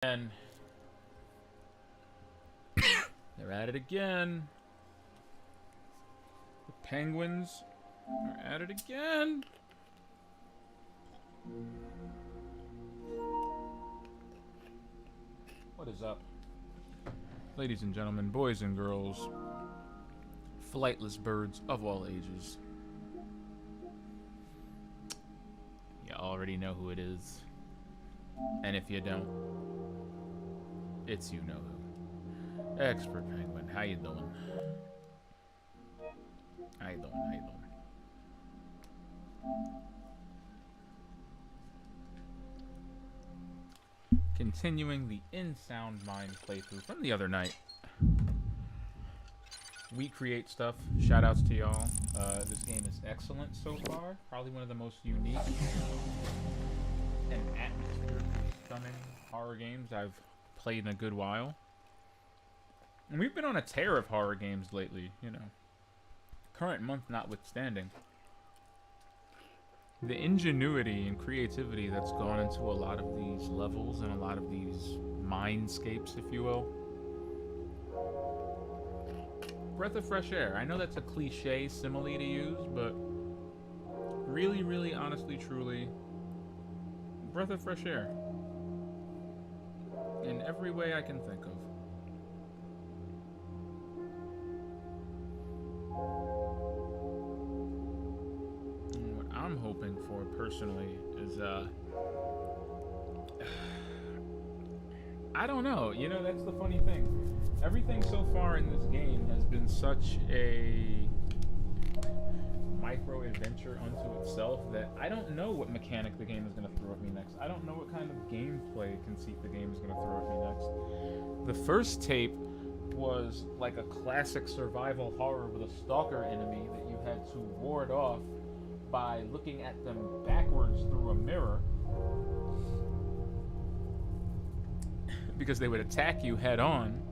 And they're at it again. The Penguins are at it again. What is up? Ladies and gentlemen, boys and girls, flightless birds of all ages. You already know who it is. And if you don't, it's you know who. Expert Penguin, how you doing? How you doing? How you doing? Continuing the sOUND mINd playthrough from the other night. We create stuff. Shoutouts to y'all. This game is excellent so far. Probably one of the most unique and atmospherically stunning horror games I've played in a good while. And we've been on a tear of horror games lately, you know. Current month notwithstanding. The ingenuity and creativity that's gone into a lot of these levels and a lot of these mindscapes, if you will. Breath of fresh air. I know that's a cliche simile to use, but really, really, honestly, truly, breath of fresh air. In every way I can think of. And what I'm hoping for personally is, I don't know. You know, that's the funny thing. Everything so far in this game has been such a micro adventure unto itself that I don't know what mechanic the game is going to throw at me next. I don't know what kind of gameplay conceit the game is going to throw at me next. The first tape was like a classic survival horror with a stalker enemy that you had to ward off by looking at them backwards through a mirror because they would attack you head on.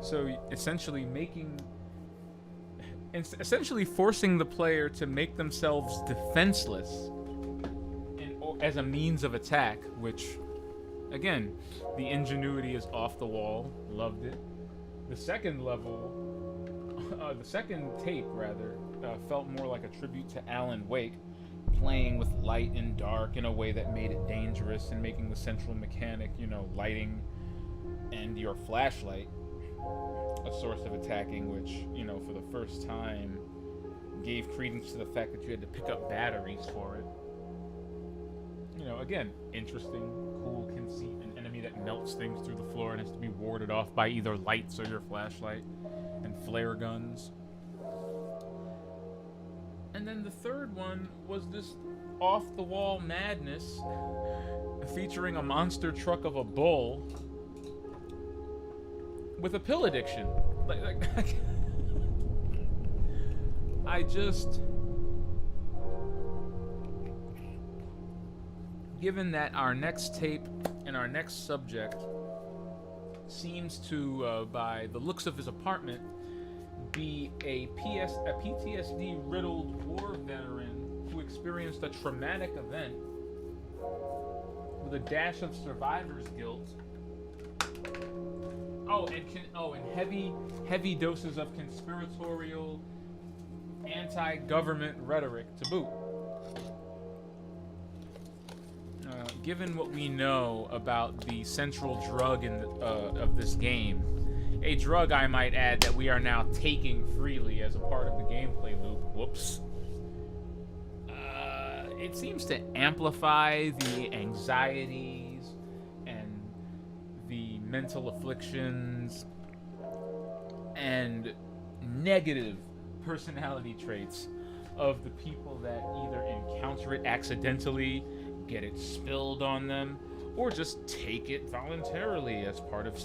So essentially forcing the player to make themselves defenseless as a means of attack, which, again, the ingenuity is off the wall. Loved it. The second level, the second tape, rather, felt more like a tribute to Alan Wake, playing with light and dark in a way that made it dangerous and making the central mechanic, you know, lighting and your flashlight a source of attacking, which, you know, for the first time gave credence to the fact that you had to pick up batteries for it. You know, again, interesting, cool conceit, an enemy that melts things through the floor and has to be warded off by either lights or your flashlight, and flare guns. And then the third one was this off-the-wall madness featuring a monster truck of a bull with a pill addiction. Like I just... Given that our next tape and our next subject seems to, by the looks of his apartment, be a PTSD-riddled war veteran who experienced a traumatic event with a dash of survivor's guilt. And heavy doses of conspiratorial, anti-government rhetoric to boot. Given what we know about the central drug of this game, a drug, I might add, that we are now taking freely as a part of the gameplay loop. Whoops. It seems to amplify the anxieties and the mental afflictions and negative personality traits of the people that either encounter it accidentally, get it spilled on them, or just take it voluntarily as part of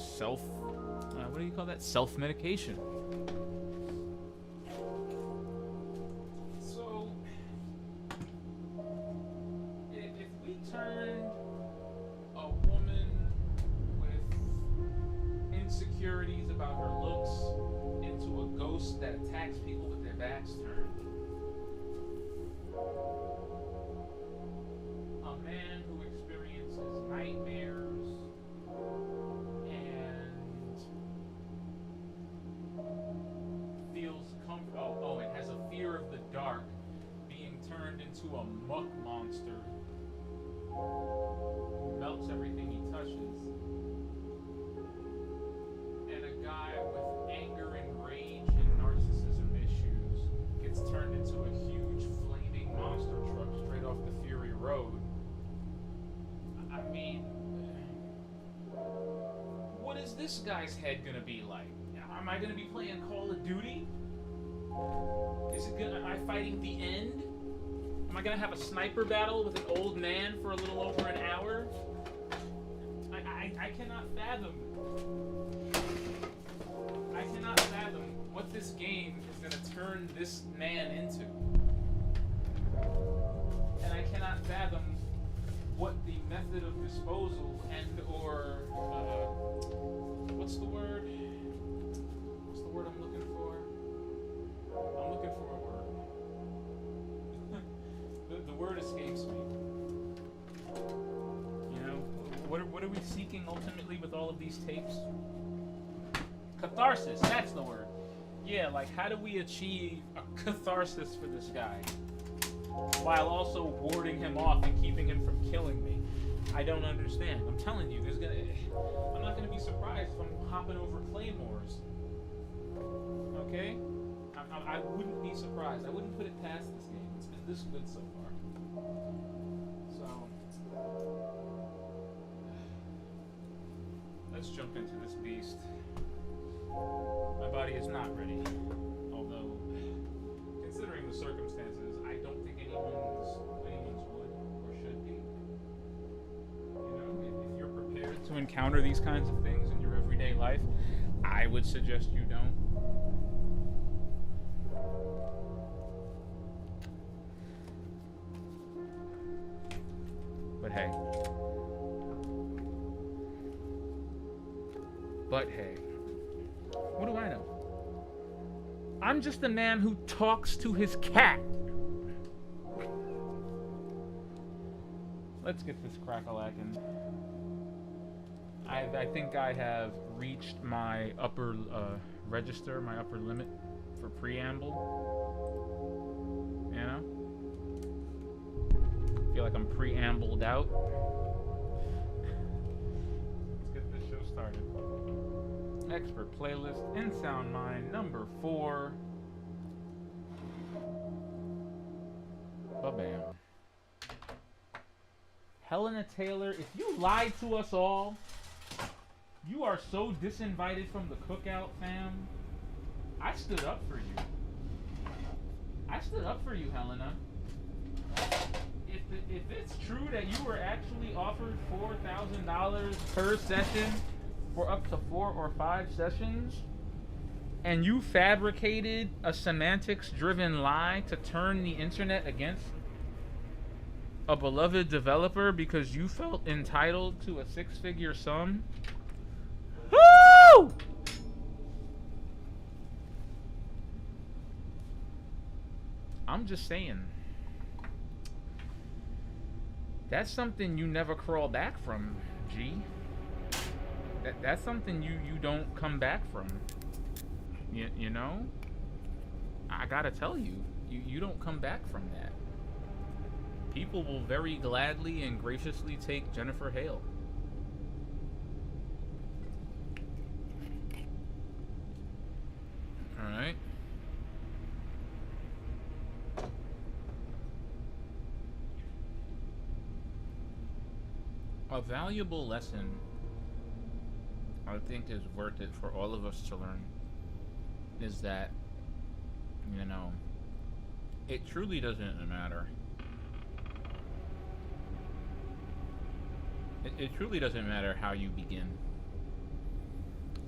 what do you call that? Self-medication. So, if we turn a woman with insecurities about her looks into a ghost that attacks people with their backs turned, a man who experiences nightmares this guy's head gonna be like? Am I gonna be playing Call of Duty? Am I fighting the end? Am I gonna have a sniper battle with an old man for a little over an hour? I cannot fathom. I cannot fathom what this game is gonna turn this man into. And I cannot fathom what the method of disposal or what's the word? What's the word I'm looking for? I'm looking for a word. the word escapes me. You know, what are we seeking ultimately with all of these tapes? Catharsis, that's the word. Yeah, like how do we achieve a catharsis for this guy while also warding him off and keeping him from killing me? I don't understand. I'm telling you, I'm not gonna be surprised if I'm hopping over claymores. Okay? I wouldn't be surprised. I wouldn't put it past this game. It's been this good so far. So let's jump into this beast. My body is not ready. Although, considering the circumstances, I don't think anyone's would or should be. You know, if you're prepared to encounter these kinds of things in your everyday life, I would suggest you don't. But hey. What do I know? I'm just a man who talks to his cat. Let's get this crack-a-lackin'. I think I have reached my upper register, my upper limit for preamble. You know? I feel like I'm preambled out. Let's get this show started. Expert playlist in SoundMind number 4. Ba-bam. Helena Taylor, if you lied to us all, you are so disinvited from the cookout, fam. I stood up for you. I stood up for you, Helena. If it's true that you were actually offered $4,000 per session for up to 4 or 5 sessions, and you fabricated a semantics-driven lie to turn the internet against a beloved developer because you felt entitled to a 6-figure sum, woo! I'm just saying. That's something you never crawl back from, G. That's something you don't come back from. You know? I gotta tell you, you don't come back from that. People will very gladly and graciously take Jennifer Hale. Alright. A valuable lesson I think is worth it for all of us to learn is that, you know, it truly doesn't matter. It truly doesn't matter how you begin.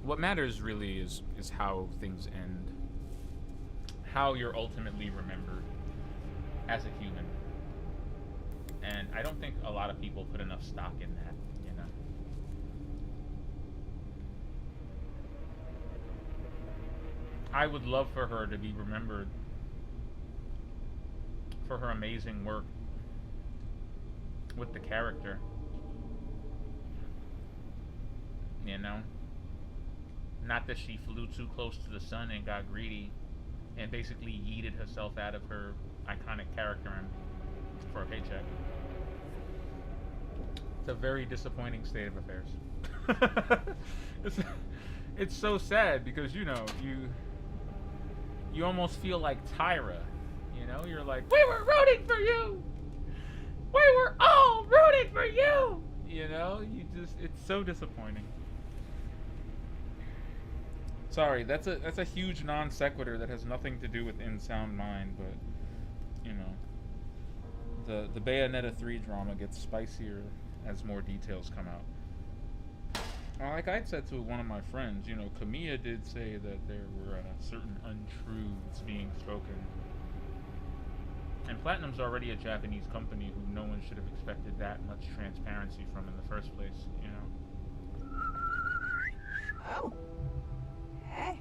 What matters really is how things end. How you're ultimately remembered as a human. And I don't think a lot of people put enough stock in that, you know? I would love for her to be remembered for her amazing work with the character. You know? Not that she flew too close to the sun and got greedy and basically yeeted herself out of her iconic character for a paycheck. It's a very disappointing state of affairs. It's so sad because, you know, you almost feel like Tyra, you know? You're like, we were rooting for you! We were all rooting for you! You know? It's so disappointing. Sorry, that's a huge non sequitur that has nothing to do with In Sound Mind, but you know, the Bayonetta 3 drama gets spicier as more details come out. Like I said to one of my friends, you know, Kamiya did say that there were certain untruths being spoken. And Platinum's already a Japanese company who no one should have expected that much transparency from in the first place, you know? Oh. Hey.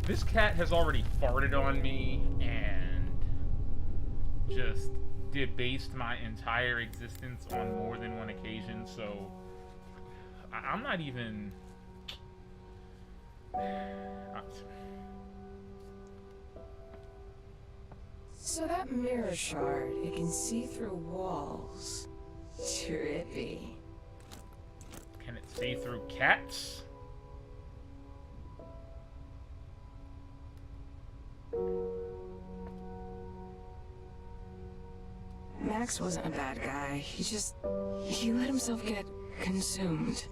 This cat has already farted on me and just debased my entire existence on more than one occasion, so I'm not even... So that mirror shard, it can see through walls. Trippy. Can it see through cats? Max wasn't a bad guy. He let himself get consumed.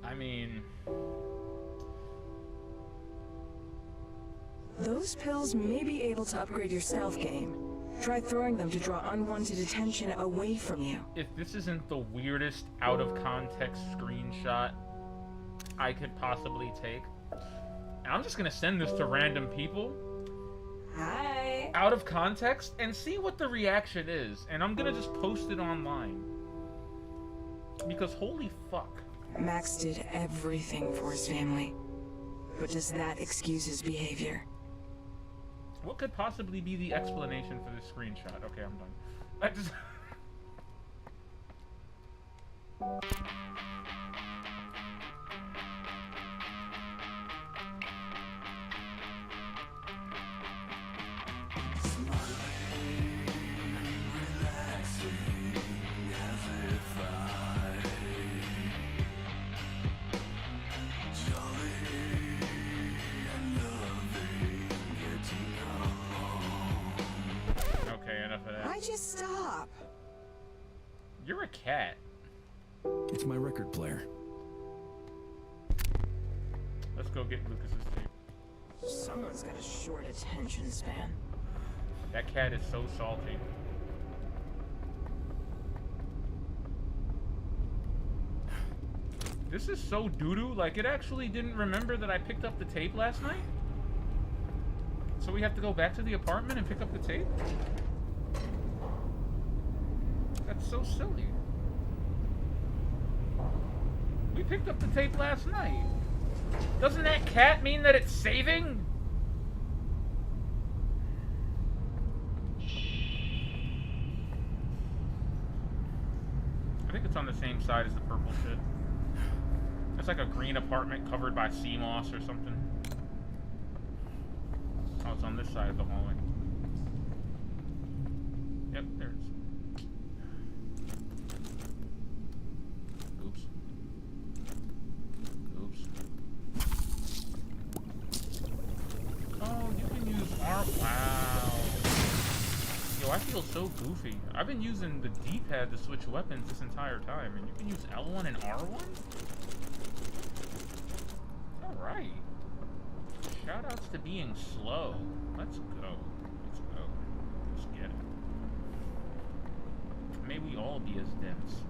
I mean... Those pills may be able to upgrade your stealth game. Try throwing them to draw unwanted attention away from you. If this isn't the weirdest out-of-context screenshot I could possibly take, I'm just gonna send this to random people. Hi. Out of context and see what the reaction is. And I'm gonna just post it online. Because holy fuck. Max did everything for his family. But does that excuse his behavior? What could possibly be the explanation for this screenshot? Okay, I'm done. I just... Why'd you stop? You're a cat. It's my record player. Let's go get Lucas's tape. Someone's got a short attention span. That cat is so salty. This is so doo-doo. Like, it actually didn't remember that I picked up the tape last night. So we have to go back to the apartment and pick up the tape? That's so silly. We picked up the tape last night. Doesn't that cat mean that it's saving? I think it's on the same side as the purple shit. It's like a green apartment covered by sea moss or something. Oh, it's on this side of the hallway. Yep, there it is. Oops. Oops. Oh, you can use R. Wow. Yo, I feel so goofy. I've been using the D-pad to switch weapons this entire time, and you can use L1 and R1? Alright. Shoutouts to being slow. Let's go. Let's go. Let's get it. May we all be as dense.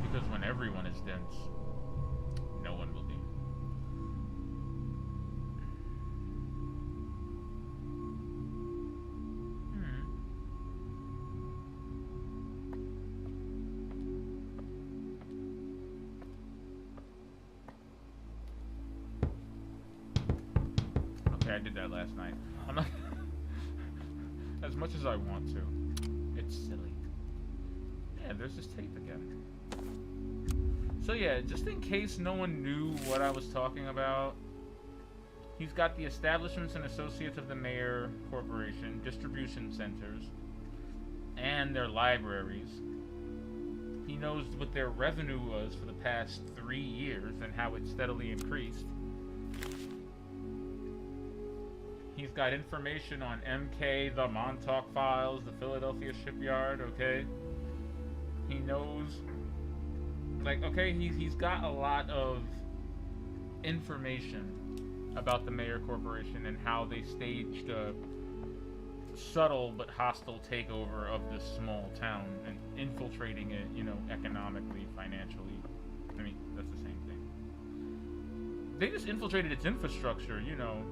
Because when everyone is dense, no one will be. Okay, I did that last night. I'm not as much as I want to. It's silly. Yeah, there's this tape again. So yeah, just in case no one knew what I was talking about, he's got the establishments and associates of the mayor corporation, distribution centers, and their libraries. He knows what their revenue was for the past 3 years and how it steadily increased. He's got information on MK, the Montauk Files, the Philadelphia Shipyard, okay? He knows, like, okay, he's got a lot of information about the Mayer Corporation and how they staged a subtle but hostile takeover of this small town and infiltrating it, you know, economically, financially. I mean, that's the same thing. They just infiltrated its infrastructure, you know.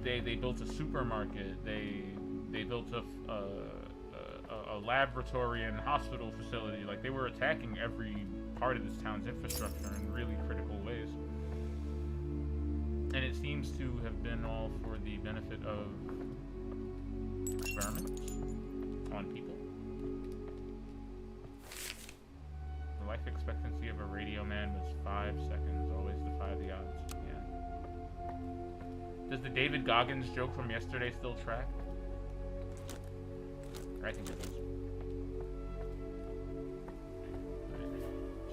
They built a supermarket. They built a laboratory and hospital facility. Like, they were attacking every part of this town's infrastructure in really critical ways. And it seems to have been all for the benefit of experiments on people. The life expectancy of a radio man was 5 seconds. Always defy the odds. Yeah. Does the David Goggins joke from yesterday still track? I think it does.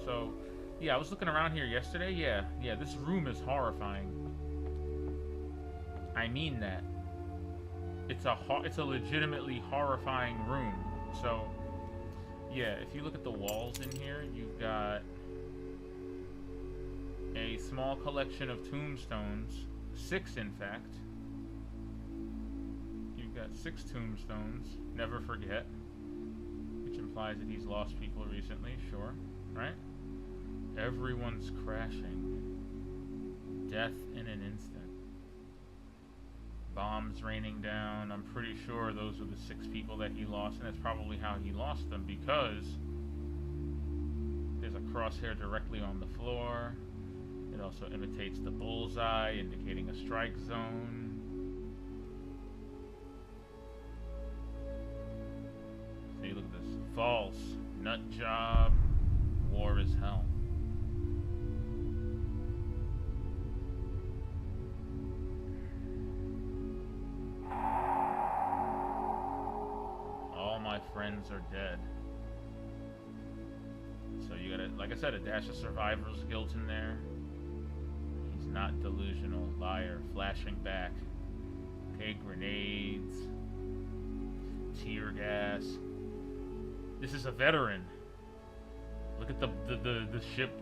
So, yeah, I was looking around here yesterday. Yeah, this room is horrifying. I mean that. It's a legitimately horrifying room. So, yeah, if you look at the walls in here, you've got a small collection of tombstones, 6 in fact. You've got 6 tombstones, never forget, which implies that he's lost people recently, sure, right? Everyone's crashing. Death in an instant. Bombs raining down. I'm pretty sure those are the 6 people that he lost, and that's probably how he lost them, because there's a crosshair directly on the floor. It also imitates the bullseye, indicating a strike zone. See, look at this. False. Nut job. War is hell. All my friends are dead. So you gotta, like I said, a dash of survivor's guilt in there. He's not delusional. Liar. Flashing back. Okay, grenades. Tear gas. This is a veteran. Look at the ship.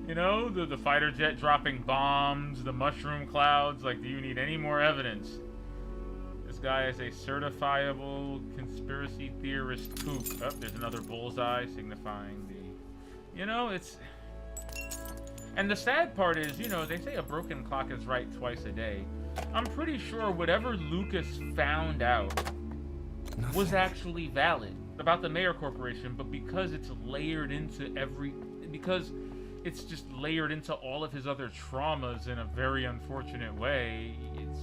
You know, the fighter jet dropping bombs, the mushroom clouds. Like, do you need any more evidence? This guy is a certifiable conspiracy theorist kook. Oh, there's another bullseye signifying the... You know, it's... And the sad part is, you know, they say a broken clock is right twice a day. I'm pretty sure whatever Lucas found out was actually valid about the Mayer Corporation, but because it's layered into because it's just layered into all of his other traumas in a very unfortunate way, it's...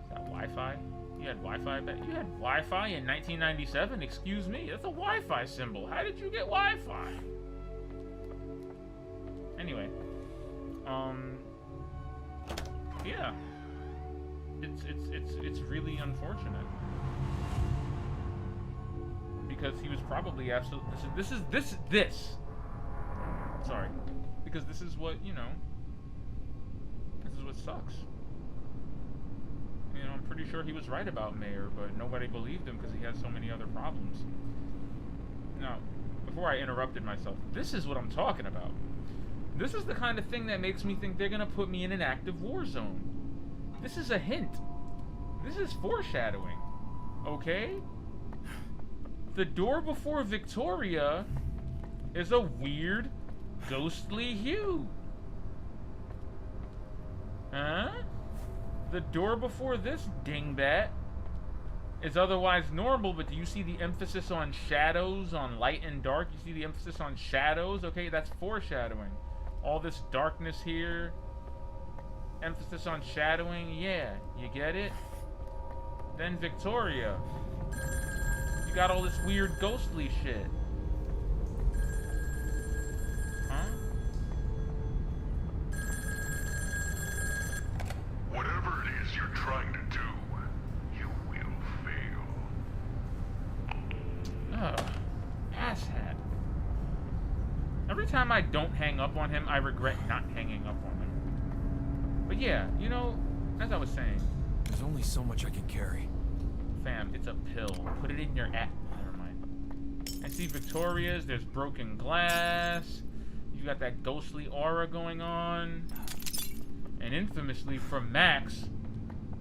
Is that Wi-Fi? You had Wi-Fi back? You had Wi-Fi in 1997? Excuse me, that's a Wi-Fi symbol. How did you get Wi-Fi? Anyway, yeah, it's really unfortunate, because he was probably absolutely, sorry, because this is what, you know, this is what sucks. You know, I'm pretty sure he was right about Mayer, but nobody believed him because he had so many other problems. Now, before I interrupted myself, this is what I'm talking about. This is the kind of thing that makes me think they're gonna put me in an active war zone. This is a hint. This is foreshadowing. Okay? The door before Victoria is a weird, ghostly hue. Huh? The door before this dingbat is otherwise normal, but do you see the emphasis on shadows, on light and dark? You see the emphasis on shadows? Okay, that's foreshadowing. All this darkness here, emphasis on shadowing, yeah, you get it? Then Victoria, you got all this weird ghostly shit. Huh? Whatever it is you're trying to do, you will fail. Ugh, asshat. Every time I don't hang up on him, I regret not hanging up on him. yeah, you know, as I was saying, There's only so much I can carry. fam, it's a pill. Put it in your app. Never mind. I see Victoria's. There's broken glass. You got that ghostly aura going on. And infamously from Max,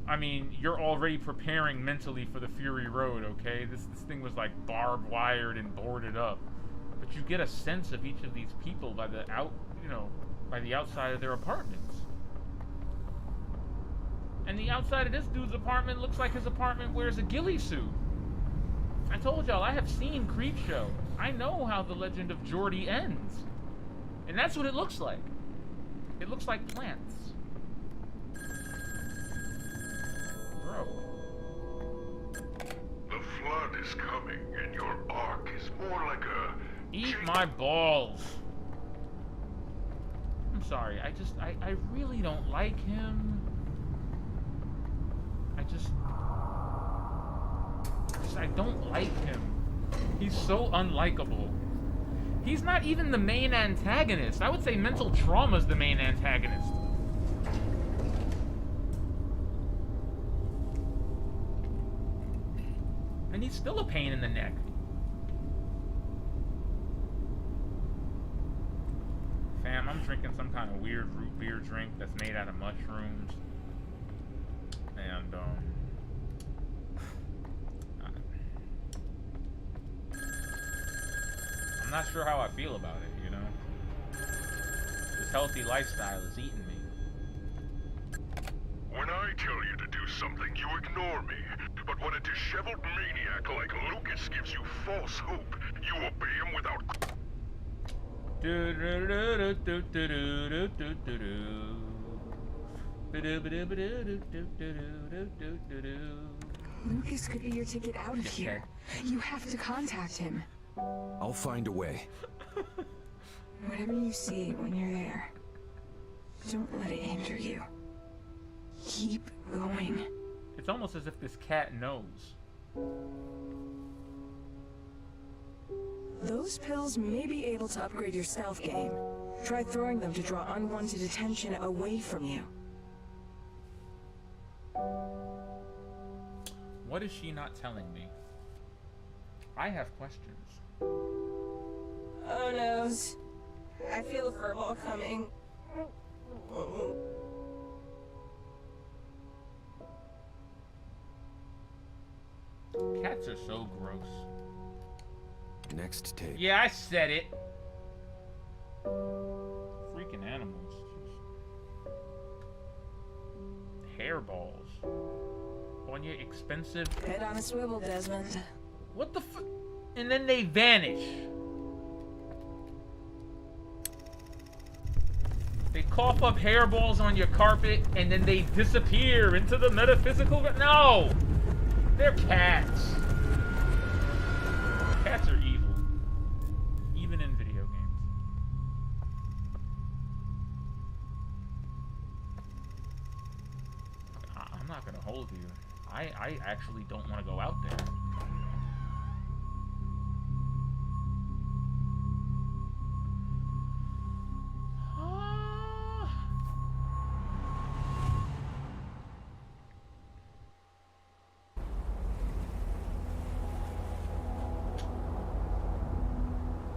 I mean, you're already preparing mentally for the Fury Road, okay? This thing was like barbed wired and boarded up. But you get a sense of each of these people by the by the outside of their apartments. And the outside of this dude's apartment looks like his apartment wears a ghillie suit. I told y'all, I have seen Creepshow. I know how the legend of Geordie ends. And that's what it looks like. It looks like plants. Bro. The flood is coming, and your arc is more like a... Eat my balls. I'm sorry, I really don't like him. I don't like him. He's so unlikable. He's not even the main antagonist. I would say Mental Trauma's the main antagonist. And he's still a pain in the neck. Fam, I'm drinking some kind of weird root beer drink that's made out of mushrooms. And, I'm not sure how I feel about it, you know? This healthy lifestyle is eating me. When I tell you to do something, you ignore me. But when a disheveled maniac like Lucas gives you false hope, you obey him without... Lucas could be your ticket out of here. You have to contact him. I'll find a way. Whatever you see when you're there, don't let it hinder you. Keep going. It's almost as if this cat knows. Those pills may be able to upgrade your stealth game. Try throwing them to draw unwanted attention away from you. What is she not telling me? I have questions. Oh noes. I feel a furball coming. Cats are so gross. Next tape. Yeah, I said it. Freaking animals. Just... Hairballs. On your expensive... Head on a swivel, Desmond. What the f... And then they vanish. They cough up hairballs on your carpet, and then they disappear into the metaphysical... No! They're cats. Cats are evil. Even in video games. I'm not gonna hold you. I actually don't want to go out there.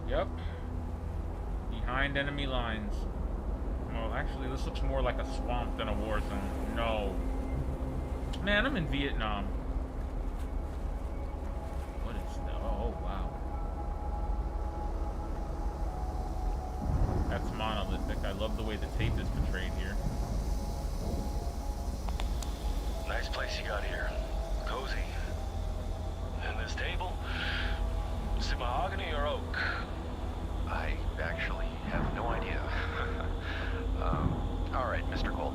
Yep. Behind enemy lines. Well, actually, this looks more like a swamp than a war zone. No. Man, I'm in Vietnam. What is that? Oh, wow. That's monolithic. I love the way the tape is portrayed here. Nice place you got here. Cozy. And this table? Is it mahogany or oak? I actually have no idea. All right, Mr. Cole.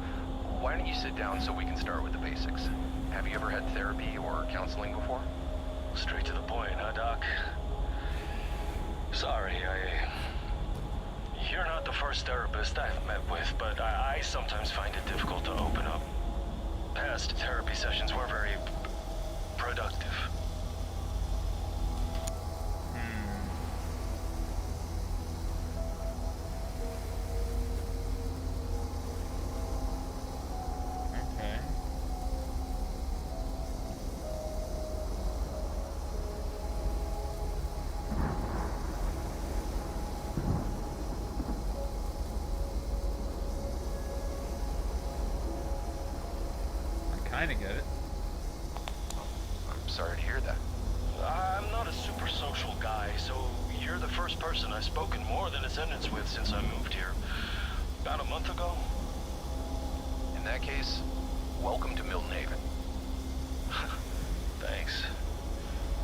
Why don't you sit down so we can start with the basics? Have you ever had therapy or counseling before? Straight to the point, huh, Doc? Sorry, You're not the first therapist I've met with, but I sometimes find it difficult to open up. Past therapy sessions were very productive. kind of get it. I'm sorry to hear that. I'm not a super social guy, so you're the first person I've spoken more than a sentence with since I moved here. About a month ago. In that case, welcome to Milton Haven. Thanks.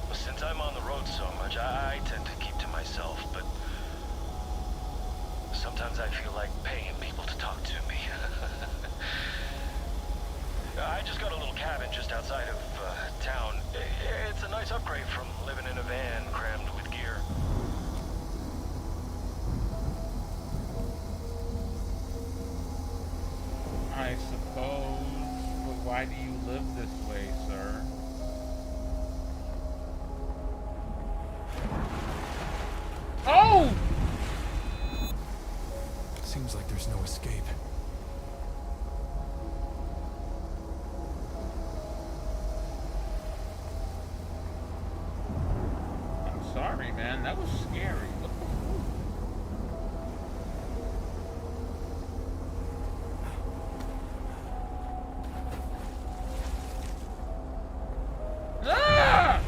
Well, since I'm on the road so much, I tend to keep to myself, but sometimes I feel like paying people to talk to me. I just got a little cabin just outside of town. It's a nice upgrade from living in a van crammed with gear. I suppose, but why do you live this way, sir? Oh! Seems like there's no escape. I'm sorry, man. That was scary. What the fuck? Ah!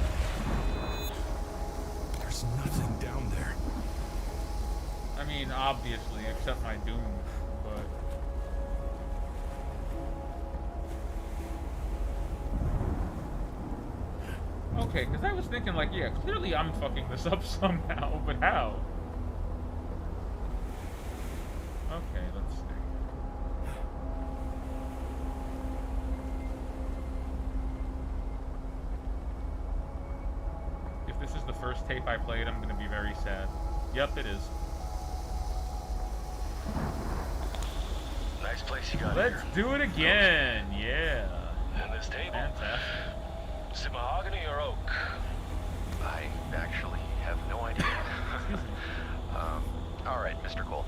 There's nothing down there. I mean, obviously, except my doom, but... Okay, because I was thinking, like, yeah, clearly I'm fucking this up somehow, but how? Okay, let's see. If this is the first tape I played, I'm gonna be very sad. Yep, it is. Nice place you got Let's here. do it again, yeah. And this table? Fantastic. Is it mahogany or oak? I actually have no idea. All right, Mr. Cole.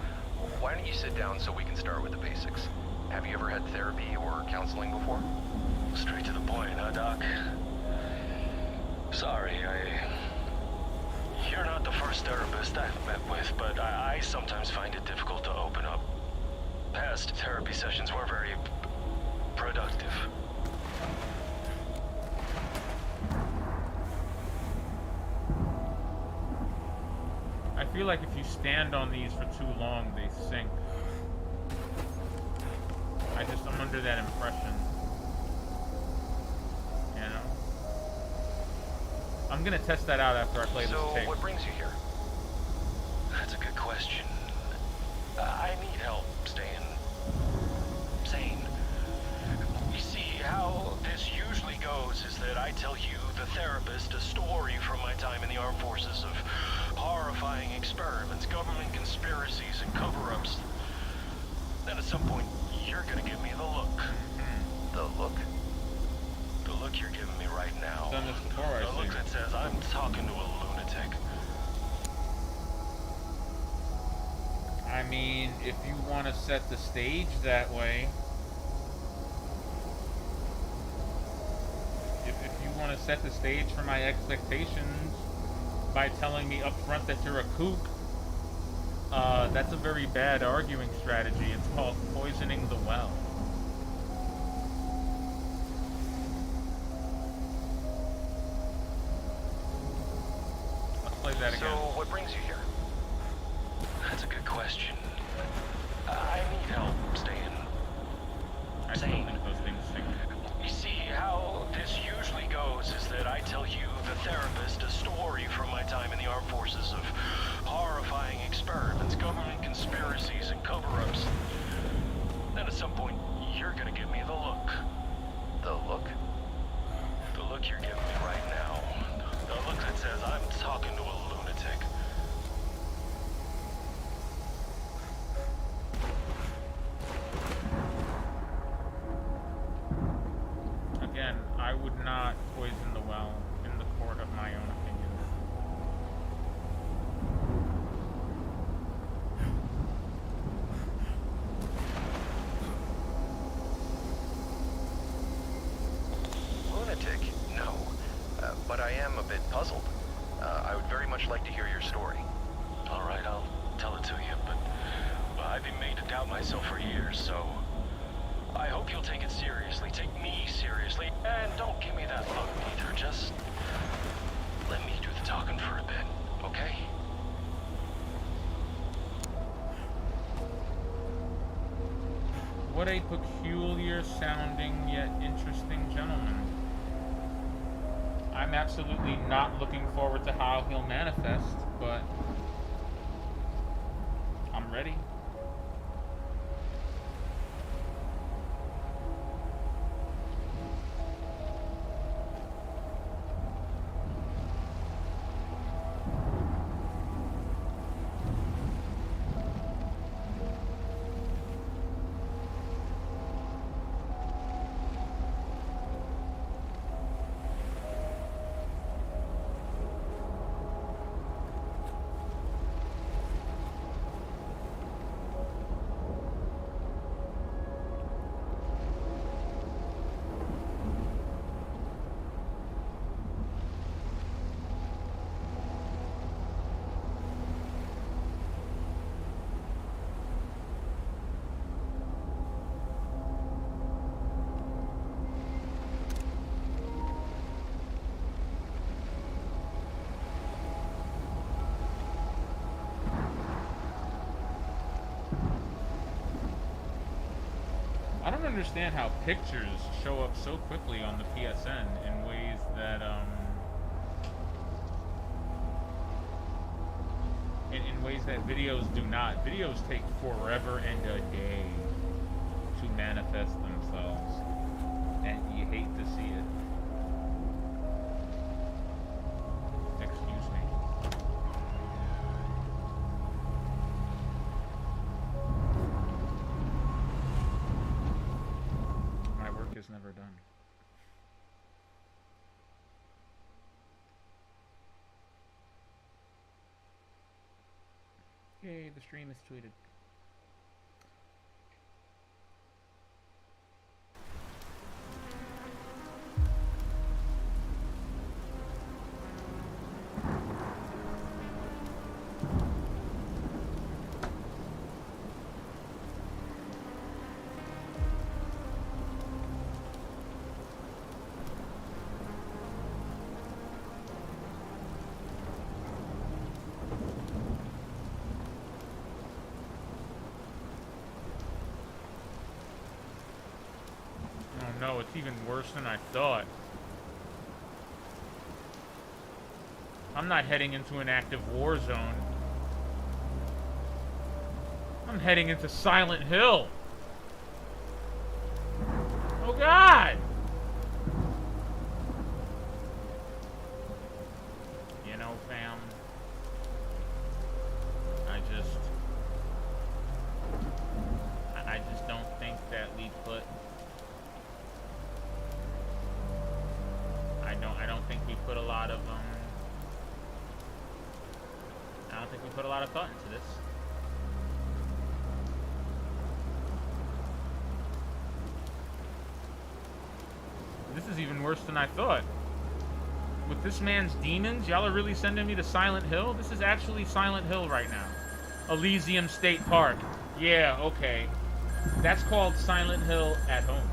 Why don't you sit down so we can start with the basics? Have you ever had therapy or counseling before? Straight to the point, huh, Doc? Sorry, You're not the first therapist I've met with, but I sometimes find it difficult to open up. Past therapy sessions were very productive. I feel like if you stand on these for too long, they sink. I'm under that impression. You know? I'm gonna test that out after I play this So, tape. what brings you here? That's a good question. I need help staying sane. You see, how this usually goes is that I tell you, the therapist, a story from my time in the armed forces of horrifying experiments, government conspiracies, and cover-ups. Then at some point, you're gonna give me the look. The look? The look you're giving me right now. Done this before, I The look see. that says I'm talking to a lunatic. I mean, if you want to set the stage that way, if you want to set the stage for my expectations by telling me up front that you're a kook, that's a very bad arguing strategy. It's called poisoning the well. Let's play that again. So, what brings you here? That's a good question. I need help staying I still sane. think those things stink. You see, how this usually goes is that I tell you, the therapist, a story from my time in the armed forces of horrifying experiments, government conspiracies, and cover-ups. Then at some point, you're gonna give me the look. The look? The look you're giving me right now. The look that says I'm talking to a lunatic. Again, I would not poison the well in the court of my own opinion. Lunatic? No. But I am a bit puzzled. I would very much like to hear your story. All right, I'll tell it to you, but I've been made to doubt myself for years, so I hope you'll take it seriously. Take me seriously. a peculiar sounding yet interesting gentleman. I'm absolutely not looking forward to how he'll manifest, but I'm ready. I don't understand how pictures show up so quickly on the PSN in ways that, in ways that videos do not. Videos take forever and a day to manifest themselves, and you hate to see it. Excuse me. My work is never done. Yay, the stream is tweeted. No, it's even worse than I thought. I'm not heading into an active war zone. I'm heading into Silent Hill. Oh God! You know, fam, I just don't think that we put I don't think we put a lot of I don't think we put a lot of thought into this. This is even worse than I thought. With this man's demons, y'all are really sending me to Silent Hill? This is actually Silent Hill right now. Elysium State Park. Yeah, okay. That's called Silent Hill at home.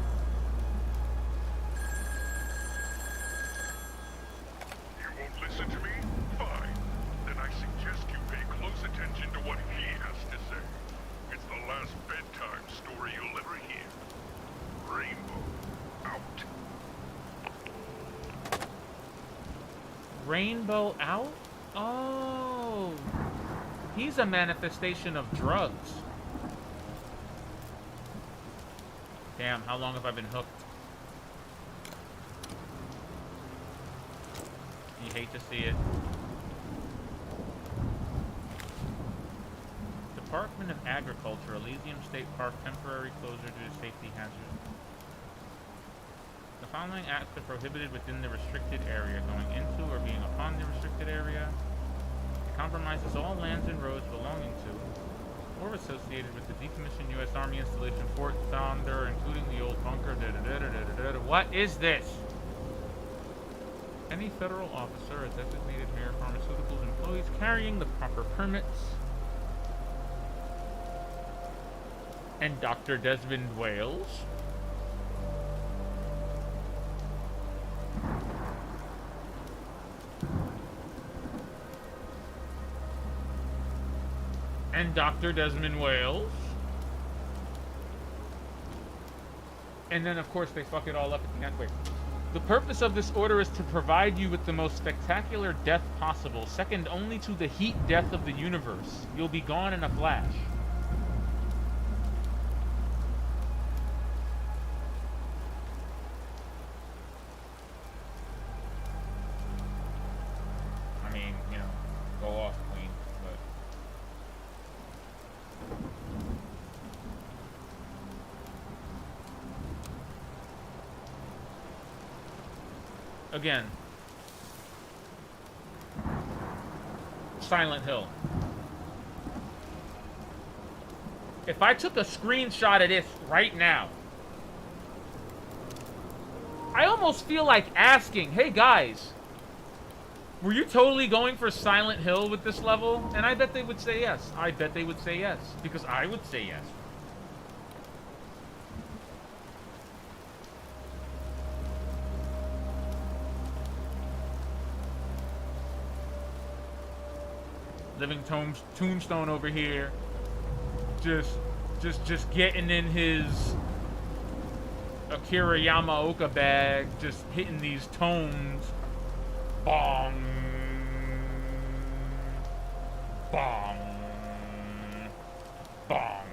Listen to me? Fine. Then I suggest you pay close attention to what he has to say. It's the last bedtime story you'll ever hear. Rainbow out. Rainbow out? Oh. He's a manifestation of drugs. Damn, how long have I been hooked? You hate to see it. Department of Agriculture, Elysium State Park, temporary closure due to safety hazard. The following acts are prohibited within the restricted area. Going into or being upon the restricted area. It compromises all lands and roads belonging to or associated with the decommissioned U.S. Army installation Fort Thunder, including the old bunker. What is this? Any federal officer or designated Mayor Pharmaceuticals employees carrying the proper permits. And Dr. Desmond Wales. And Dr. Desmond Wales. And then, of course, they fuck it all up at the end. Wait. The purpose of this order is to provide you with the most spectacular death possible, second only to the heat death of the universe. You'll be gone in a flash. I mean, you know, go off, Queen, but... Again. Silent Hill. If I took a screenshot of this right now, I almost feel like asking, hey guys, were you totally going for Silent Hill with this level? And I bet they would say yes. I bet they would say yes. Because I would say yes. Living Tombstone over here. Just getting in his Akira Yamaoka bag. Just hitting these tones. Bong. Bong. Bong.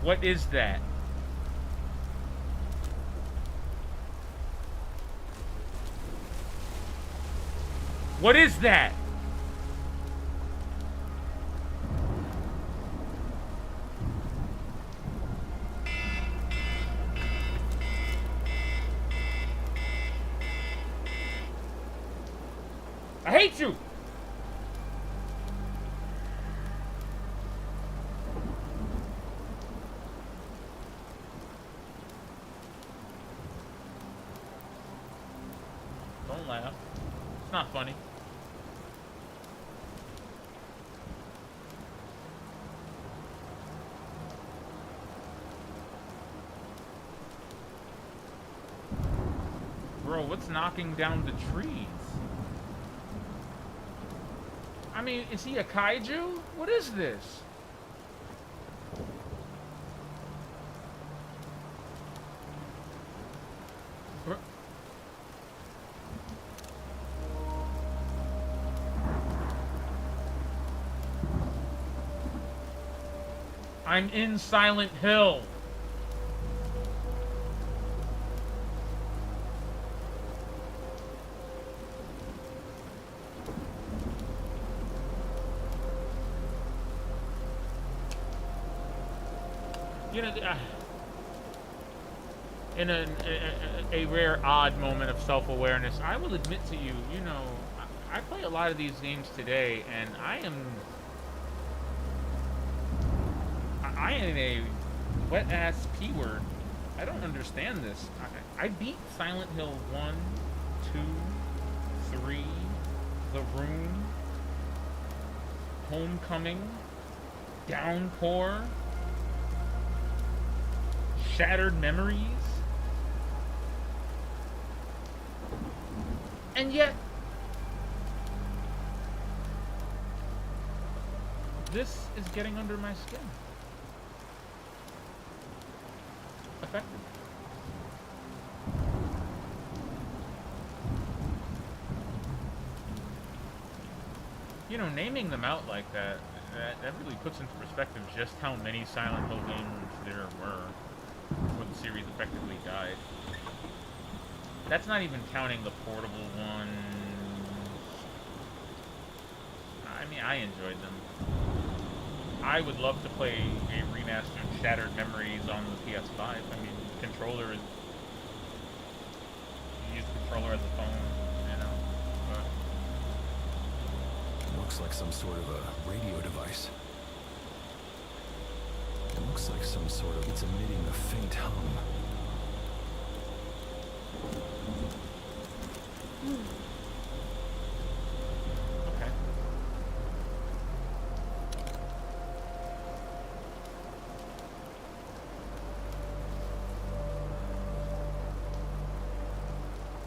What is that? What is that? I hate you! Don't laugh. It's not funny. Bro, what's knocking down the trees? I mean, is he a kaiju? What is this? I'm in Silent Hill. You know, in a rare, odd moment of self-awareness, I will admit to you, you know, I play a lot of these games today, and I am a wet-ass P-word. I don't understand this. I beat Silent Hill 1, 2, 3, The Room, Homecoming, Downpour, Shattered Memories, and yet this is getting under my skin. Effective. You know, naming them out like that really puts into perspective just how many Silent Hill games there were before the series effectively died. That's not even counting the portable ones. I mean, I enjoyed them. I would love to play a remastered Shattered Memories on the PS5. I mean, the controller is... You use the controller as a phone, you know, but... Looks like some sort of a radio device. It looks like some sort of... It's emitting a faint hum. Okay.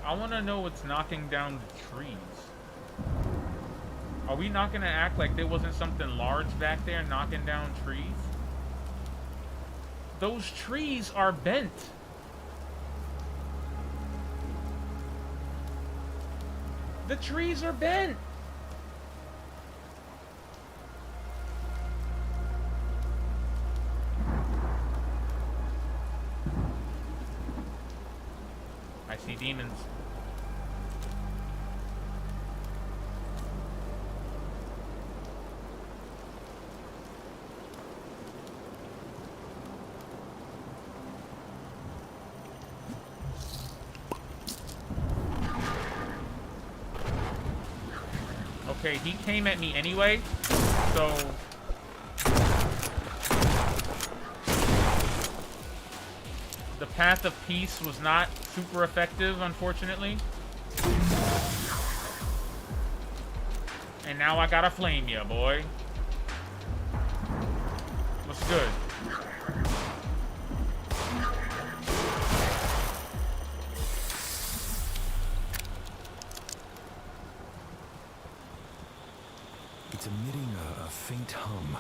I want to know what's knocking down the trees. Are we not gonna act like there wasn't something large back there knocking down trees? Those trees are bent. The trees are bent. I see demons. Okay, he came at me anyway, so... The path of peace was not super effective, unfortunately. And now I gotta flame ya, boy. What's good? It's emitting a faint hum.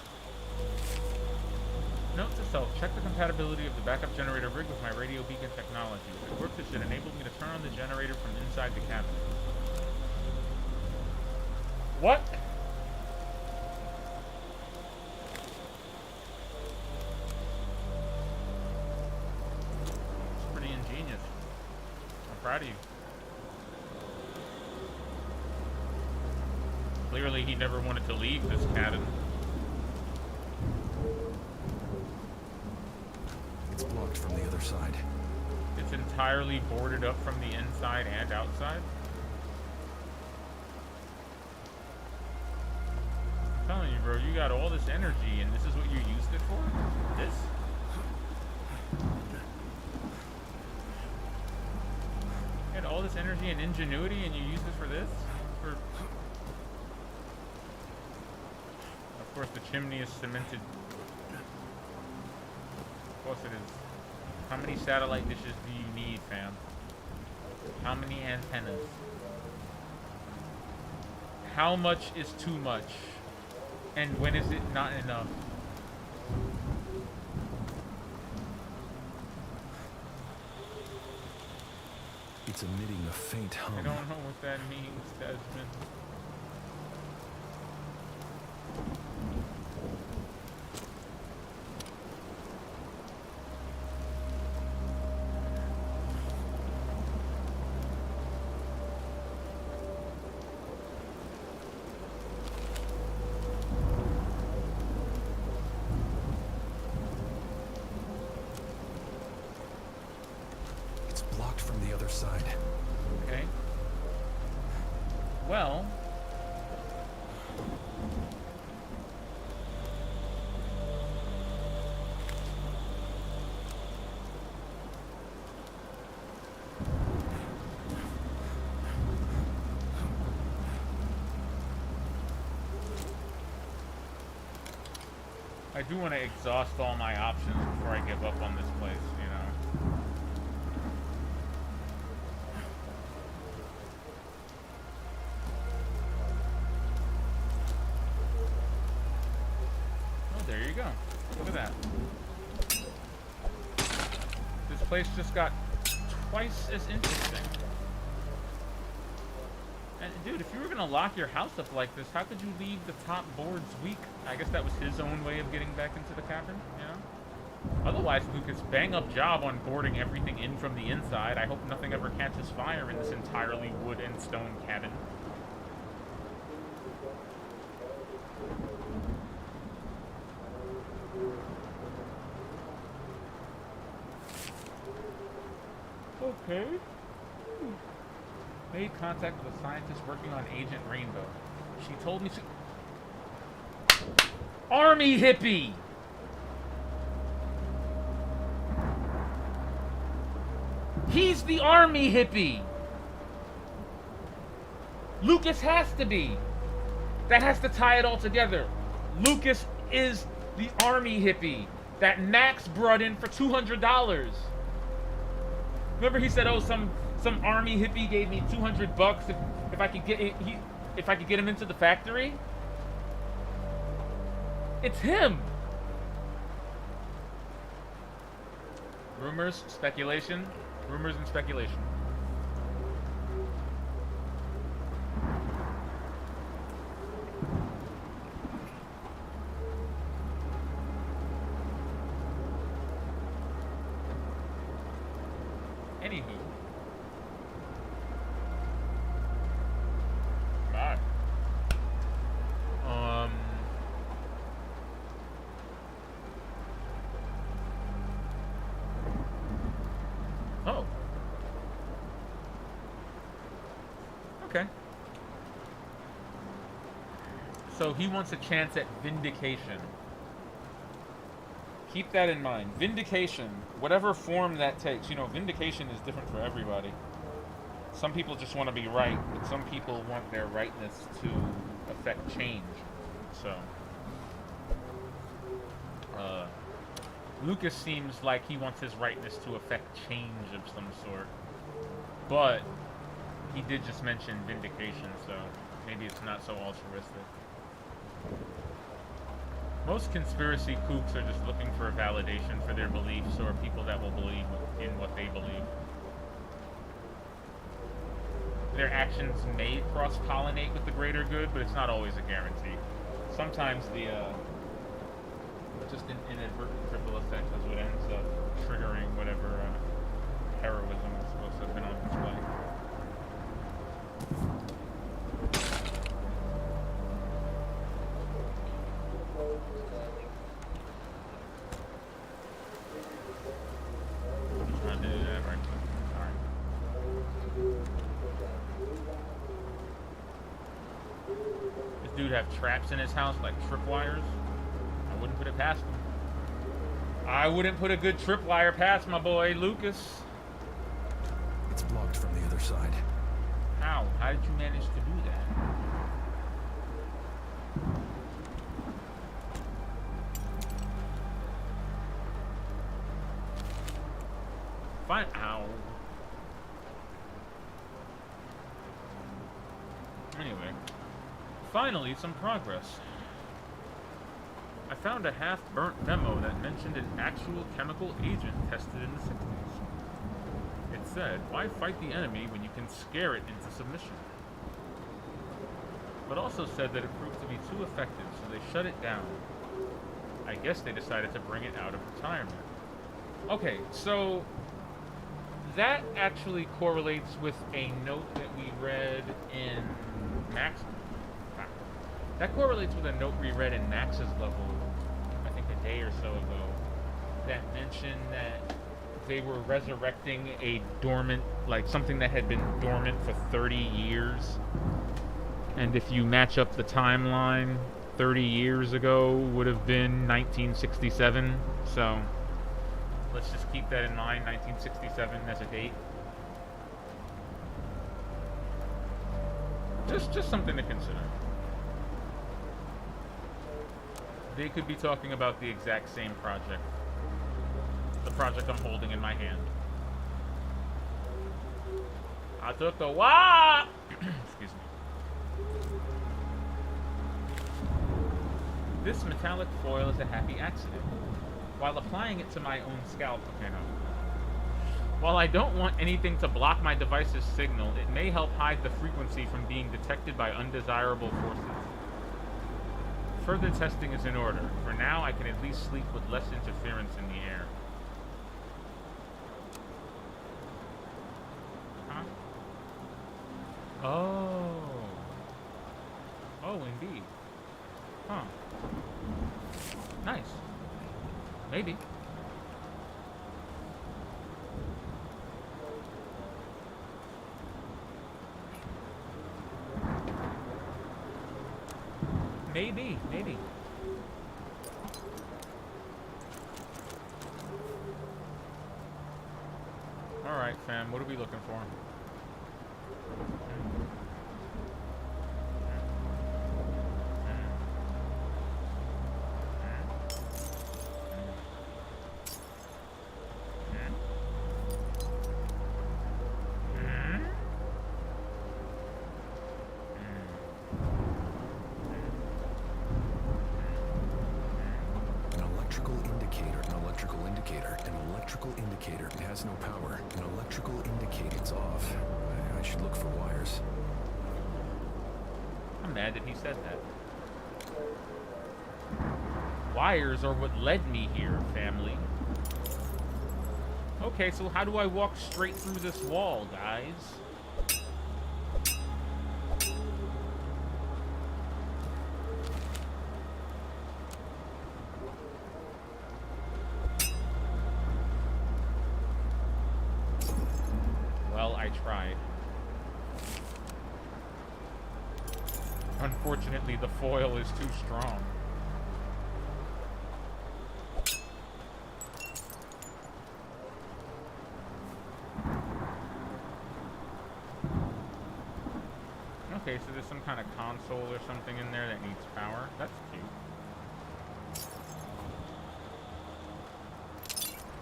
Note to self, check the compatibility of the backup generator rig with my radio beacon technology. If it works, it should enable me to turn on the generator from inside the cabin. What? It's pretty ingenious. I'm proud of you. Clearly he never wanted to leave this cabin. It's blocked from the other side. It's entirely boarded up from the inside and outside. I'm telling you, bro, you got all this energy, and this is what you used it for? This? You had all this energy and ingenuity, and you used it for this? For... Of course, the chimney is cemented. Of course it is. How many satellite dishes do you need, fam? How many antennas? How much is too much? And when is it not enough? It's emitting a faint hum. I don't know what that means, Desmond. It's blocked from the other side. Okay. Well. I do want to exhaust all my options before I give up on this place, you know. Oh, there you go. Look at that. This place just got twice as interesting. And dude, if you were gonna lock your house up like this, how could you leave the top boards weak? I guess that was his own way of getting back into the cavern, you know? Otherwise, Lucas, bang up job on boarding everything in from the inside. I hope nothing ever catches fire in this entirely wood and stone cabin. Okay. Made contact with a scientist working on Agent Rainbow. She told me to... Army hippie! He's the army hippie! Lucas has to be. That has to tie it all together. Lucas is the army hippie that Max brought in for $200. Remember he said, oh, some army hippie gave me $200 if I could get it. if I could get him into the factory, it's him. Rumors, speculation, rumors and speculation. Anywho. Bye. Oh. Okay. So he wants a chance at vindication. Keep that in mind. Vindication, whatever form that takes. You know, vindication is different for everybody. Some people just want to be right, but some people want their rightness to affect change. So, Lucas seems like he wants his rightness to affect change of some sort. But he did just mention vindication, so maybe it's not so altruistic. Most conspiracy kooks are just looking for a validation for their beliefs, or people that will believe in what they believe. Their actions may cross-pollinate with the greater good, but it's not always a guarantee. Sometimes the, just an inadvertent ripple effect is what ends up triggering whatever heroism is supposed to have been on display. I'm trying to do that right quick. Alright. This dude have traps in his house like tripwires? I wouldn't put it past him. I wouldn't put a good tripwire past my boy Lucas. It's blocked from the other side. How? How did you manage to do that? Fine. Ow. Anyway. Finally, some progress. I found a half-burnt memo that mentioned an actual chemical agent tested in the 60s. It said, why fight the enemy when you can scare it into submission? But also said that it proved to be too effective, so they shut it down. I guess they decided to bring it out of retirement. Okay, so that actually correlates with a note that we read in Max. That correlates with a note we read in Max's level, I think a day or so ago, that mentioned that they were resurrecting a dormant, like something that had been dormant for 30 years. And if you match up the timeline, 30 years ago would have been 1967. So let's just keep that in mind, 1967 as a date. Just something to consider. They could be talking about the exact same project. The project I'm holding in my hand. I took the wah! Excuse me. This metallic foil is a happy accident. While applying it to my own scalp, okay, no. While I don't want anything to block my device's signal, it may help hide the frequency from being detected by undesirable forces. Further testing is in order. For now, I can at least sleep with less interference in the air. Huh? Oh. Oh, indeed. Huh. Nice. Maybe. Maybe. Alright, fam, what are we looking for? indicator. An electrical indicator. An electrical indicator. It has no power. An electrical indicator. It's off. I should look for wires. I'm mad that he said that. Wires are what led me here, family. Okay, so how do I walk straight through this wall, guys? Well, I tried. Unfortunately, the foil is too strong. Okay, so there's some kind of console or something in there that needs power. That's cute.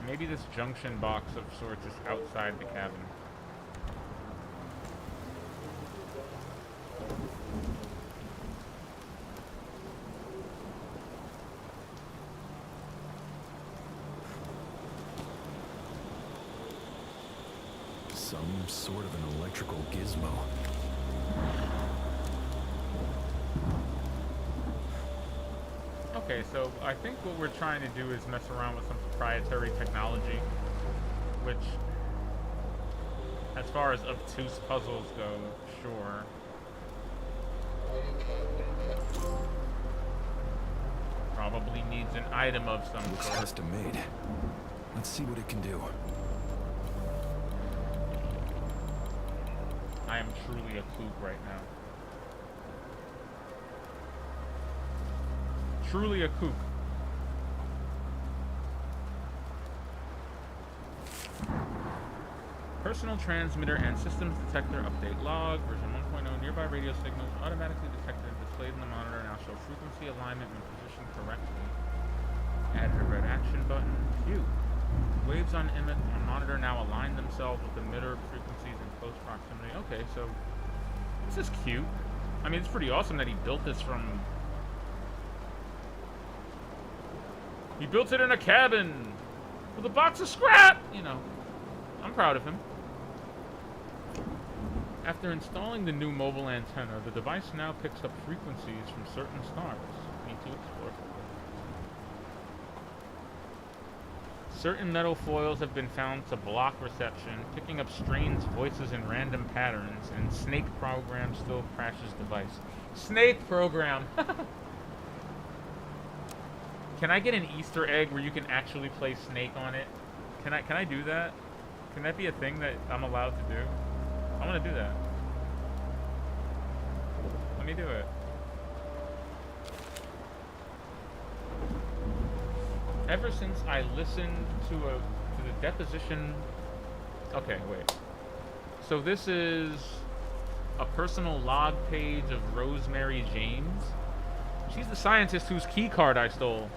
Maybe this junction box of sorts is outside the cabin. Some sort of an electrical gizmo. Okay, so I think what we're trying to do is mess around with some proprietary technology, which, as far as obtuse puzzles go, sure. Probably needs an item of some Looks sort. custom made. Let's see what it can do. I am truly a kook right now. Truly a kook. Personal transmitter and systems detector update log. Version 1.0. Nearby radio signals automatically detected and displayed in the monitor. Now show frequency alignment when positioned correctly. Added a red action button. Cute. Waves on monitor now align themselves with emitter frequencies in close proximity. Okay, so this is cute. I mean, it's pretty awesome that he built this from... He built it in a cabin with a box of scrap! You know, I'm proud of him. After installing the new mobile antenna, the device now picks up frequencies from certain stars. Need to explore further. Certain metal foils have been found to block reception, picking up strange voices in random patterns, and Snake program still crashes device. Snake program! Can I get an Easter egg where you can actually play Snake on it? Can I do that? Can that be a thing that I'm allowed to do? I want to do that. Let me do it. Ever since I listened to the deposition... Okay, wait. So this is a personal log page of Rosemary James. She's the scientist whose key card I stole.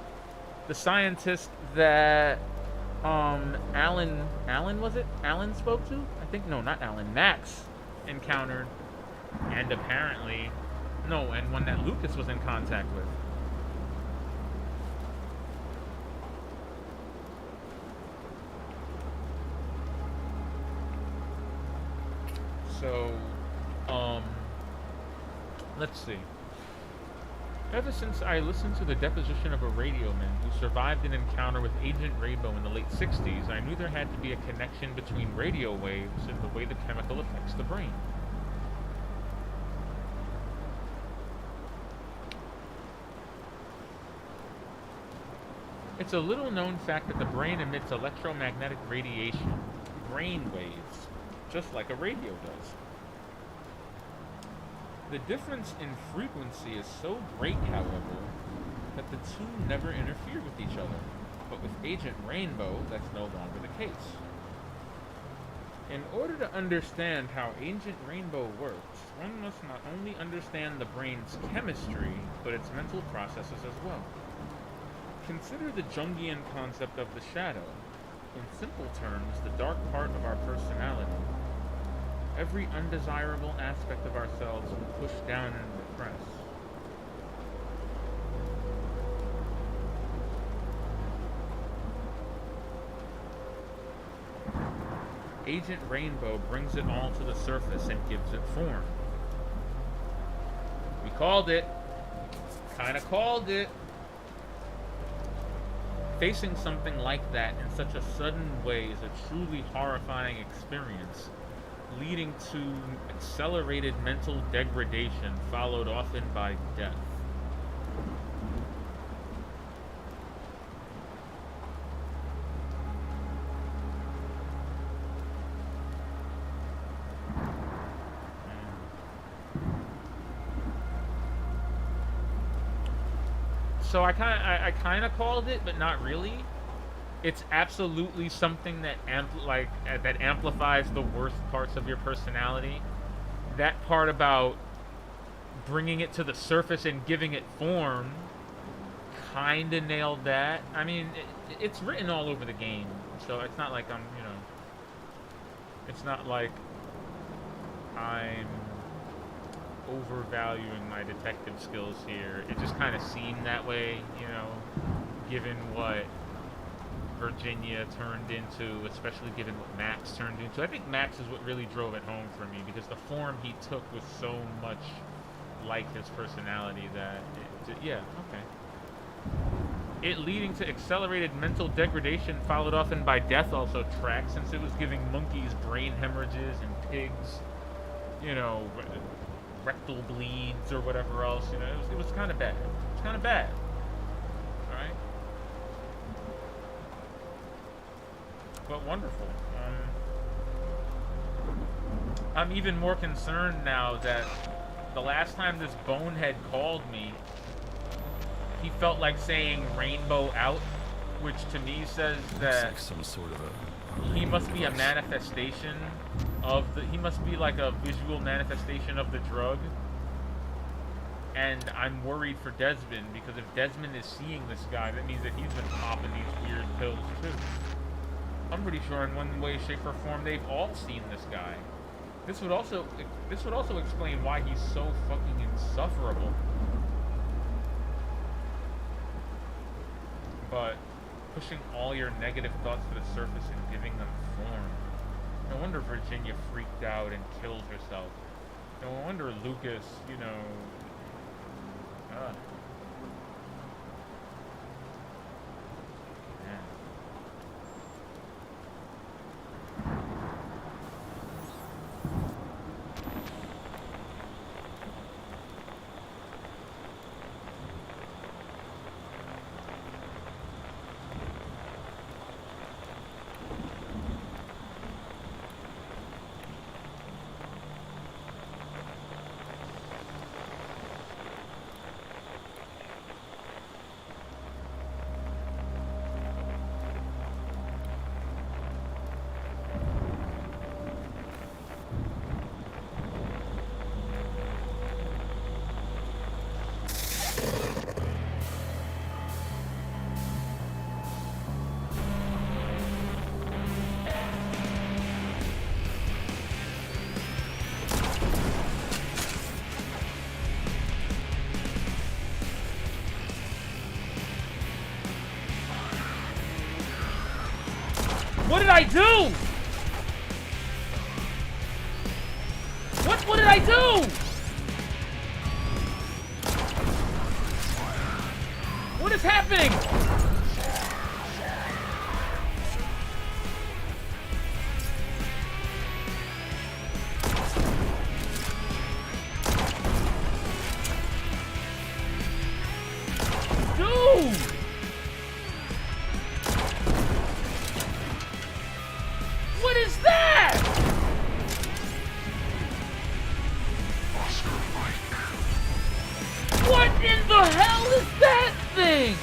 The scientist that Alan was it? Alan spoke to? I think, no, not Alan. Max encountered, and apparently, no, and one that Lucas was in contact with. So, let's see. Ever since I listened to the deposition of a radioman who survived an encounter with Agent Rainbow in the late 60s, I knew there had to be a connection between radio waves and the way the chemical affects the brain. It's a little known fact that the brain emits electromagnetic radiation, brain waves, just like a radio does. The difference in frequency is so great, however, that the two never interfere with each other. But with Agent Rainbow, that's no longer the case. In order to understand how Agent Rainbow works, one must not only understand the brain's chemistry, but its mental processes as well. Consider the Jungian concept of the shadow. In simple terms, the dark part of our personality. Every undesirable aspect of ourselves we push down and repress. Agent Rainbow brings it all to the surface and gives it form. We called it. Kinda called it. Facing something like that in such a sudden way is a truly horrifying experience, leading to accelerated mental degradation, followed often by death. So I kind of called it, but not really. It's absolutely something that that amplifies the worst parts of your personality. That part about bringing it to the surface and giving it form kind of nailed that. I mean, it's written all over the game, so it's not like it's not like I'm overvaluing my detective skills here. It just kind of seemed that way, given what Virginia turned into, especially given what Max turned into. I think Max is what really drove it home for me, because the form he took was so much like his personality that, yeah, okay. It leading to accelerated mental degradation, followed often by death, also tracks, since it was giving monkeys brain hemorrhages and pigs, rectal bleeds or whatever else. It was kind of bad. It's kind of bad. All right, but wonderful. I'm even more concerned now that the last time this bonehead called me, he felt like saying "rainbow out," which to me says that like some sort of he must be a manifestation of the. He must be like a visual manifestation of the drug. And I'm worried for Desmond, because if Desmond is seeing this guy, that means that he's been popping these weird pills too. I'm pretty sure in one way, shape, or form they've all seen this guy. This would also explain why he's so fucking insufferable. But pushing all your negative thoughts to the surface and giving them form. No wonder Virginia freaked out and killed herself. No wonder Lucas, Man. What did I do? What did I do? What is happening? Dude! What is that? What in the hell is that thing?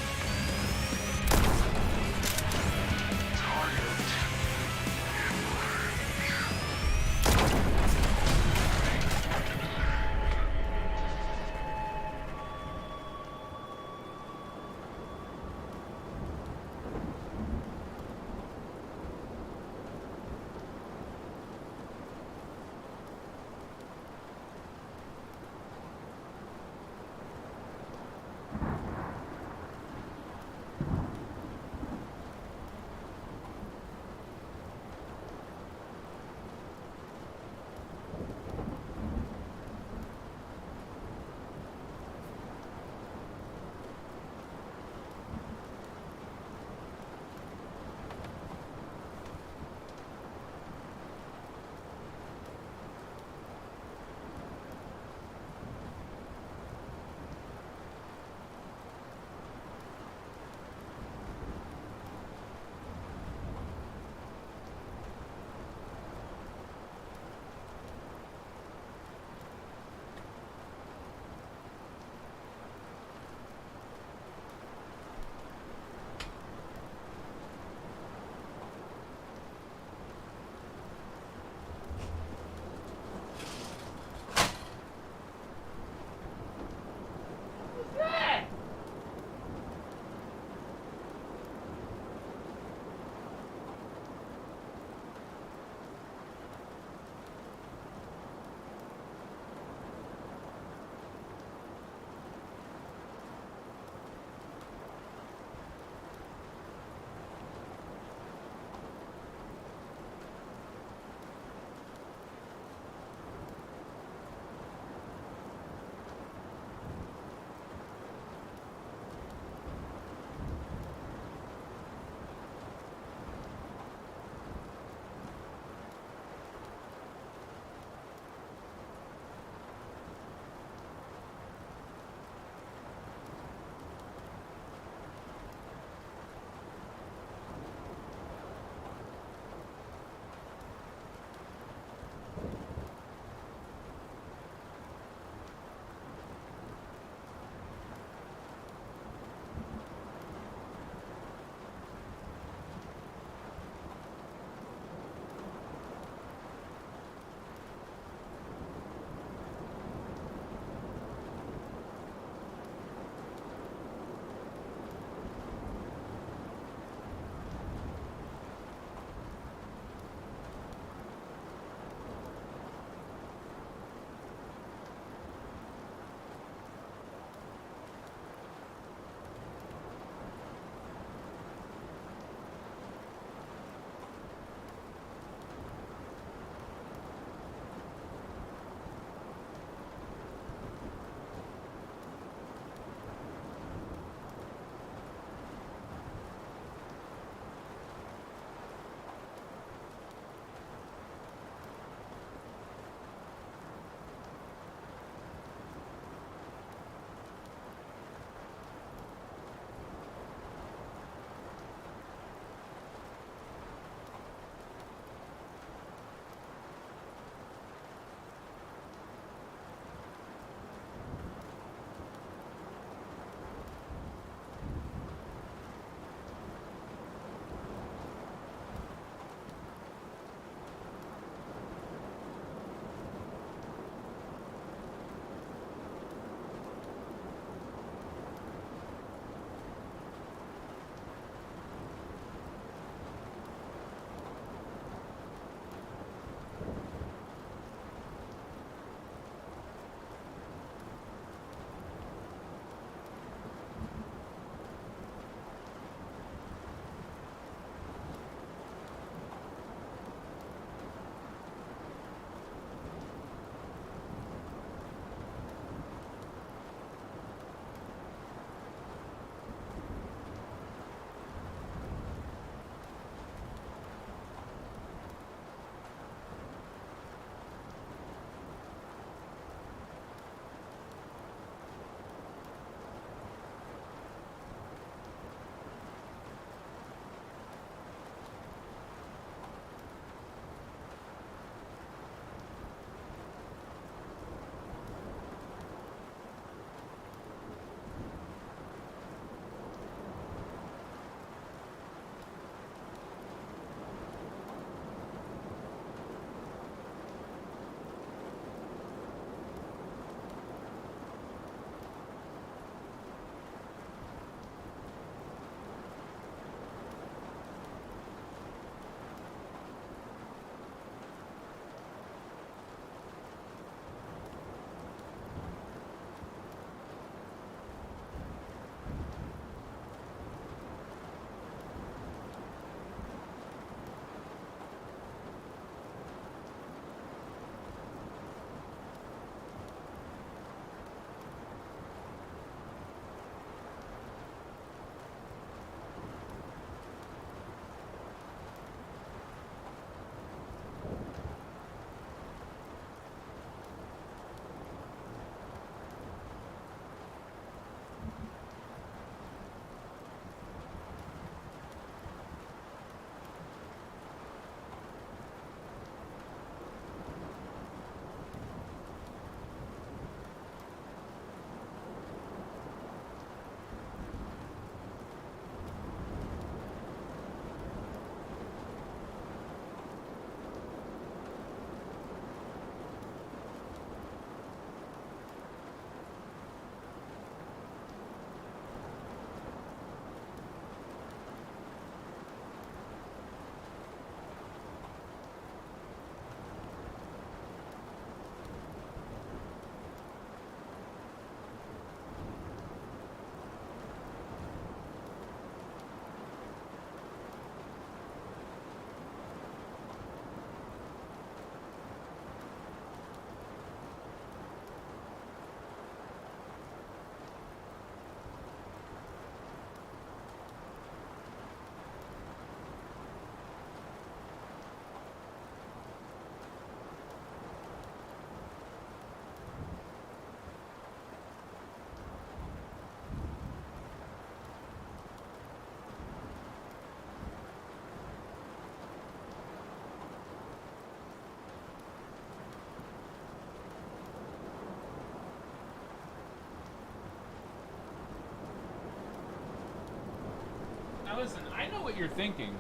listen, I know what you're thinking,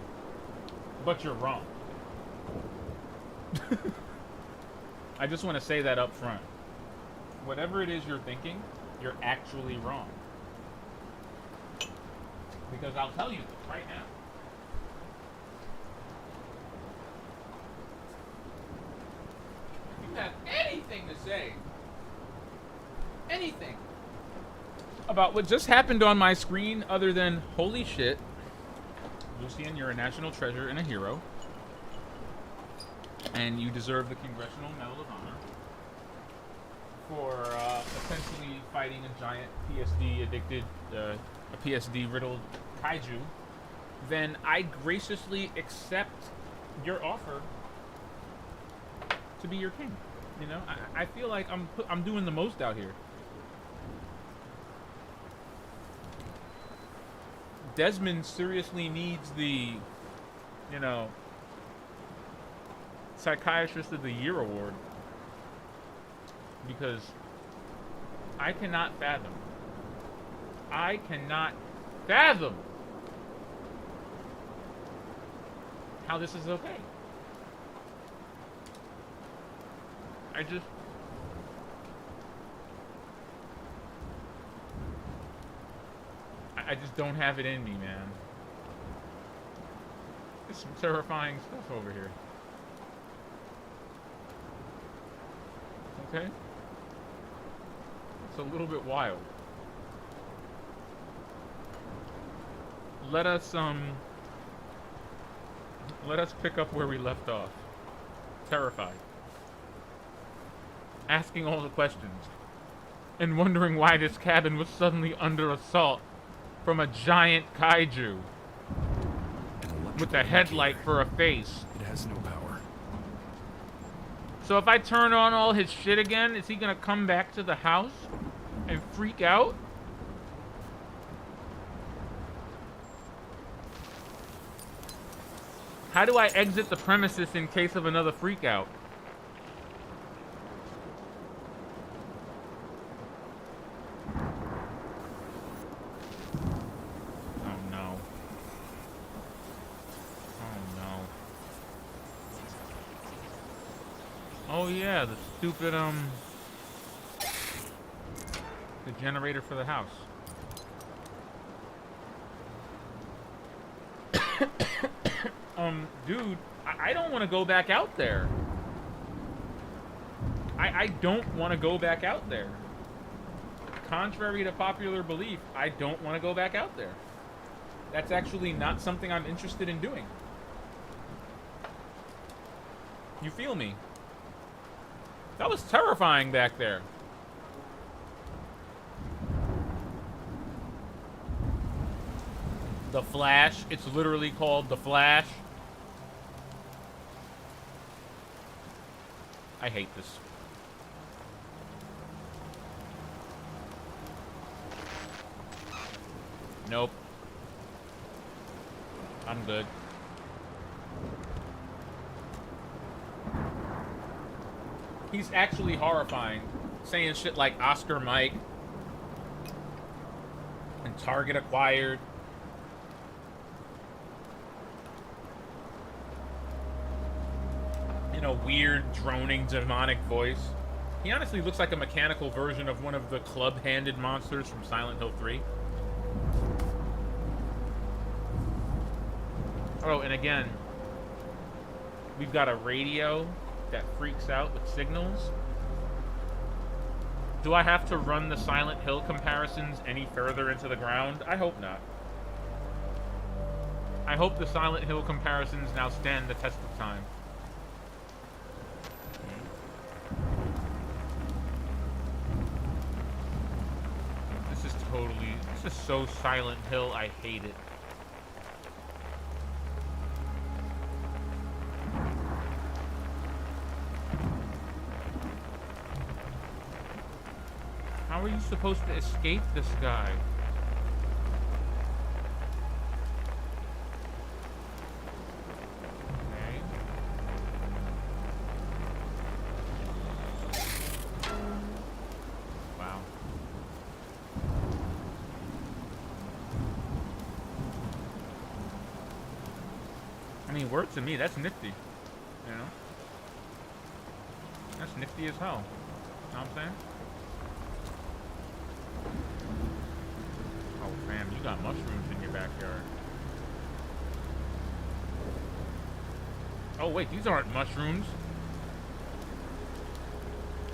but you're wrong. I just want to say that up front. Whatever it is you're thinking, you're actually wrong. Because I'll tell you this right now. If you have anything to say, anything about what just happened on my screen other than, holy shit, Lucian, you're a national treasure and a hero, and you deserve the Congressional Medal of Honor for essentially fighting a giant PSD-addicted, a PSD-riddled kaiju, then I graciously accept your offer to be your king. You know, I feel like I'm doing the most out here. Desmond seriously needs the, you know, Psychiatrist of the Year award, because I cannot fathom how this is okay. I just don't have it in me, man. There's some terrifying stuff over here. Okay? It's a little bit wild. Let us pick up where we left off. Terrified. Asking all the questions. And wondering why this cabin was suddenly under assault from a giant kaiju with a headlight for a face. It has no power. So if I turn on all his shit again, is he gonna come back to the house and freak out? How do I exit the premises in case of another freak out? Oh yeah, the stupid, the generator for the house. Dude, I don't want to go back out there. I don't want to go back out there. Contrary to popular belief, I don't want to go back out there. That's actually not something I'm interested in doing. You feel me? That was terrifying back there. The Flash. It's literally called The Flash. I hate this. Nope. I'm good. He's actually horrifying, saying shit like Oscar Mike and Target acquired. In a weird, droning, demonic voice. He honestly looks like a mechanical version of one of the club-handed monsters from Silent Hill 3. Oh, and again, we've got a radio that freaks out with signals. Do I have to run the Silent Hill comparisons any further into the ground? I hope not. I hope the Silent Hill comparisons now stand the test of time. This is so Silent Hill, I hate it. How are you supposed to escape this guy? I mean, word to me, that's nifty. You know? That's nifty as hell. You know what I'm saying? Oh, fam, you got mushrooms in your backyard. Oh, wait, these aren't mushrooms.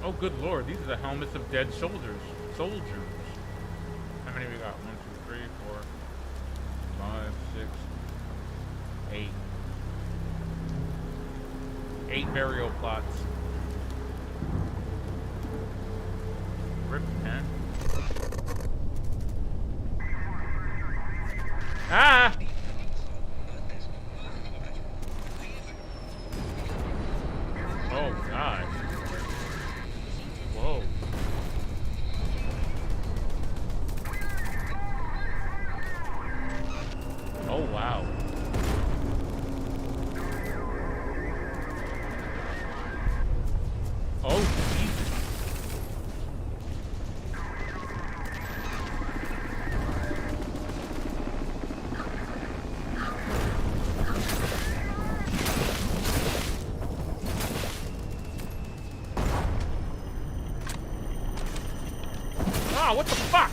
Oh, good lord, these are the helmets of dead soldiers. Soldiers. How many we got? 1, 2, 3, 4, 5, 6, 8. 8 burial plots. Rip, man. Ah! Oh, God. Whoa. Oh, wow. Oh, Jesus. Ah, what the fuck?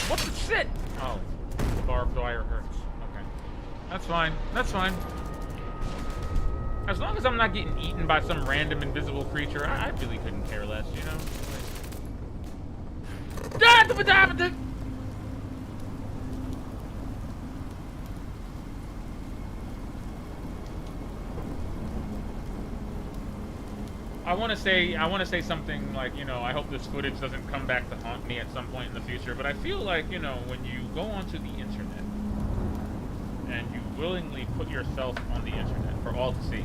What the shit? Oh, the barbed wire hurts. Okay. That's fine. That's fine. As long as I'm not getting eaten by some random invisible creature, I really couldn't care less, you know? I want to say something like, you know, I hope this footage doesn't come back to haunt me at some point in the future, but I feel like, you know, when you go onto the internet and you willingly put yourself on the internet for all to see,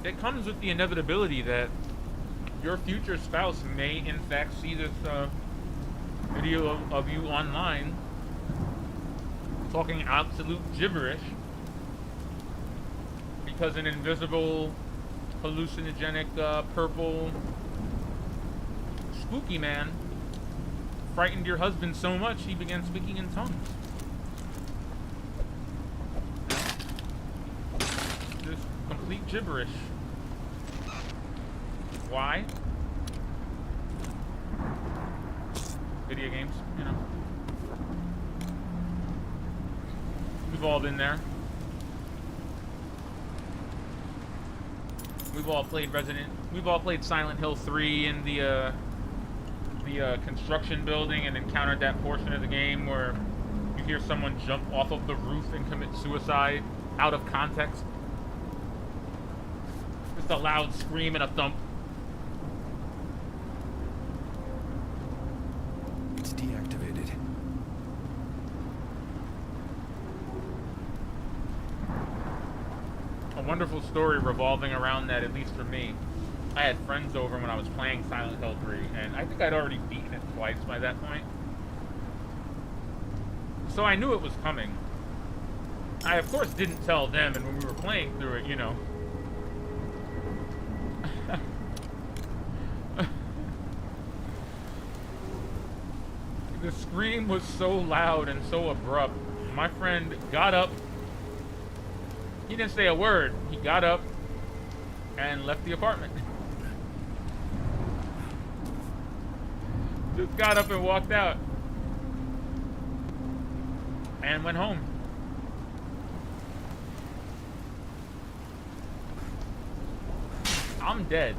it comes with the inevitability that your future spouse may in fact see this video of you online talking absolute gibberish because an invisible, hallucinogenic, purple, spooky man frightened your husband so much he began speaking in tongues. Just complete gibberish. Why? Video games, you know. We've all been there. We've all played Silent Hill 3 in the construction building and encountered that portion of the game where you hear someone jump off of the roof and commit suicide out of context. Just a loud scream and a thump. It's deactivated. A wonderful story revolving around that, at least for me. I had friends over when I was playing Silent Hill 3, and I think I'd already beaten it twice by that point. So I knew it was coming. I, of course, didn't tell them, and when we were playing through it, you know. The scream was so loud and so abrupt. My friend got up. He didn't say a word. He got up and left the apartment. Just got up and walked out. And went home. I'm dead.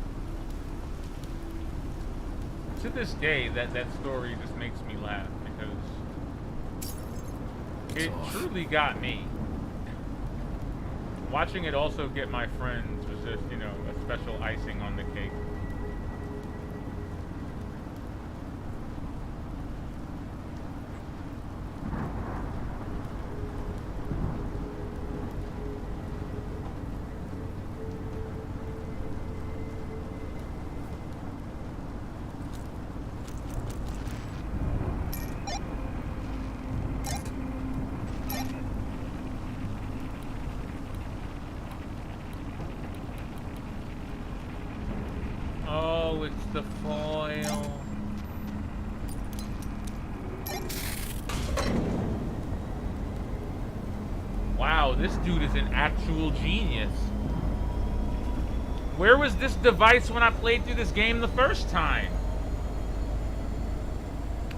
To this day, that story just makes me laugh because it truly got me. Watching it also get my friends was just, you know, a special icing on the cake. the foil. Wow, this dude is an actual genius. Where was this device when I played through this game the first time?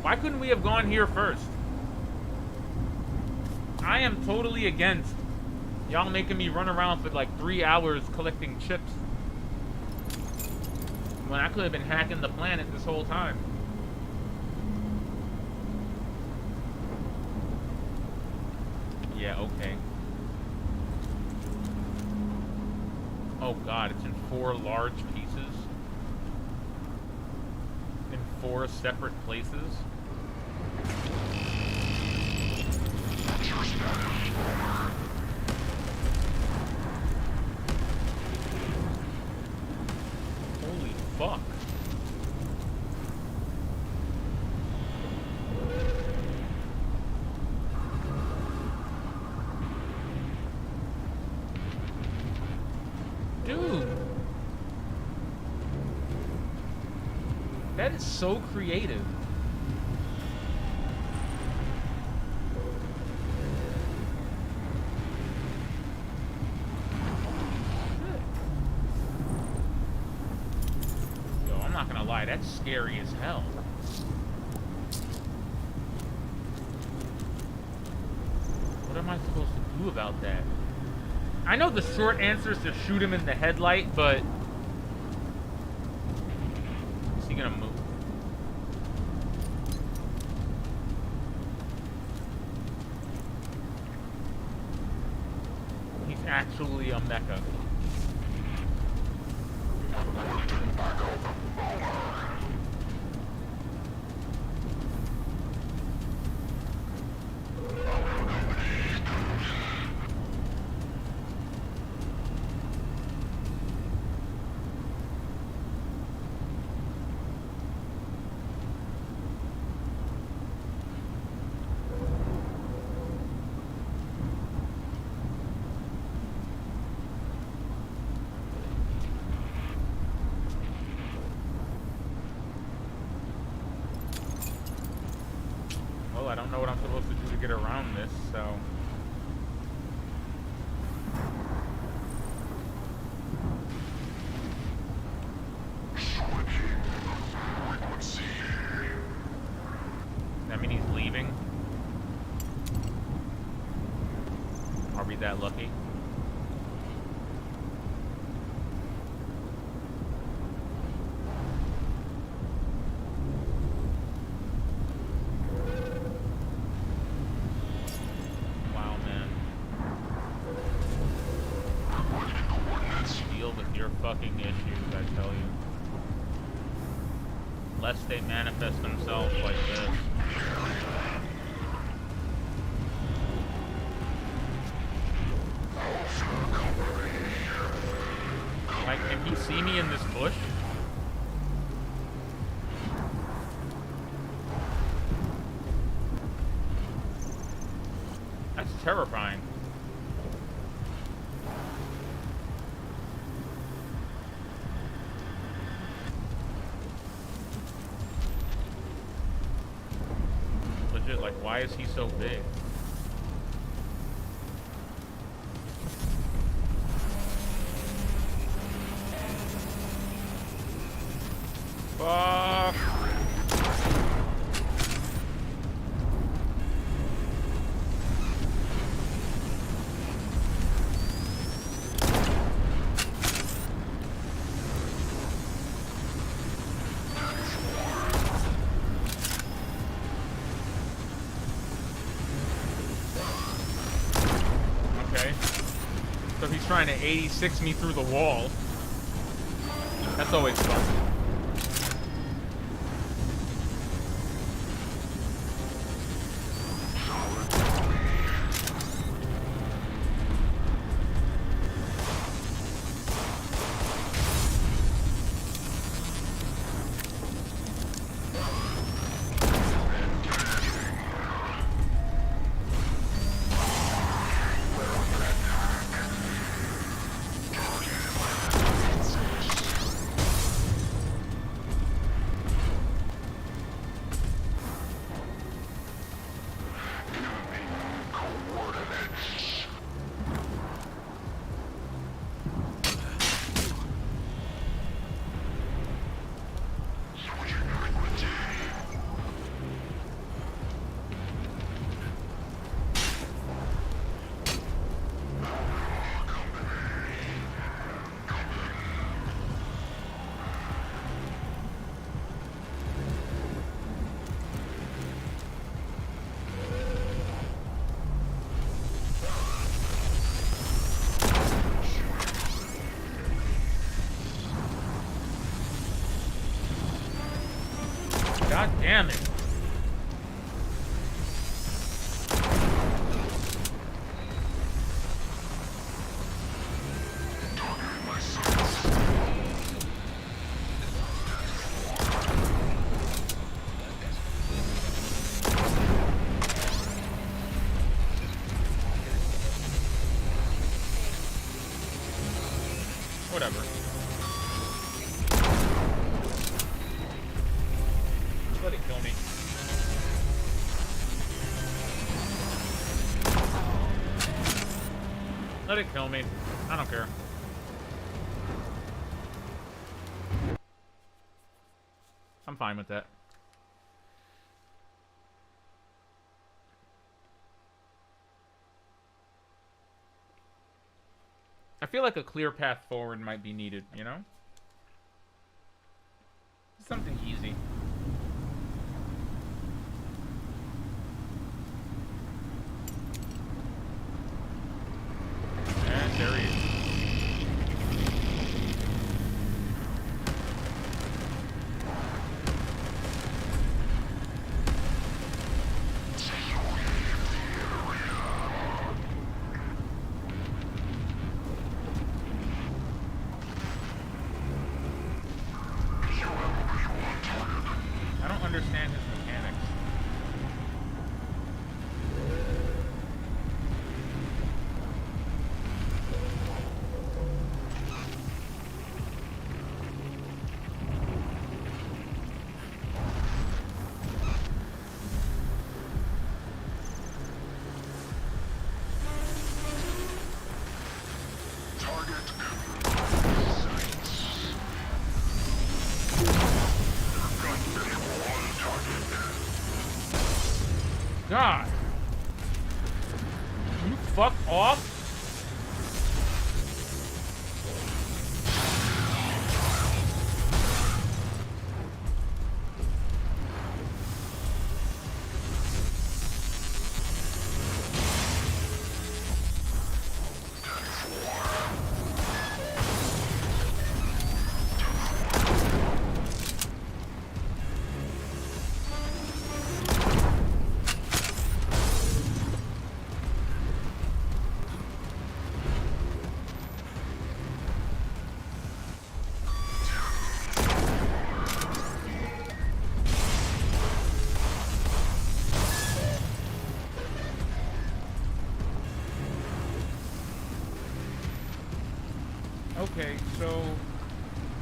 Why couldn't we have gone here first? I am totally against y'all making me run around for like 3 hours collecting chips when I could have been hacking the planet this whole time. Yeah, okay. Oh god, it's in 4 large pieces. In 4 separate places. Holy fuck. Dude. That is so creative. Yo, I'm not gonna lie, that's scary as hell. What am I supposed to do about that? I know the short answer is to shoot him in the headlight, but is he gonna move? He's actually a mecha. Well, I don't know what I'm supposed to do to get around this, so... That mean he's leaving? Are we that lucky? Wow, man. Deal with your fucking issues, I tell you. Lest they manifest themselves like this. Like, can he see me in this bush? That's terrifying. Legit, like, why is he so big? Fuck. Okay. So he's trying to 86 me through the wall. That's always fun. God damn it. Whatever. Let it kill me. Let it kill me. I don't care. I'm fine with that. I feel like a clear path forward might be needed, you know? Something easy. And there he is. I don't understand his mechanics. God! You fuck off? Okay, so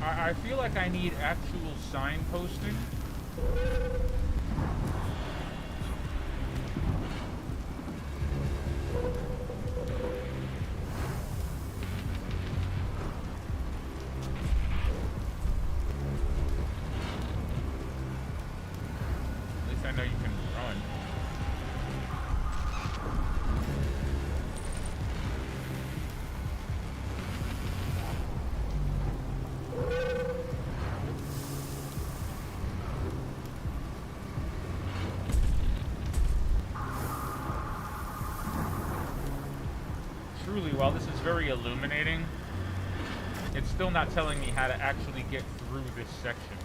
I feel like I need actual signposting. At least I know you can run. Truly, while this is very illuminating, it's still not telling me how to actually get through this section.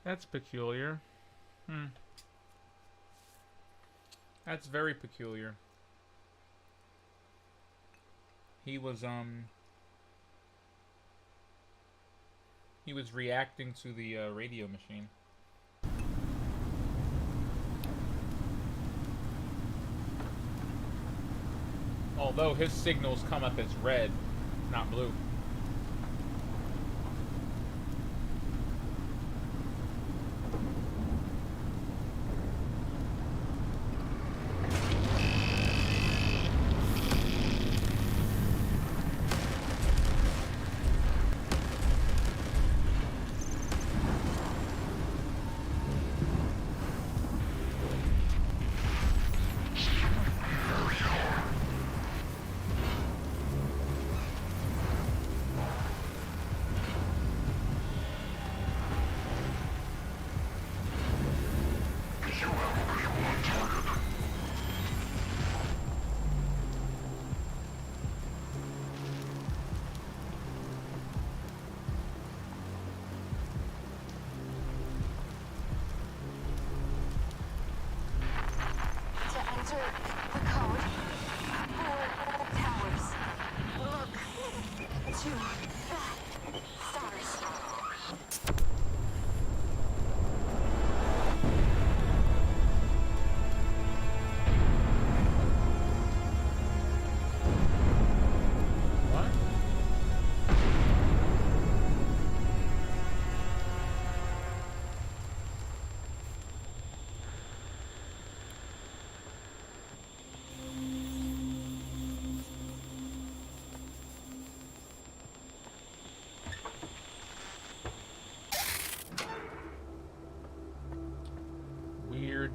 That's peculiar. That's very peculiar. He was reacting to the radio machine. Although his signals come up as red, not blue.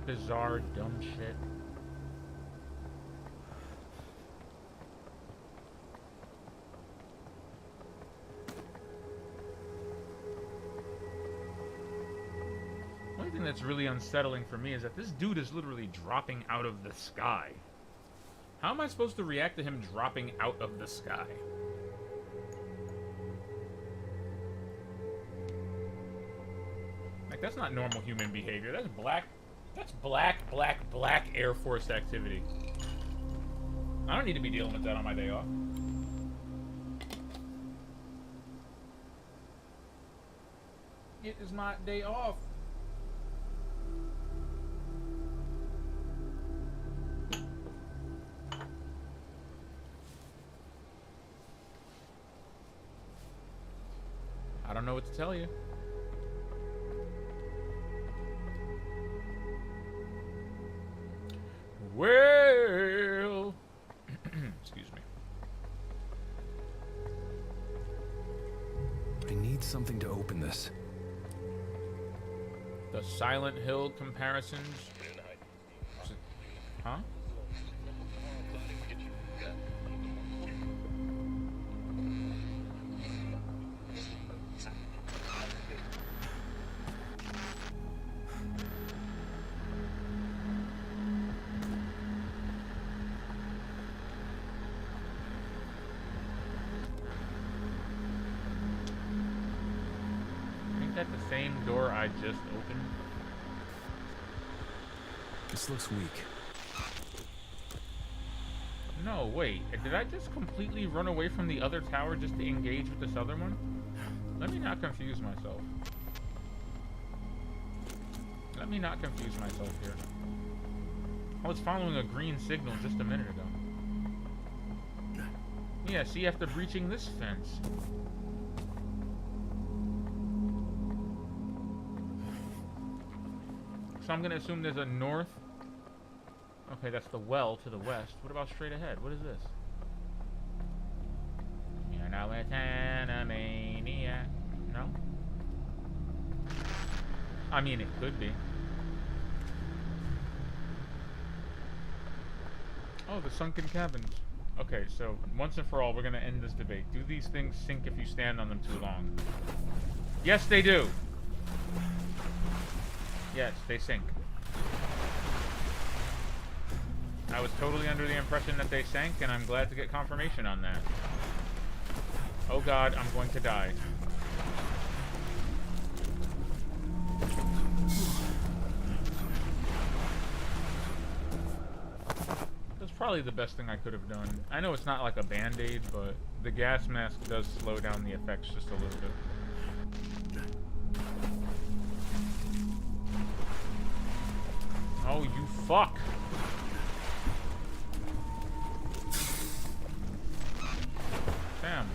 bizarre, dumb shit. One thing that's really unsettling for me is that this dude is literally dropping out of the sky. How am I supposed to react to him dropping out of the sky? Like, that's not normal human behavior. That's black Air Force activity. I don't need to be dealing with that on my day off. It is my day off. I don't know what to tell you. Well, excuse me. I need something to open this. The Silent Hill comparisons. Huh? That the same door I just opened? This looks weak. No, wait. Did I just completely run away from the other tower just to engage with this other one? Let me not confuse myself. Let me not confuse myself here. I was following a green signal just a minute ago. Yeah, see, after breaching this fence. So I'm gonna assume there's a north. Okay, that's the well to the west. What about straight ahead? What is this? You're now a Tanamaniac. No? I mean, it could be. Oh, the sunken cabins. Okay, so once and for all, we're gonna end this debate. Do these things sink if you stand on them too long? Yes, they do. Yes, they sink. I was totally under the impression that they sank, and I'm glad to get confirmation on that. Oh god, I'm going to die. That's probably the best thing I could have done. I know it's not like a band-aid, but the gas mask does slow down the effects just a little bit. Oh, you fuck! Damn.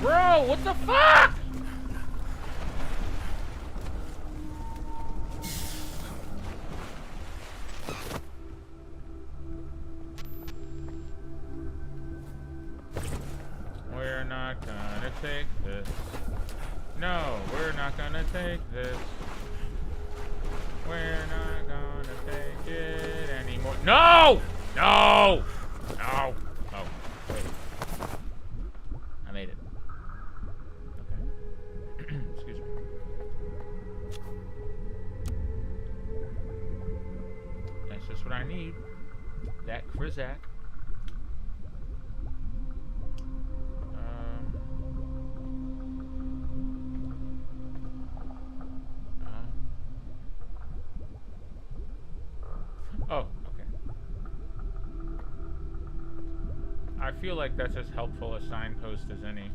Bro, what the fuck?! We're not gonna take this. No, we're not gonna take this. We're not gonna take it anymore. No! No! No! Oh, wait. I made it. Okay. Excuse me. That's just what I need. That Krizak. Oh, okay. I feel like that's as helpful a signpost as any.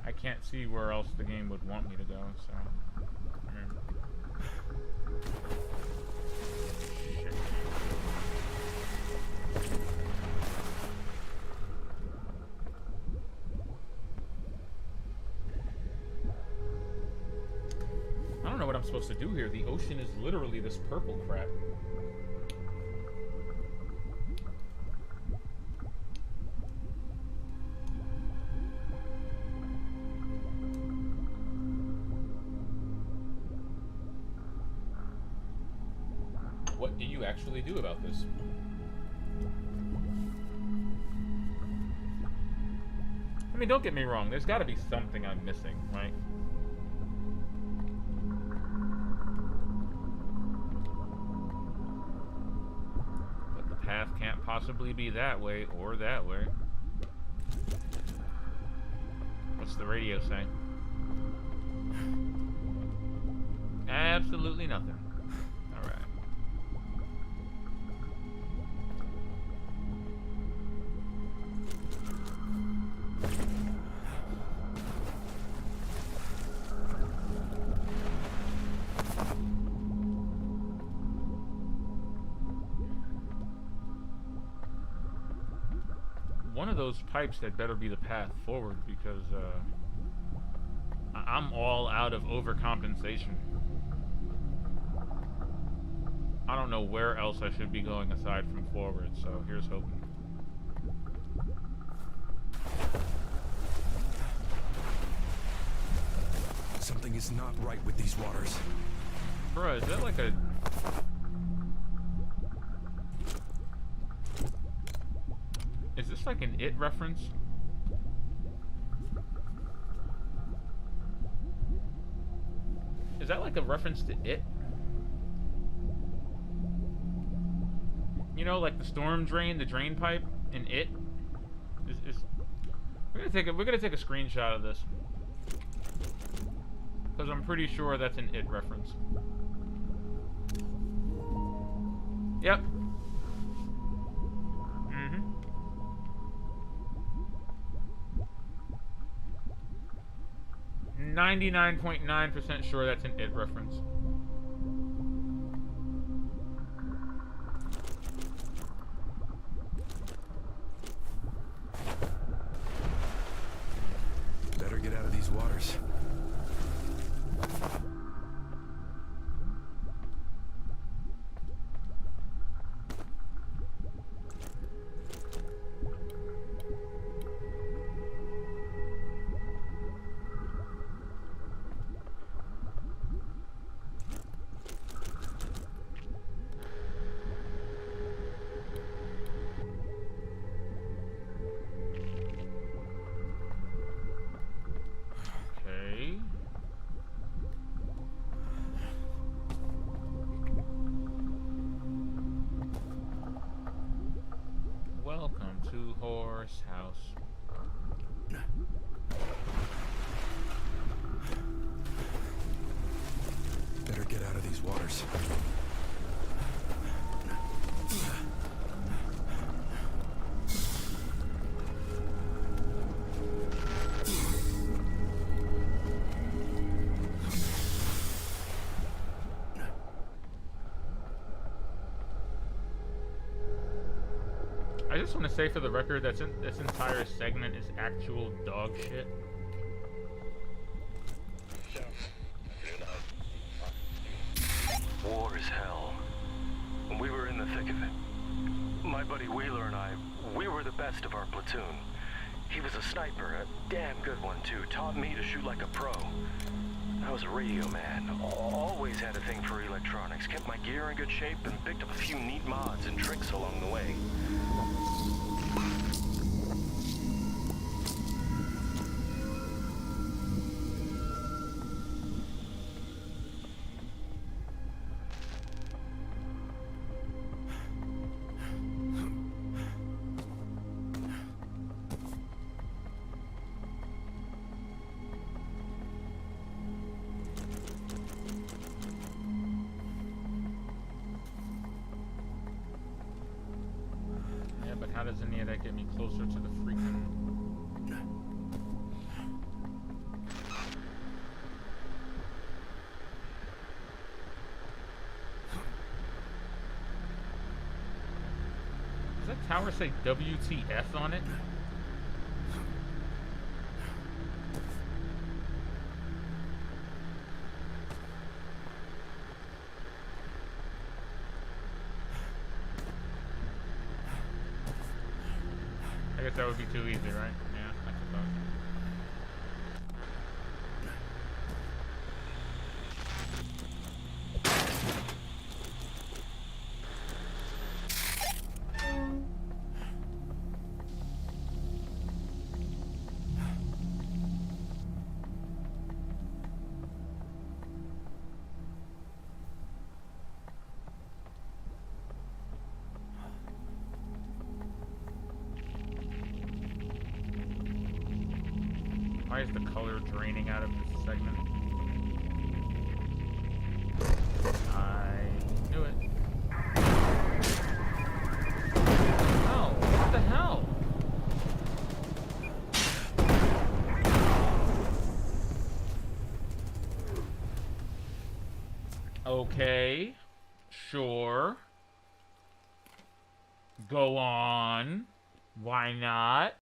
I can't see where else the game would want me to go, so... Shit. I don't know what I'm supposed to do here. The ocean is literally this purple crap. you actually do about this? I mean, don't get me wrong, there's gotta be something I'm missing, right? But the path can't possibly be that way or that way. What's the radio saying? Absolutely nothing. Alright. One of those pipes had better be the path forward because I'm all out of overcompensation. I don't know where else I should be going aside from forward, so here's hoping. Something is not right with these waters. Bruh, is that like a... Is this like an It reference? Is that like a reference to It? You know, like the storm drain, the drain pipe in It? We're gonna take a screenshot of this. Because I'm pretty sure that's an It reference. Yep. 99.9% sure that's an It reference. Better get out of these waters. Welcome to Horse House. Better get out of these waters. I just want to say for the record that this entire segment is actual dog shit. War is hell. We were in the thick of it. My buddy Wheeler and I, we were the best of our platoon. He was a sniper, a damn good one too. Taught me to shoot like a pro. I was a radio man. Always had a thing for electronics. Kept my gear in good shape and picked up a few neat mods and tricks along the way. But how does any of that get me closer to the freaking... Does that tower say WTF on it? I guess that would be too easy, right? Yeah, I suppose. Why is the color draining out of this segment? I knew it. Oh, what the hell? Okay, sure. Go on. Why not?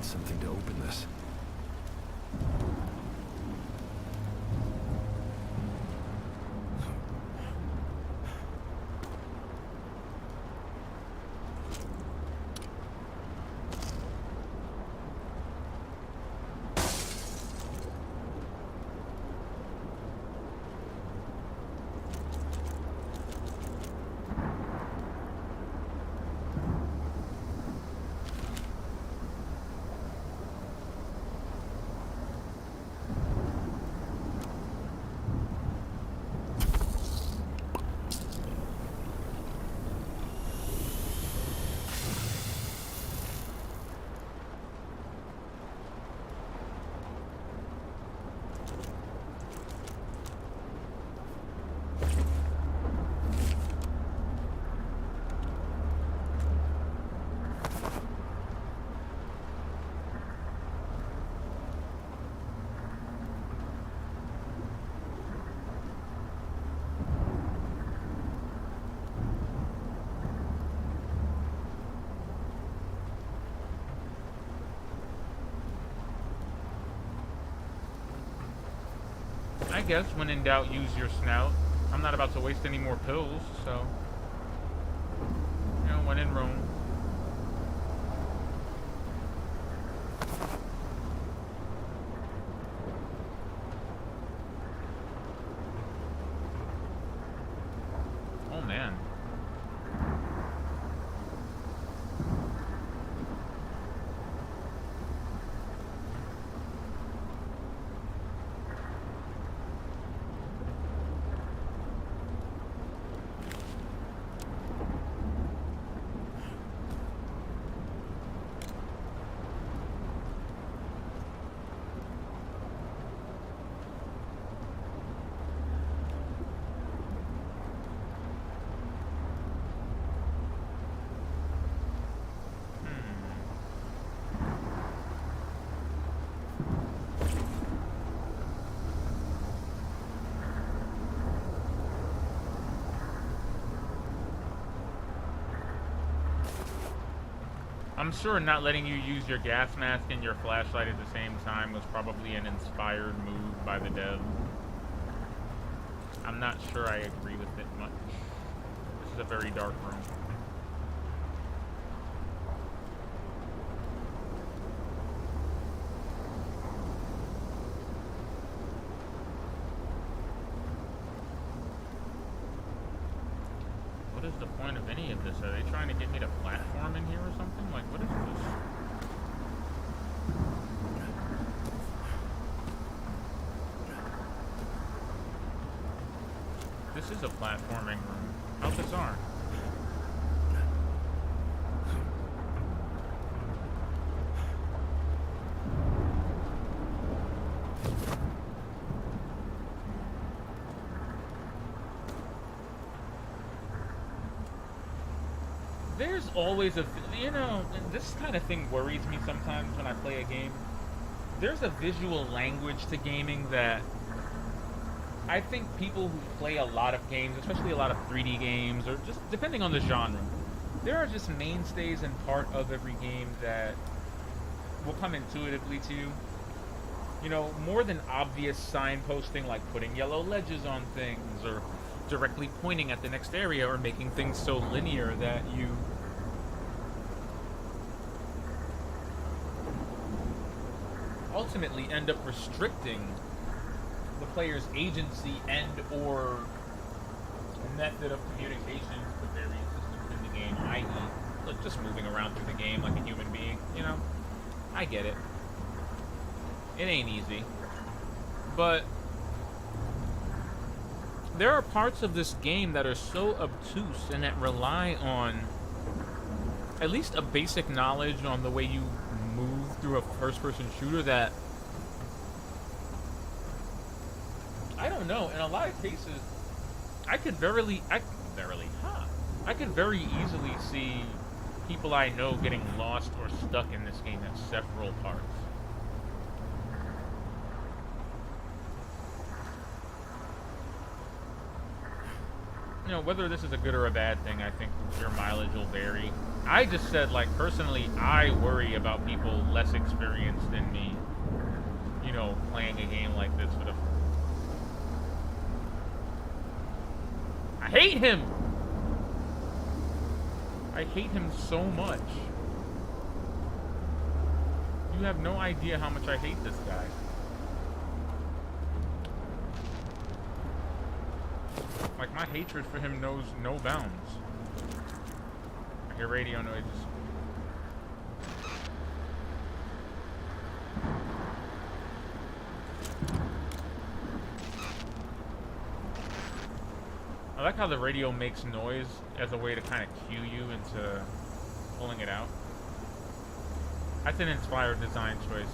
something to open this. I guess when in doubt, use your snout. I'm not about to waste any more pills, so... You know, when in Rome. Oh, man. I'm sure not letting you use your gas mask and your flashlight at the same time was probably an inspired move by the dev. I'm not sure I agree with it much. This is a very dark room. What is the point of any of this? Are they trying to get me to platform in here or something? Like, what is this? This is a platforming room. How bizarre. There's always a, you know, this kind of thing worries me sometimes when I play a game. There's a visual language to gaming that I think people who play a lot of games, especially a lot of 3D games, or just depending on the genre, there are just mainstays and part of every game that will come intuitively to you. You know, more than obvious signposting like putting yellow ledges on things, or directly pointing at the next area, or making things so linear that you ultimately end up restricting the player's agency and or method of communication with various systems in the game, i.e. like just moving around through the game like a human being, you know? I get it. It ain't easy. But there are parts of this game that are so obtuse and that rely on at least a basic knowledge on the way you move through a first-person shooter that I don't know. In a lot of cases, I could very easily see people I know getting lost or stuck in this game at several parts. you know, whether this is a good or a bad thing, I think your mileage will vary. I just said, like, personally, I worry about people less experienced than me, you know, playing a game like this for the... I hate him! I hate him so much. You have no idea how much I hate this guy. Like, my hatred for him knows no bounds. I hear radio noises. I like how the radio makes noise as a way to kind of cue you into pulling it out. That's an inspired design choice.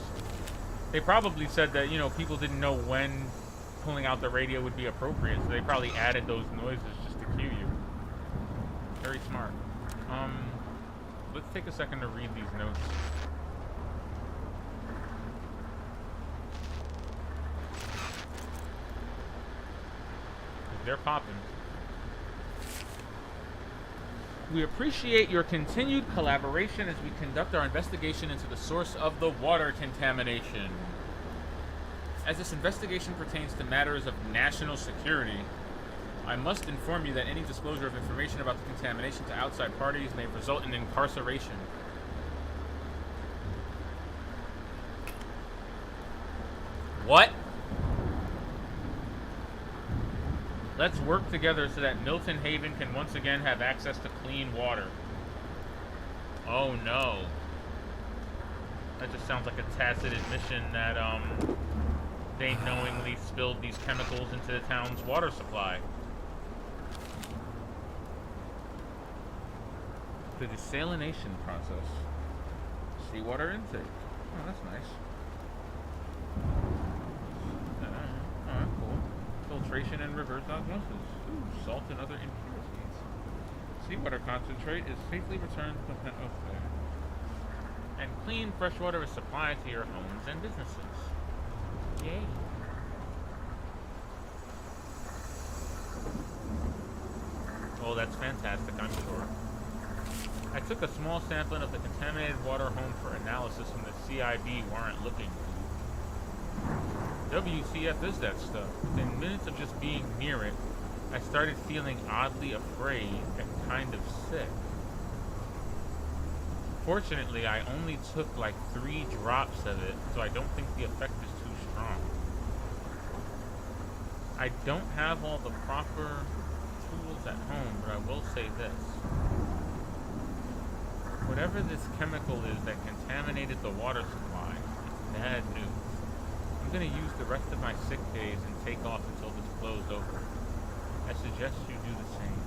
They probably said that, you know, people didn't know when pulling out the radio would be appropriate, so they probably added those noises just to cue you. Very smart. Let's take a second to read these notes. They're popping. We appreciate your continued collaboration as we conduct our investigation into the source of the water contamination. As this investigation pertains to matters of national security, I must inform you that any disclosure of information about the contamination to outside parties may result in incarceration. What? Let's work together so that Milton Haven can once again have access to clean water. Oh no. That just sounds like a tacit admission that, they knowingly spilled these chemicals into the town's water supply. The desalination process. Seawater intake. Oh, that's nice. Alright, cool. Filtration and reverse osmosis. Ooh, salt and other impurities. Seawater concentrate is safely returned to the... Okay. And clean fresh water is supplied to your homes and businesses. Yay. Oh, that's fantastic, I'm sure. I took a small sampling of the contaminated water home for analysis from the CIB warrant looking. WCF is that stuff. Within minutes of just being near it, I started feeling oddly afraid and kind of sick. Fortunately, I only took like 3 drops of it, so I don't think the effect is too strong. I don't have all the proper tools at home, but I will say this. Whatever this chemical is that contaminated the water supply, it's bad news. I'm going to use the rest of my sick days and take off until this blows over. I suggest you do the same.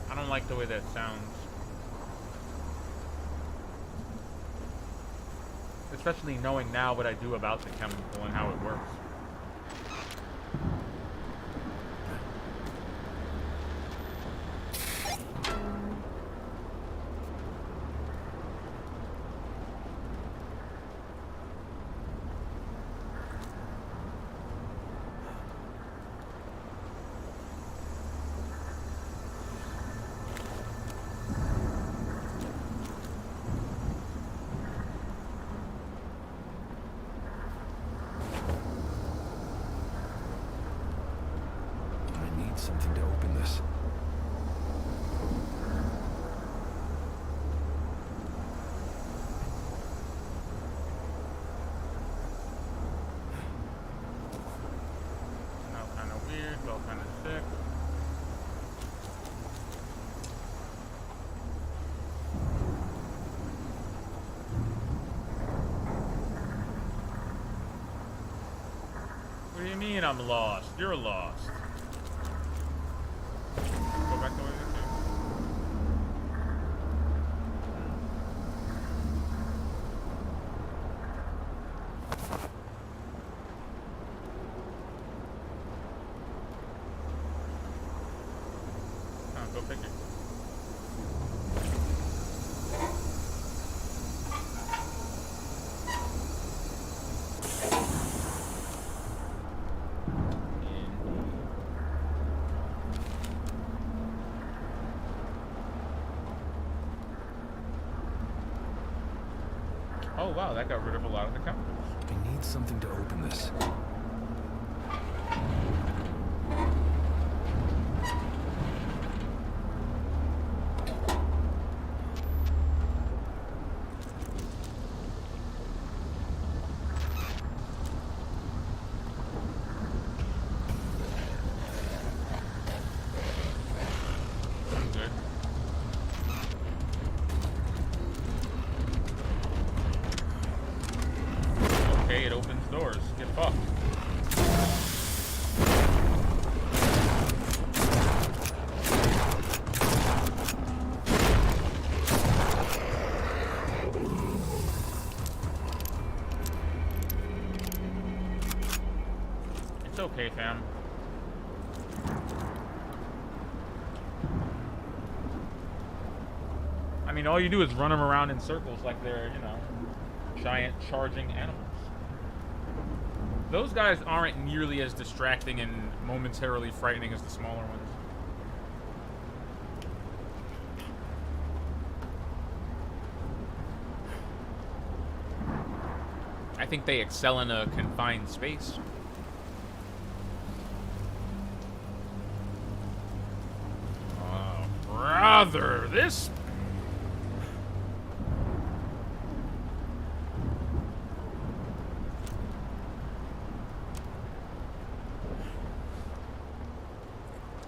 I don't like the way that sounds. Especially knowing now what I do about the chemical and how it works. Something to open this. Felt kind of weird, felt kind of sick. What do you mean I'm lost? You're lost. Go back the way they came. Go figure. Oh wow, that got rid of a lot of the counters. I need something to open this. Good. Okay, it opens doors. Get fucked. It's okay, fam. I mean, all you do is run them around in circles like they're, you know, giant charging animals. Those guys aren't nearly as distracting and momentarily frightening as the smaller ones. I think they excel in a confined space. Oh, brother, this...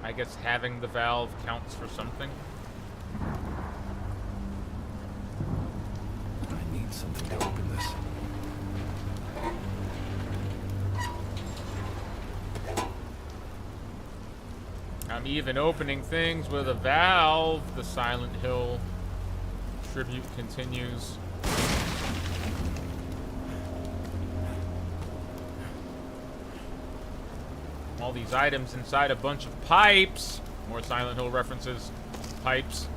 I guess having the valve counts for something. I need something to open this. I'm even opening things with a valve. The Silent Hill tribute continues. All these items inside a bunch of pipes. More Silent Hill references. Pipes.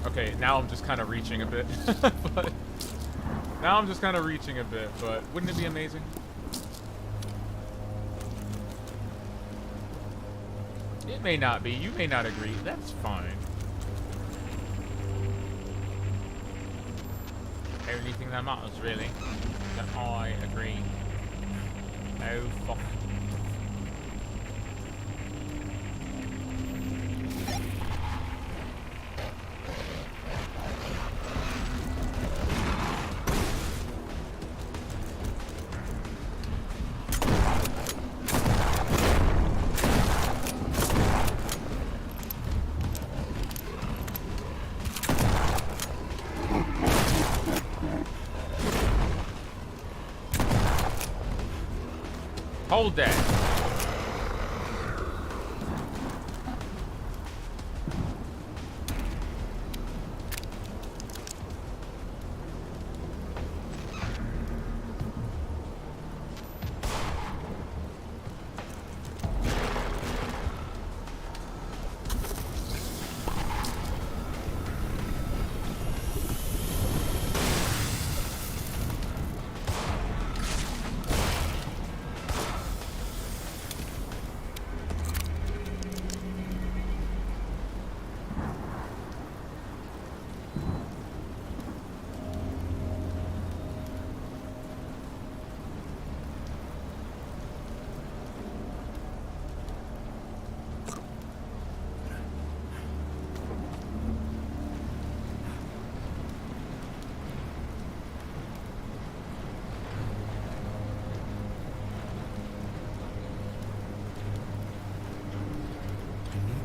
Okay, now I'm just kind of reaching a bit. But wouldn't it be amazing? It may not be. You may not agree. That's fine. Anything that matters, really. That I agree. Oh, fuck. Hold that.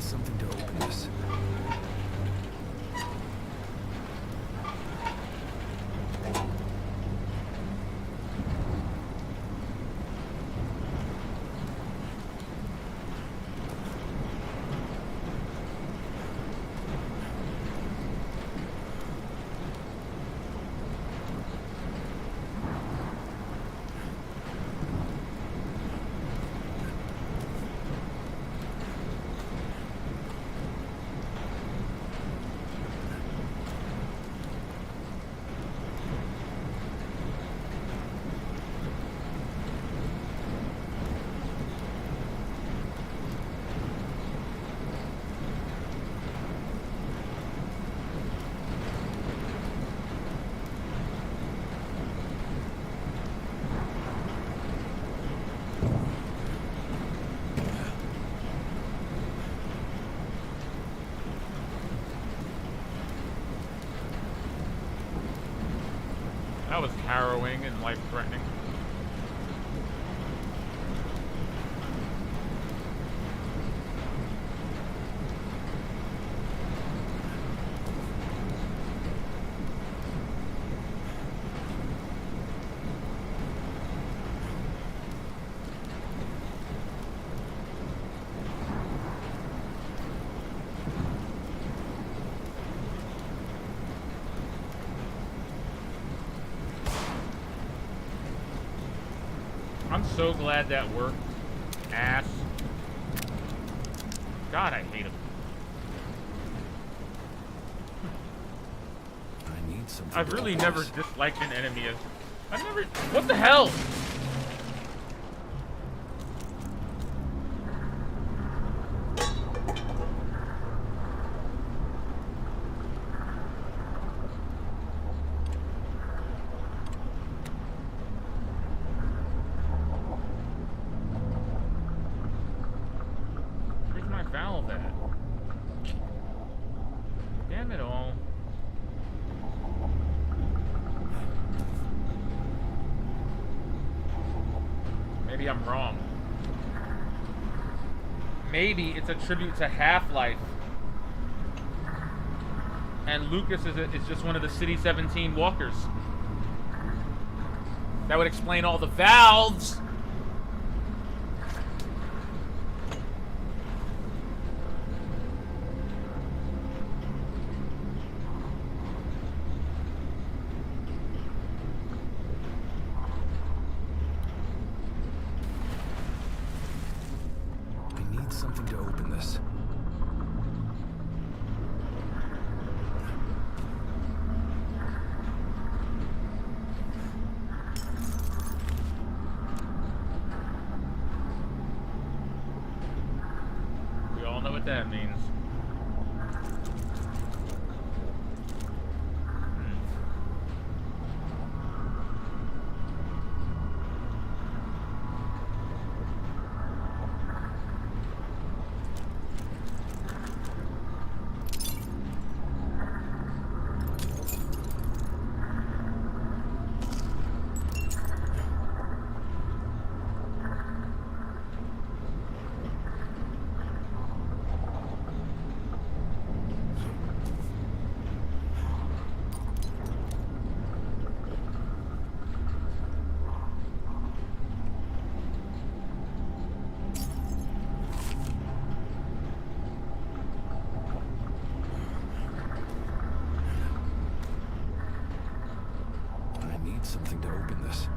Something to open this. That was harrowing and life-threatening. I'm so glad that worked. Ass. God, I hate him. I need something. I've to really open never this. disliked an enemy as... I've never... What the hell? Where's my valve at? Damn it all. Maybe I'm wrong. Maybe it's a tribute to Half-Life. And Lucas is just one of the City 17 walkers. That would explain all the valves! I need something to open this. We all know what that means. I need something to open this.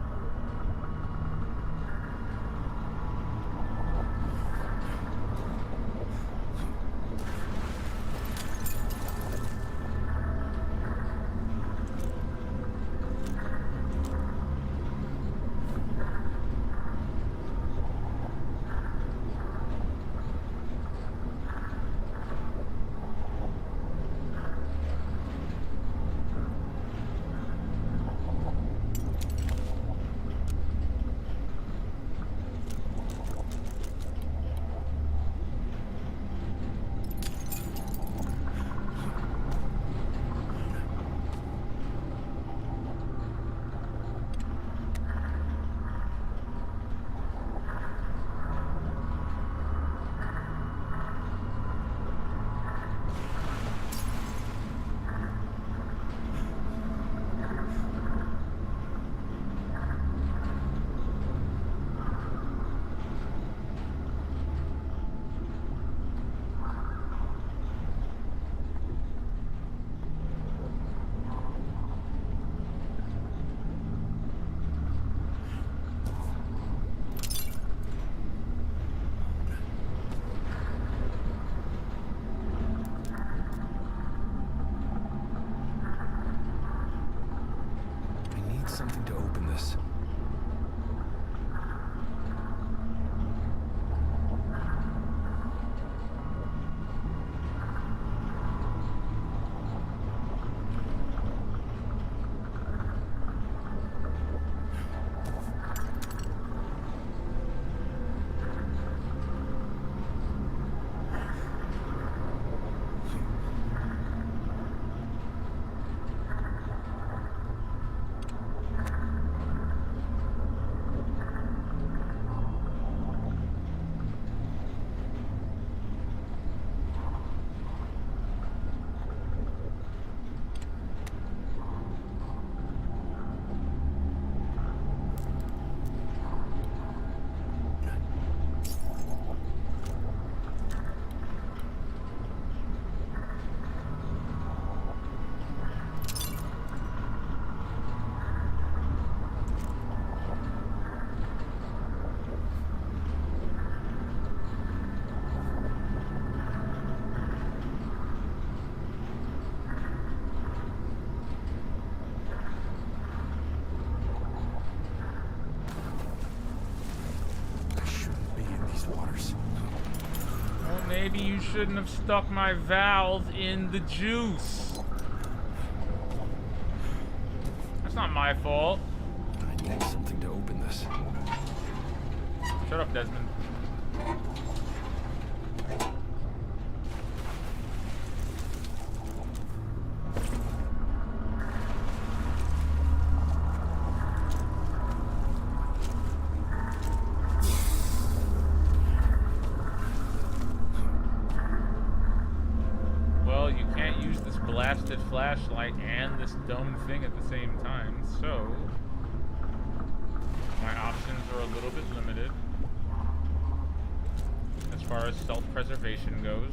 maybe you shouldn't have stuck my valve in the juice. That's not my fault. I need something to open this. Shut up, Desmond. Well, you can't use this blasted flashlight and this dumb thing at the same time, so my options are a little bit limited as far as self-preservation goes.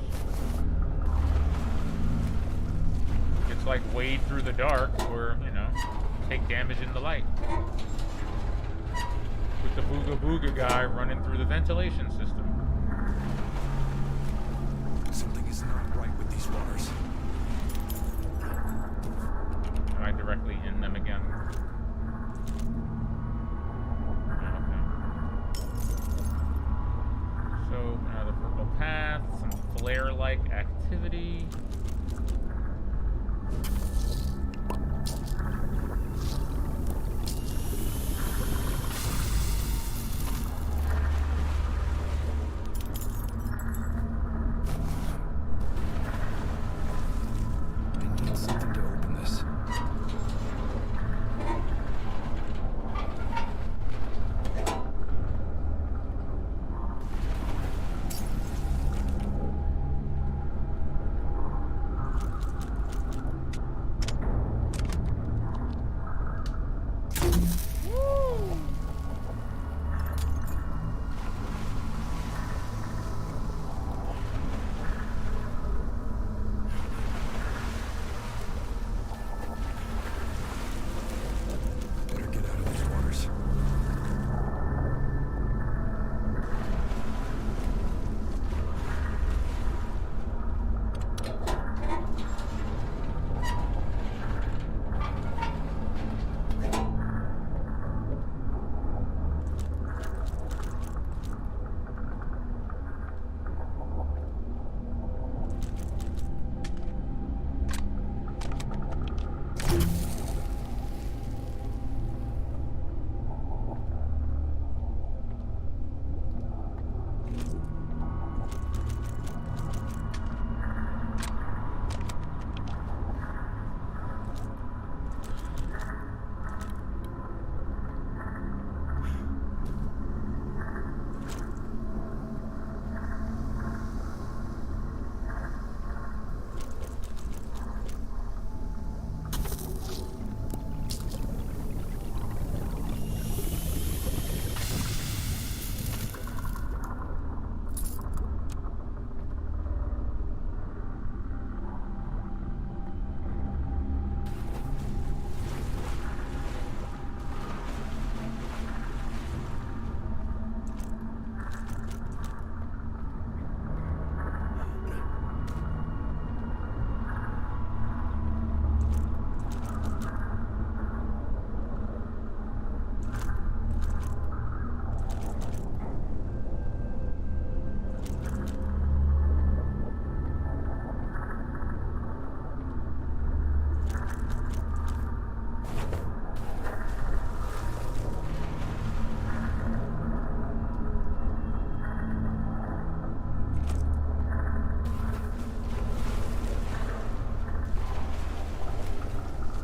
It's like wade through the dark or, you know, take damage in the light. With the booga booga guy running through the ventilation system. Something is not right with these waters. Am I directly in them again? Okay. So, another purple path, some flare-like activity. I need something to open this. Better get out of these waters.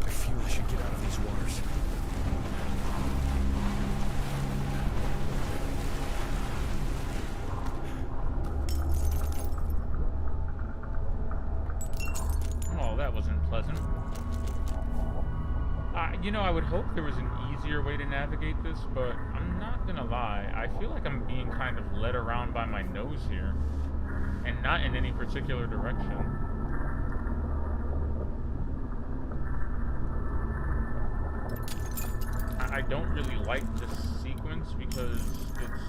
I feel I should get out of these waters. Oh, that wasn't pleasant. You know, I would hope there was an easier way to navigate this, but I'm not gonna lie. I feel like I'm being kind of led around by my nose here, and not in any particular direction. I don't really like this sequence because it's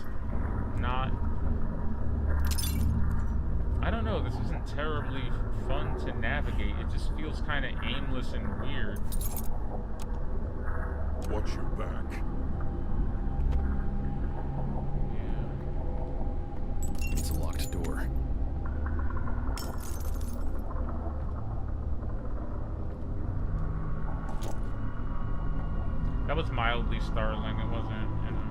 not... I don't know, this isn't terribly fun to navigate. It just feels kind of aimless and weird. Watch your back. Yeah. It's a locked door. That was mildly startling. It wasn't, you know.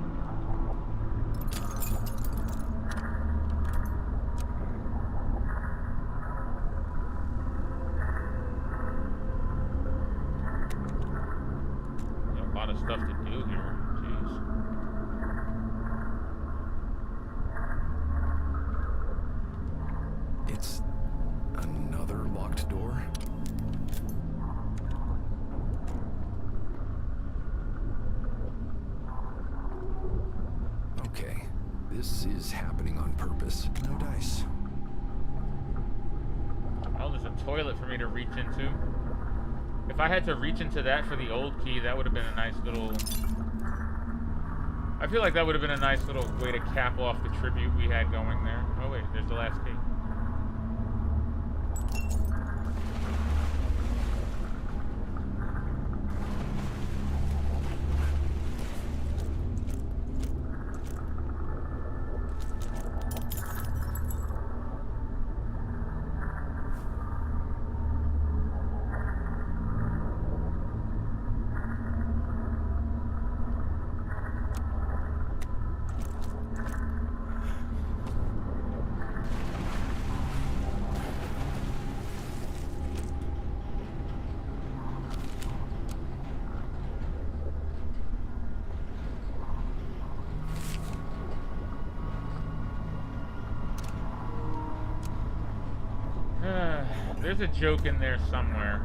There's a lot of stuff to do here. Jeez. It's another locked door? Okay, this is happening on purpose. No dice. Oh, there's a toilet for me to reach into. If I had to reach into that for the old key, that would have been a nice little... I feel like that would have been a nice little way to cap off the tribute we had going there. Oh wait, there's the last key. There's a joke in there somewhere.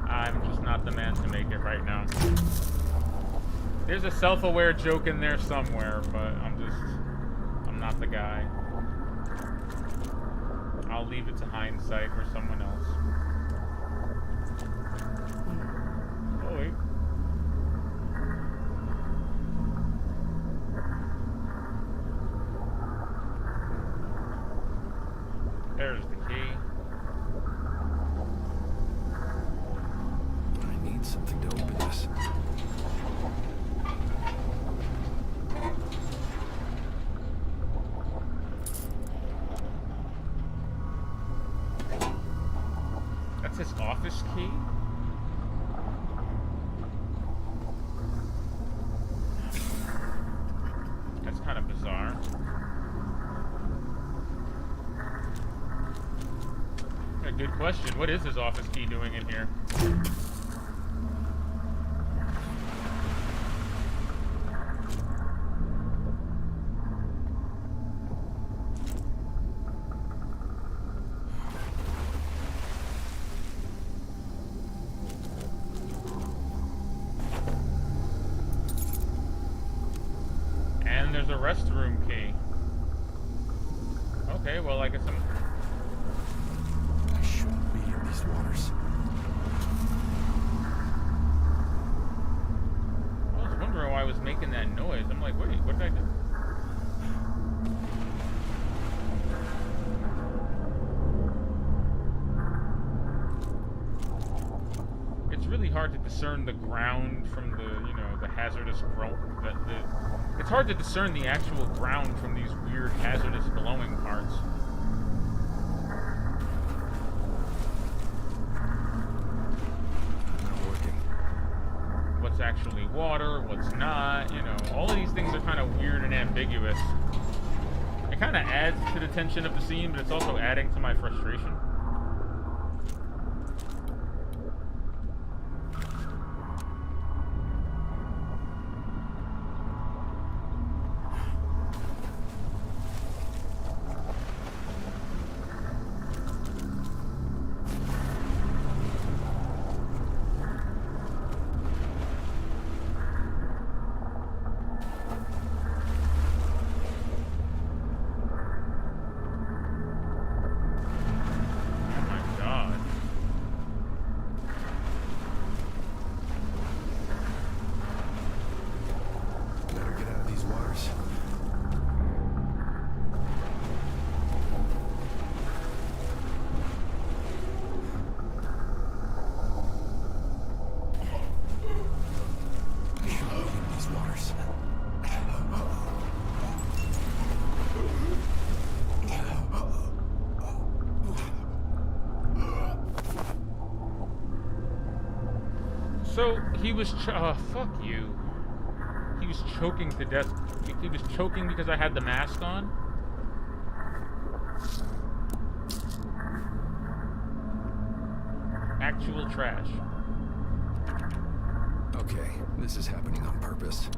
I'm just not the man to make it right now. There's a self-aware joke in there somewhere, but I'm not the guy. I'll leave it to hindsight or someone else. Oh wait. There's the key. I need something to open this. That's his office key? That's kind of bizarre. A good question. What is his office key doing in here? And there's a restroom key. Okay, well I guess I'm... I shouldn't be in these waters. I was wondering why I was making that noise. I'm like, wait, what did I do? It's really hard to discern the ground from the, you know, the hazardous it's hard to discern the actual ground from these weird hazardous glowing parts. Not working. What's actually water, what's not, you know, all of these things are kind of weird and ambiguous. It kind of adds to the tension of the scene, but it's also adding to my frustration. So he was fuck you. was choking to death. He was choking because I had the mask on. Actual trash. Okay, this is happening on purpose.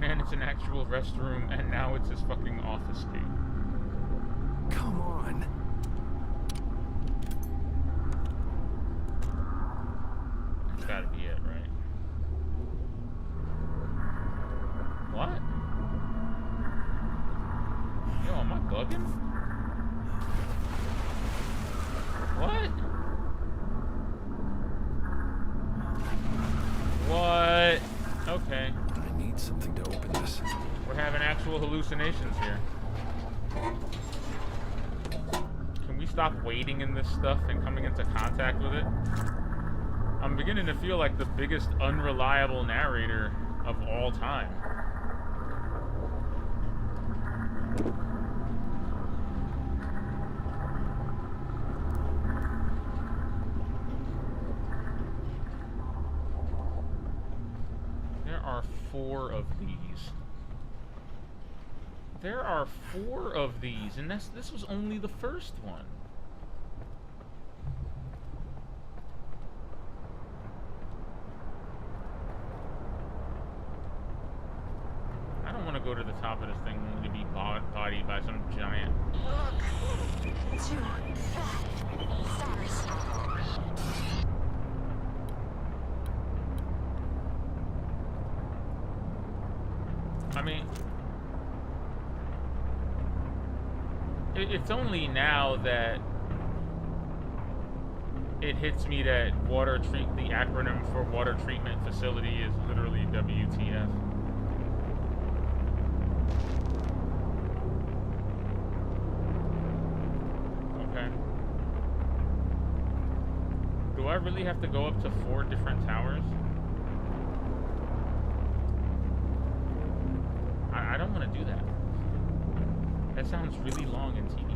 Man, it's an actual restroom, and now it's his fucking office key. Come on. That's gotta be it, right? What? Yo, am I bugging? What? What? Okay. I need something to open this. We're having actual hallucinations here. Can we stop wading in this stuff and coming into contact with it? I'm beginning to feel like the biggest unreliable narrator of all time. There are 4 of these. There are 4 of these, and this was only the first one. I don't want to go to the top of this thing only to be bodied by some giant. I mean, it's only now that it hits me that the acronym for water treatment facility is literally WTF. Okay. Do I really have to go up to 4 different towers? I don't want to do that. That sounds really long and tedious.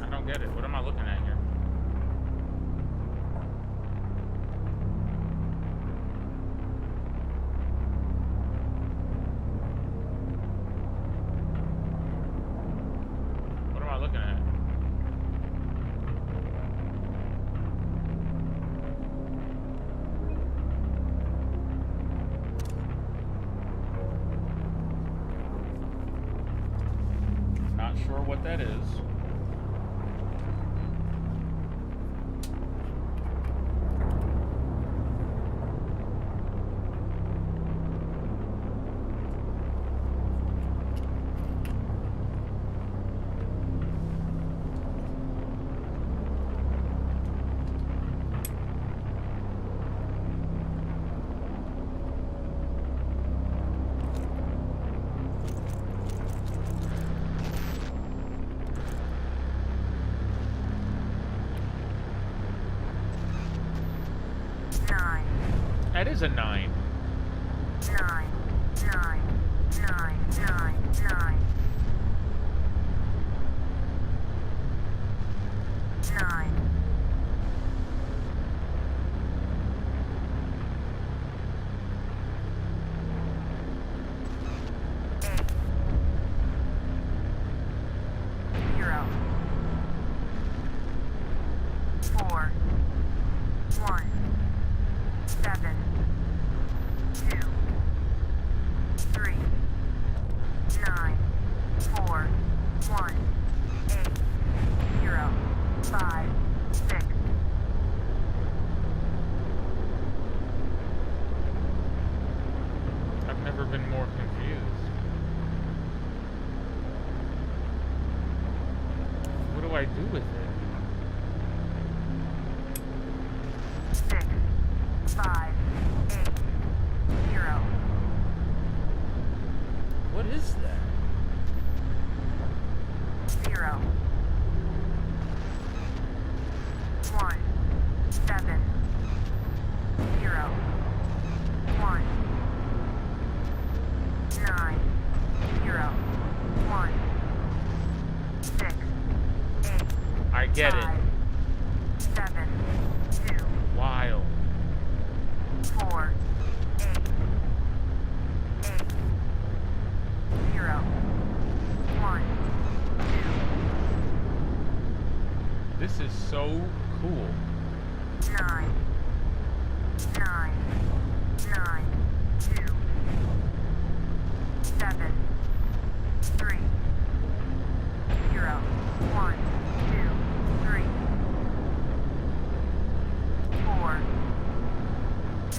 I don't get it. What am I looking at here? What am I looking at? Not sure what that is. That is a 9. 9, 9, 9, 9, 9. 9. 8. 0. 4. 1. 7. 2. 3. 9. 4. 1. 8. 0. 5. 6. I've never been more confused. What do I do with it? 6. 5. 8. 0. What is that? 0. 1. 7. get it. 5, 7, 2, Wild. 4, 8, 0, 1, This is so cool. 2, 9, 9, 9, 2, 7, 3, 0, 1, 2, 3, 4,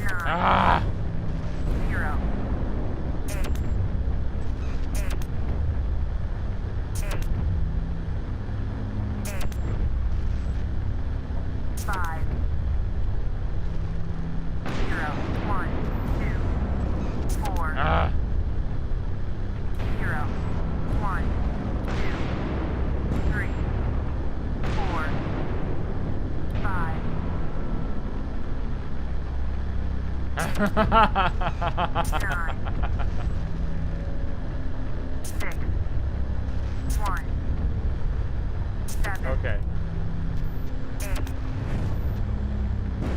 9, Ah! 0, 8, 8, 8, 8, 5, 0, 1, 2, 4, Ah! 0, 1, 2, 3, 4, 5, 9, 6, 1, 7, Okay. 8,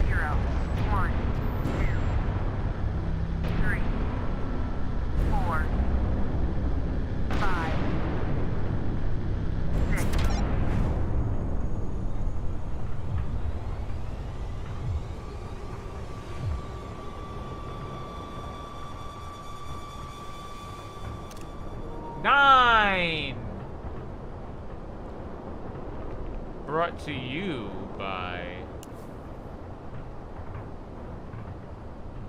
0, 1, 2, 3, 4, 5, 6. Nine! Brought to you by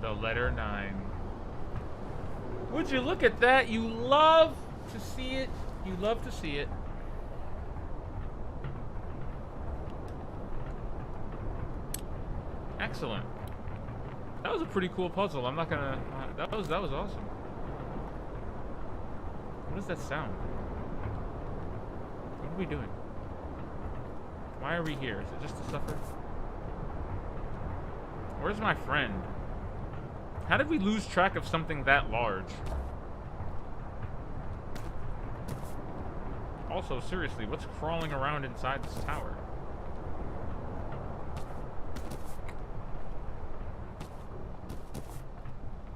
the letter 9. Would you look at that? You love to see it. You love to see it. Excellent. That was a pretty cool puzzle. I'm not gonna. That was awesome. What is that sound? What are we doing? Why are we here? Is it just to suffer? Where's my friend? How did we lose track of something that large? Also, seriously, what's crawling around inside this tower?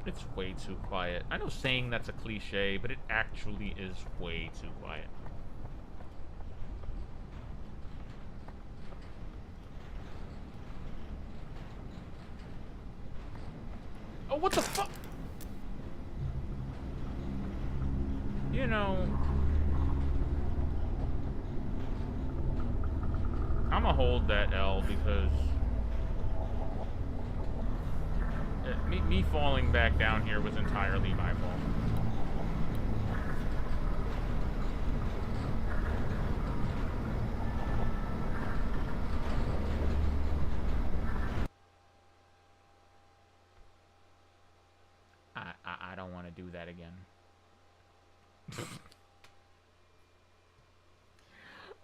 It's way too quiet. I know saying that's a cliche, but it actually is way too quiet. Oh, what the fuck? You know, I'ma hold that L because me falling back down here was entirely my fault. I don't want to do that again.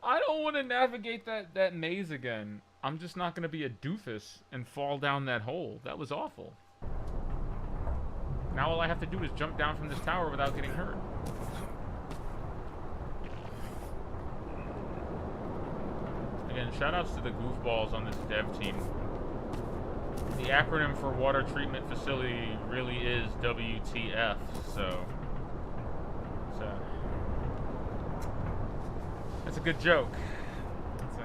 I don't want to navigate that maze again. I'm just not going to be a doofus and fall down that hole. That was awful. Now all I have to do is jump down from this tower without getting hurt. Again, shoutouts to the goofballs on this dev team. The acronym for Water Treatment Facility really is WTF, so that's a good joke. That's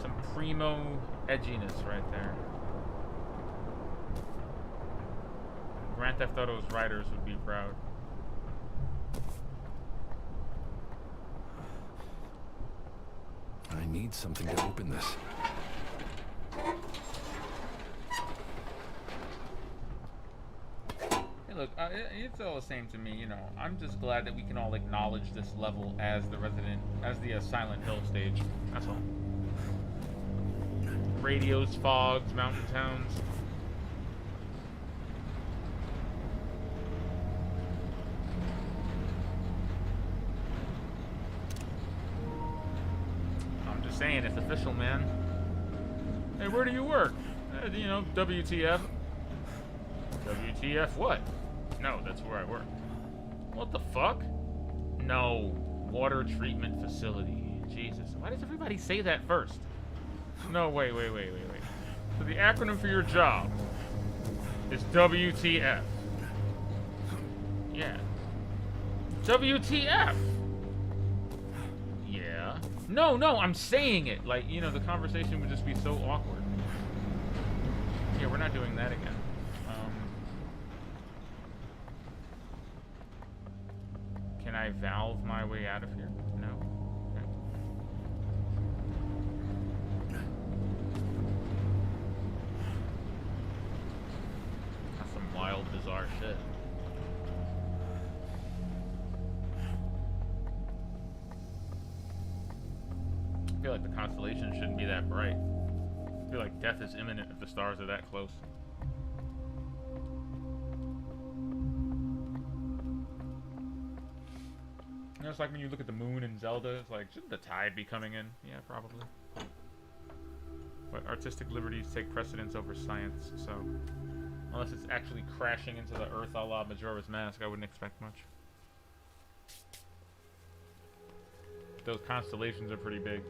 some primo edginess right there. Grand Theft Auto's writers would be proud. I need something to open this. Hey, look, it's all the same to me, you know. I'm just glad that we can all acknowledge this level as the Silent Hill stage. That's all. Radios, fogs, mountain towns. I'm just saying, it's official, man. Hey, where do you work? You know, WTF. WTF what? No, that's where I work. What the fuck? No. Water treatment facility. Jesus, why does everybody say that first? No, wait. So the acronym for your job is WTF. Yeah. WTF! Yeah. No, I'm saying it. Like, you know, the conversation would just be so awkward. Yeah, we're not doing that again. Can I valve my way out of here? No. Okay. That's some wild, bizarre shit. I feel like the constellation shouldn't be that bright. I feel like death is imminent if the stars are that close. You know, it's like when you look at the moon in Zelda, it's like, shouldn't the tide be coming in? Yeah, probably. But artistic liberties take precedence over science, so... Unless it's actually crashing into the Earth a la Majora's Mask, I wouldn't expect much. Those constellations are pretty big.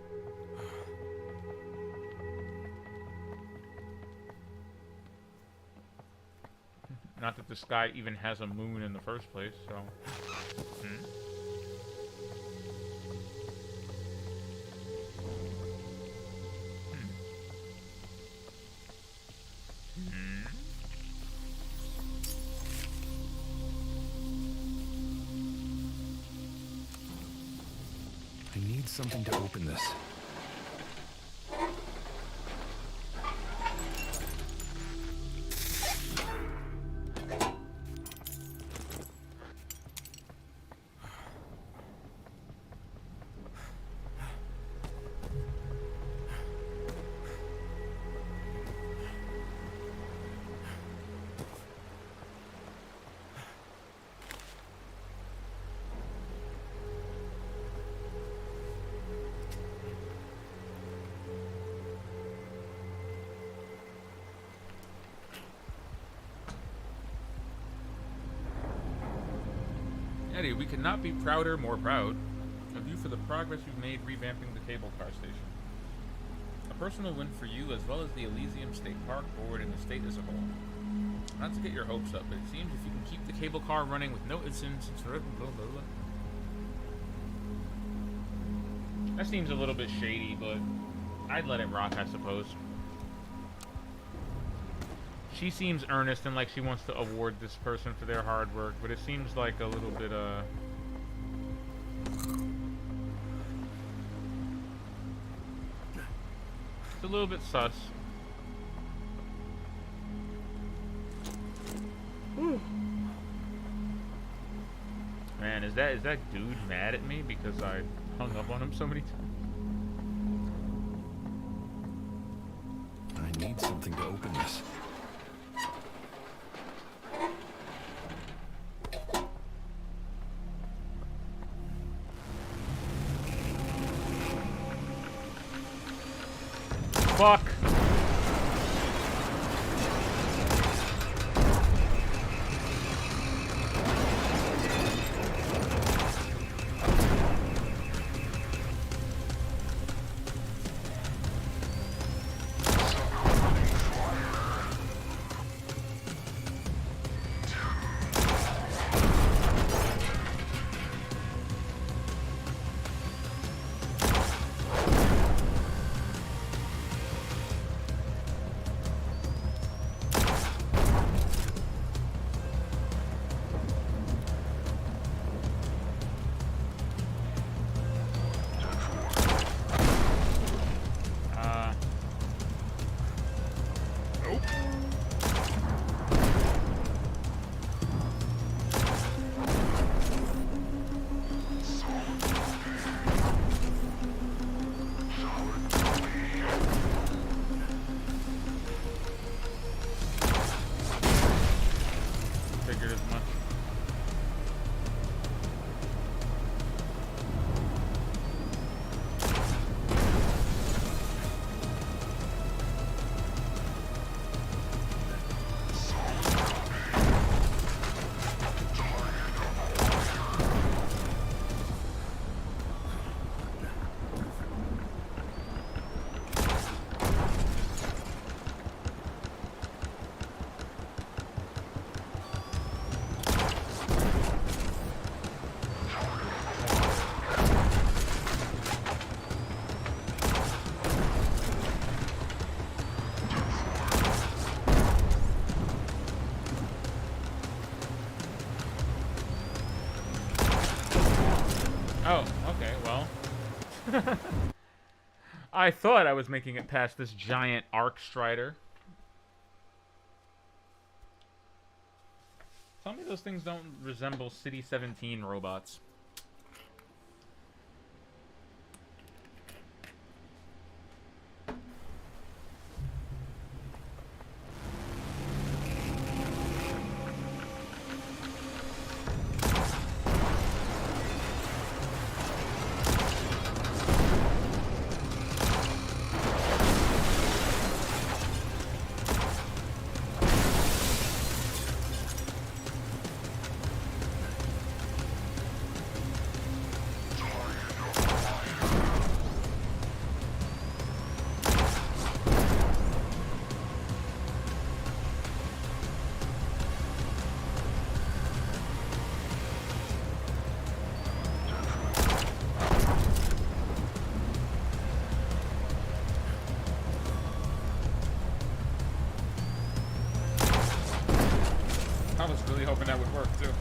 Not that the sky even has a moon in the first place, so... I need something to open this. Eddie, we could not be prouder, more proud of you for the progress you've made revamping the cable car station. A personal win for you as well as the Elysium State Park Board and the state as a whole. Not to get your hopes up, but it seems if you can keep the cable car running with no incidents, blah, blah, blah. That seems a little bit shady, but I'd let it rock, I suppose. She seems earnest and like she wants to award this person for their hard work, but it seems like a little bit, it's a little bit sus. Man, is that dude mad at me because I hung up on him so many times? I need something to open this. Fuck. Oh, okay, well. I thought I was making it past this giant arc strider. Tell me those things don't resemble City 17 robots. I was really hoping that would work too.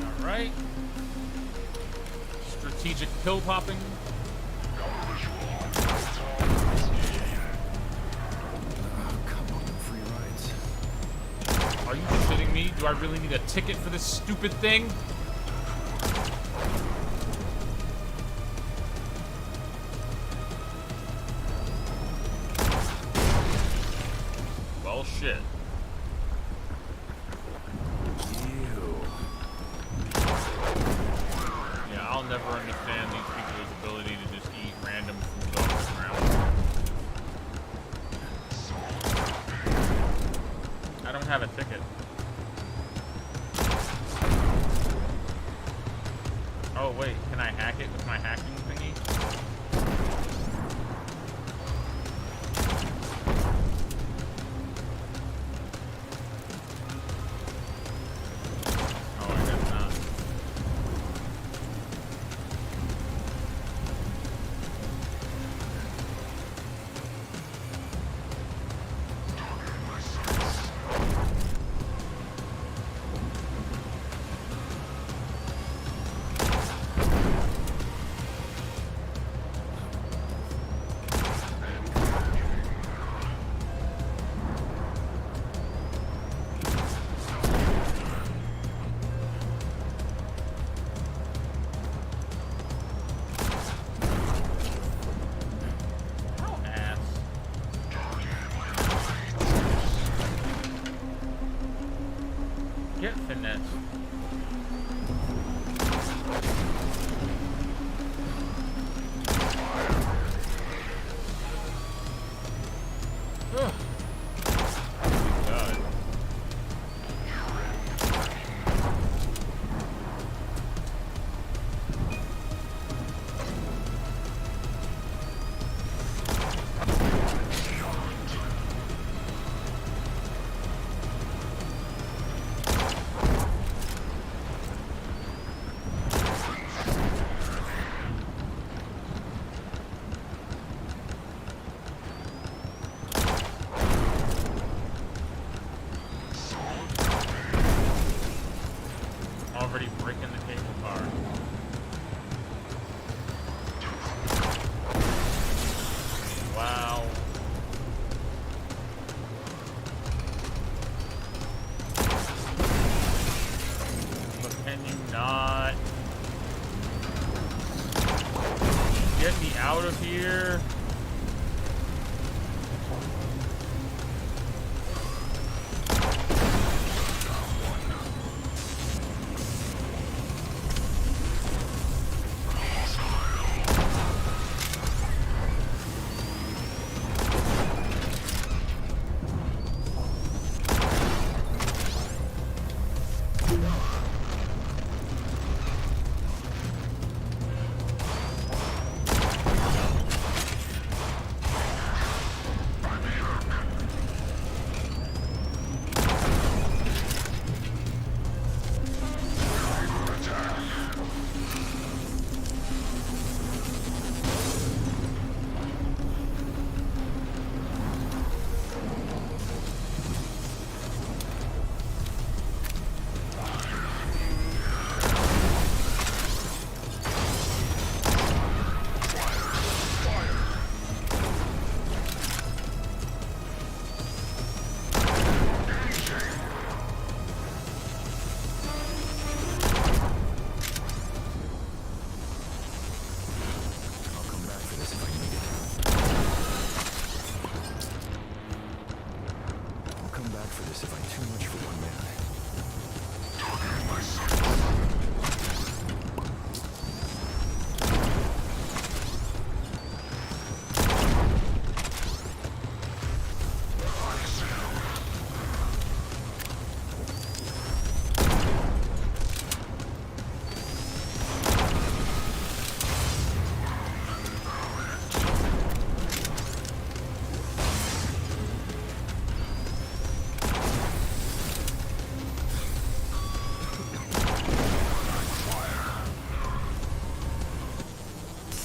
All right. Strategic pill popping. Are you shitting me? Do I really need a ticket for this stupid thing? Well, shit. Yeah, I'll never understand these people's ability to just eat random food off the ground. I don't have a ticket. Oh wait, can I hack it with my hacking thingy? Oh, I guess not. Get finesse. Ugh. God. Already breaking the cable car. Wow. But can you not get me out of here?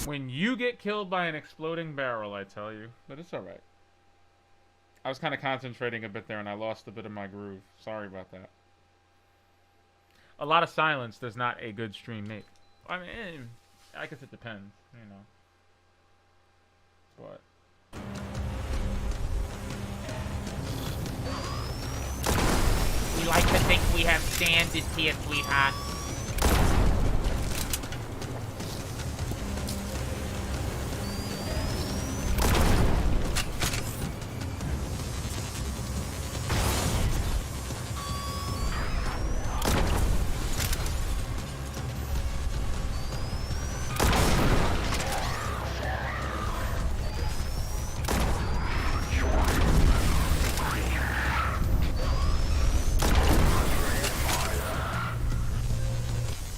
When you get killed by an exploding barrel, I tell you. But it's alright. I was kind of concentrating a bit there and I lost a bit of my groove. Sorry about that. A lot of silence does not a good stream make. I mean, I guess it depends, you know. But... We like to think we have standards here, sweetheart.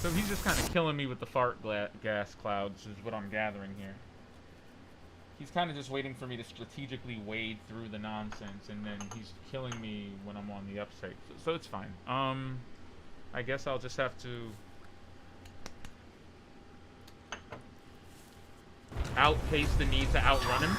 So he's just kind of killing me with the fart gas clouds, is what I'm gathering here. He's kind of just waiting for me to strategically wade through the nonsense, and then he's killing me when I'm on the upside. So it's fine. I guess I'll just have to outpace the need to outrun him.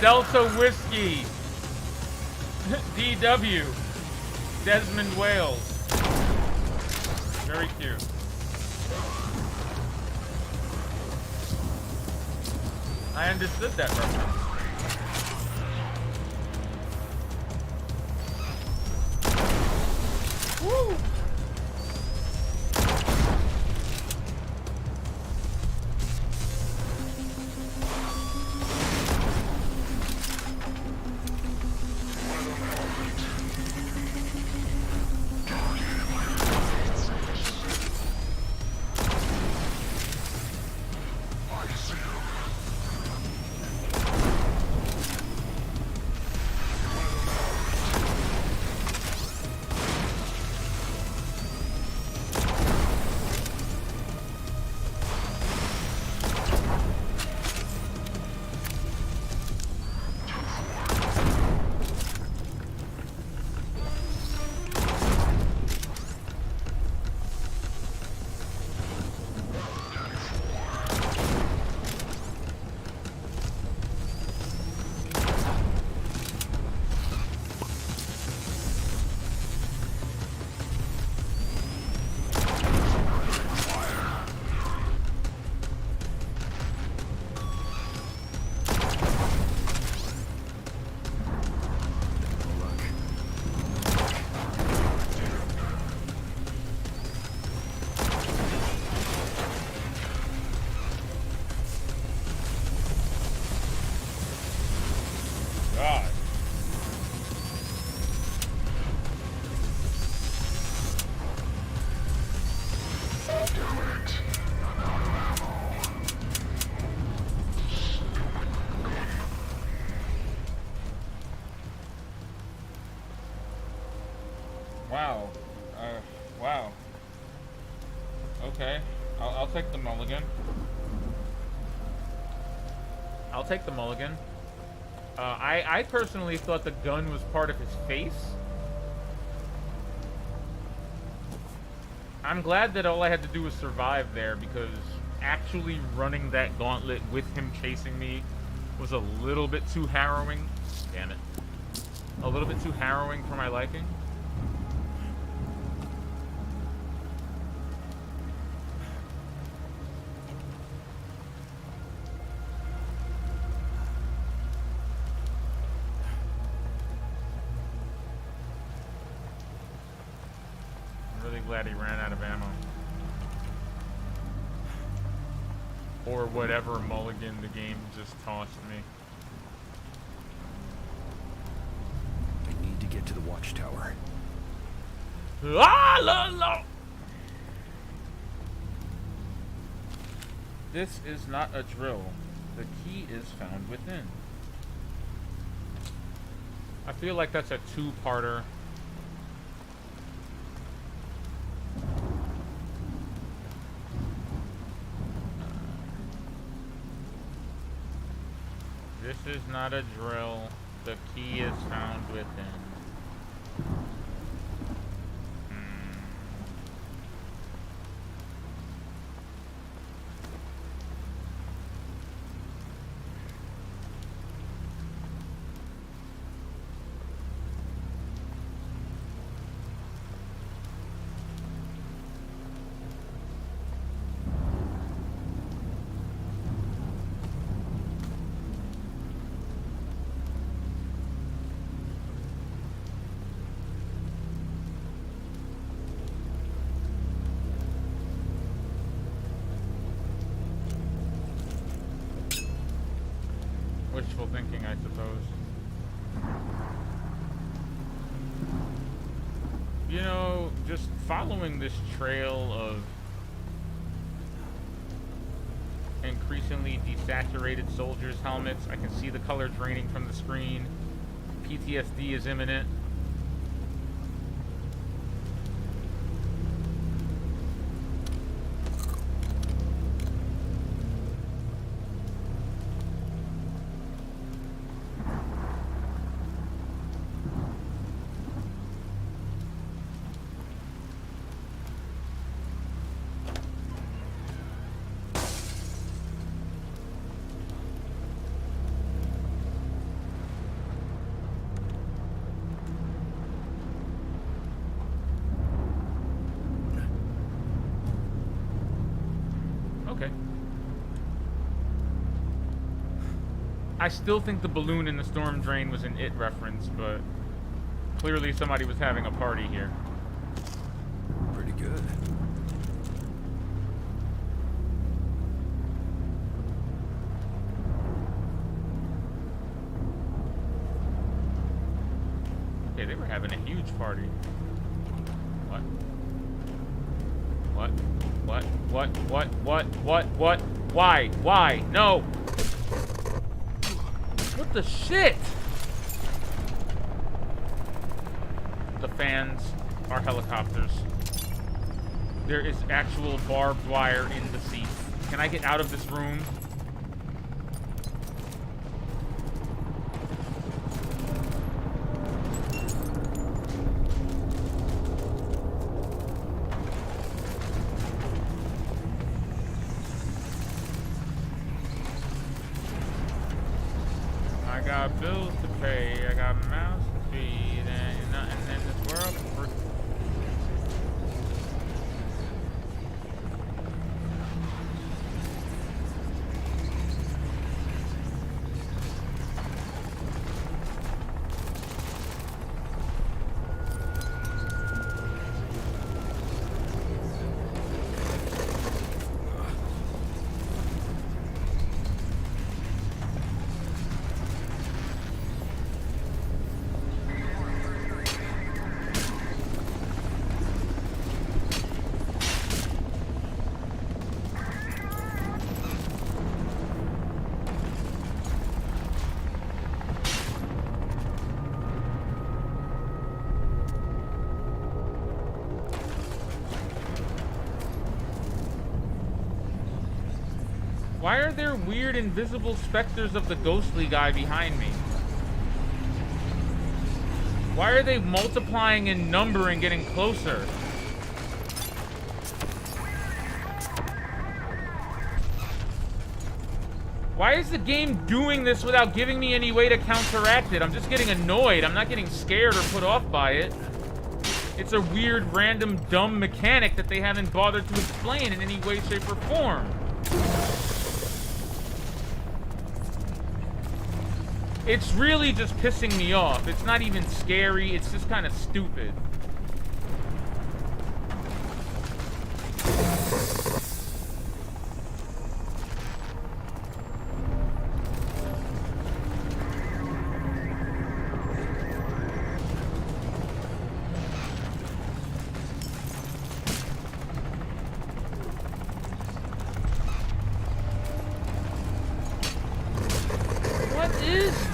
Delta Whiskey, DW, Desmond Wales. Very cute. I understood that reference. Woo! Wow. Wow. Okay. I'll take the mulligan. I'll take the mulligan. I personally thought the gun was part of his face. I'm glad that all I had to do was survive there, because actually running that gauntlet with him chasing me was a little bit too harrowing. Damn it. A little bit too harrowing for my liking. Glad he ran out of ammo. Or whatever mulligan the game just tossed me. I need to get to the watchtower. La la la! This is not a drill. The key is found within. I feel like that's a two-parter. This is not a drill. The key is found within. Wishful thinking, I suppose. You know, just following this trail of increasingly desaturated soldiers' helmets, I can see the color draining from the screen. PTSD is imminent. Okay. I still think the balloon in the storm drain was an It reference, but clearly somebody was having a party here. Pretty good. Okay, they were having a huge party. What? What? Why? No! What the shit? The fans are helicopters. There is actual barbed wire in the seats. Can I get out of this room? I got bills to pay, I got mouths to feed, and nothing in this world for free. Why are there weird invisible specters of the ghostly guy behind me? Why are they multiplying in number and getting closer? Why is the game doing this without giving me any way to counteract it? I'm just getting annoyed. I'm not getting scared or put off by it. It's a weird, random, dumb mechanic that they haven't bothered to explain in any way, shape, or form. It's really just pissing me off. It's not even scary. It's just kind of stupid.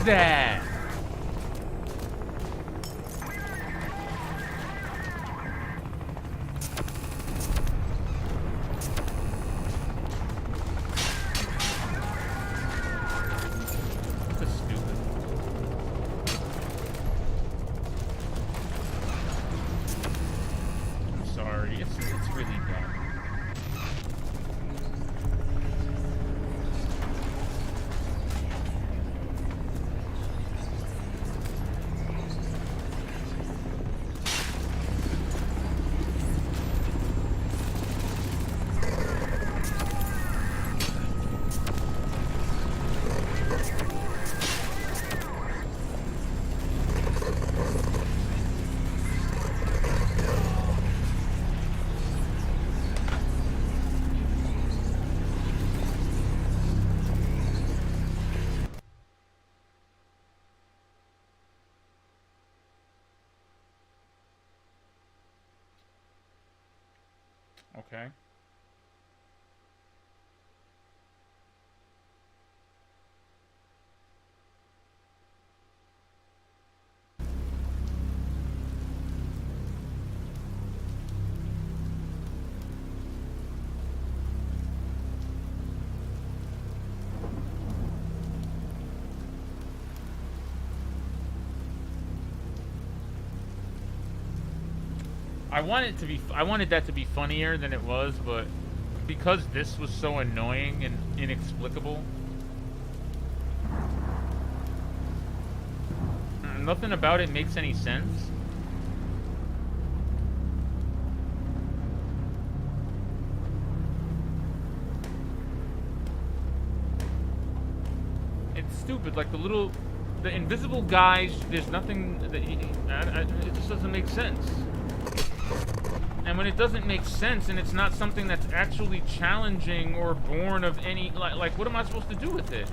That? really dumb. Okay. I wanted that to be funnier than it was, but because this was so annoying and inexplicable, nothing about it makes any sense. It's stupid, like the invisible guys, there's nothing that it just doesn't make sense. And when it doesn't make sense and it's not something that's actually challenging or born of any, like what am I supposed to do with it?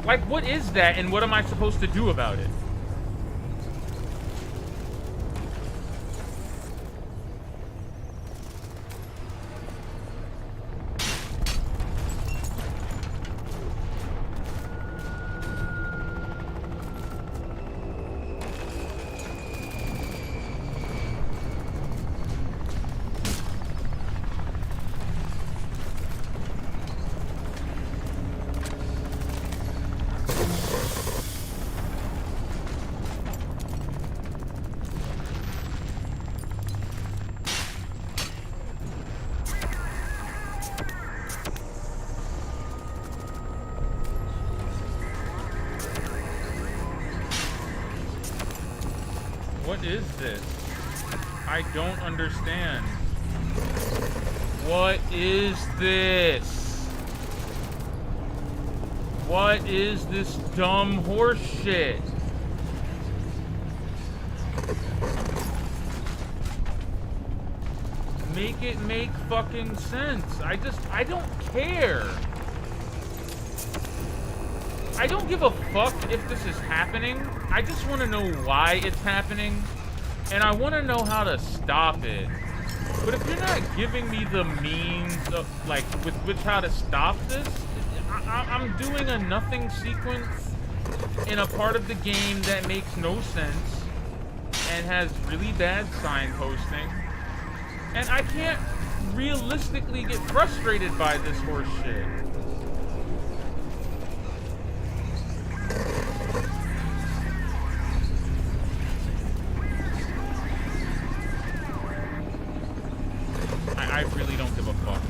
Like, what is that, and what am I supposed to do about it? What is this? I don't understand. What is this? What is this dumb horse shit? Make it make fucking sense. I don't care. I don't give a fuck if this is happening. I just want to know why it's happening, and I want to know how to stop it. But if you're not giving me the means of, like, with which how to stop this, I'm doing a nothing sequence in a part of the game that makes no sense and has really bad signposting, and I can't realistically get frustrated by this horse shit. I really don't give a fuck.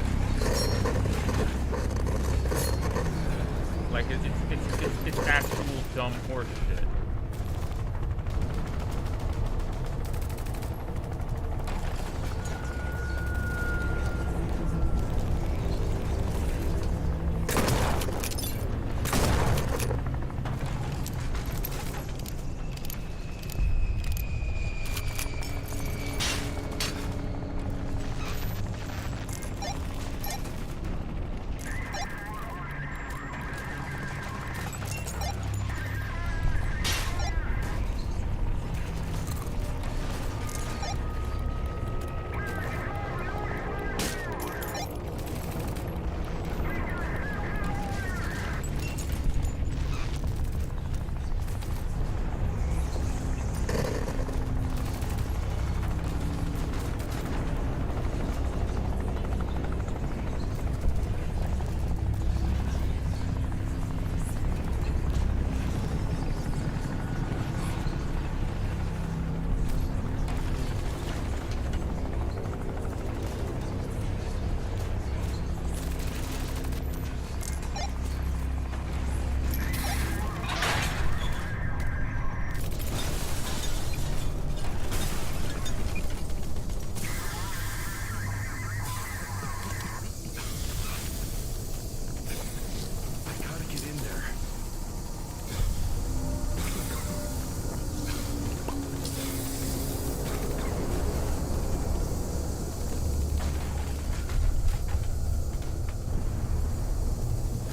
Like, it's actual dumb horse shit.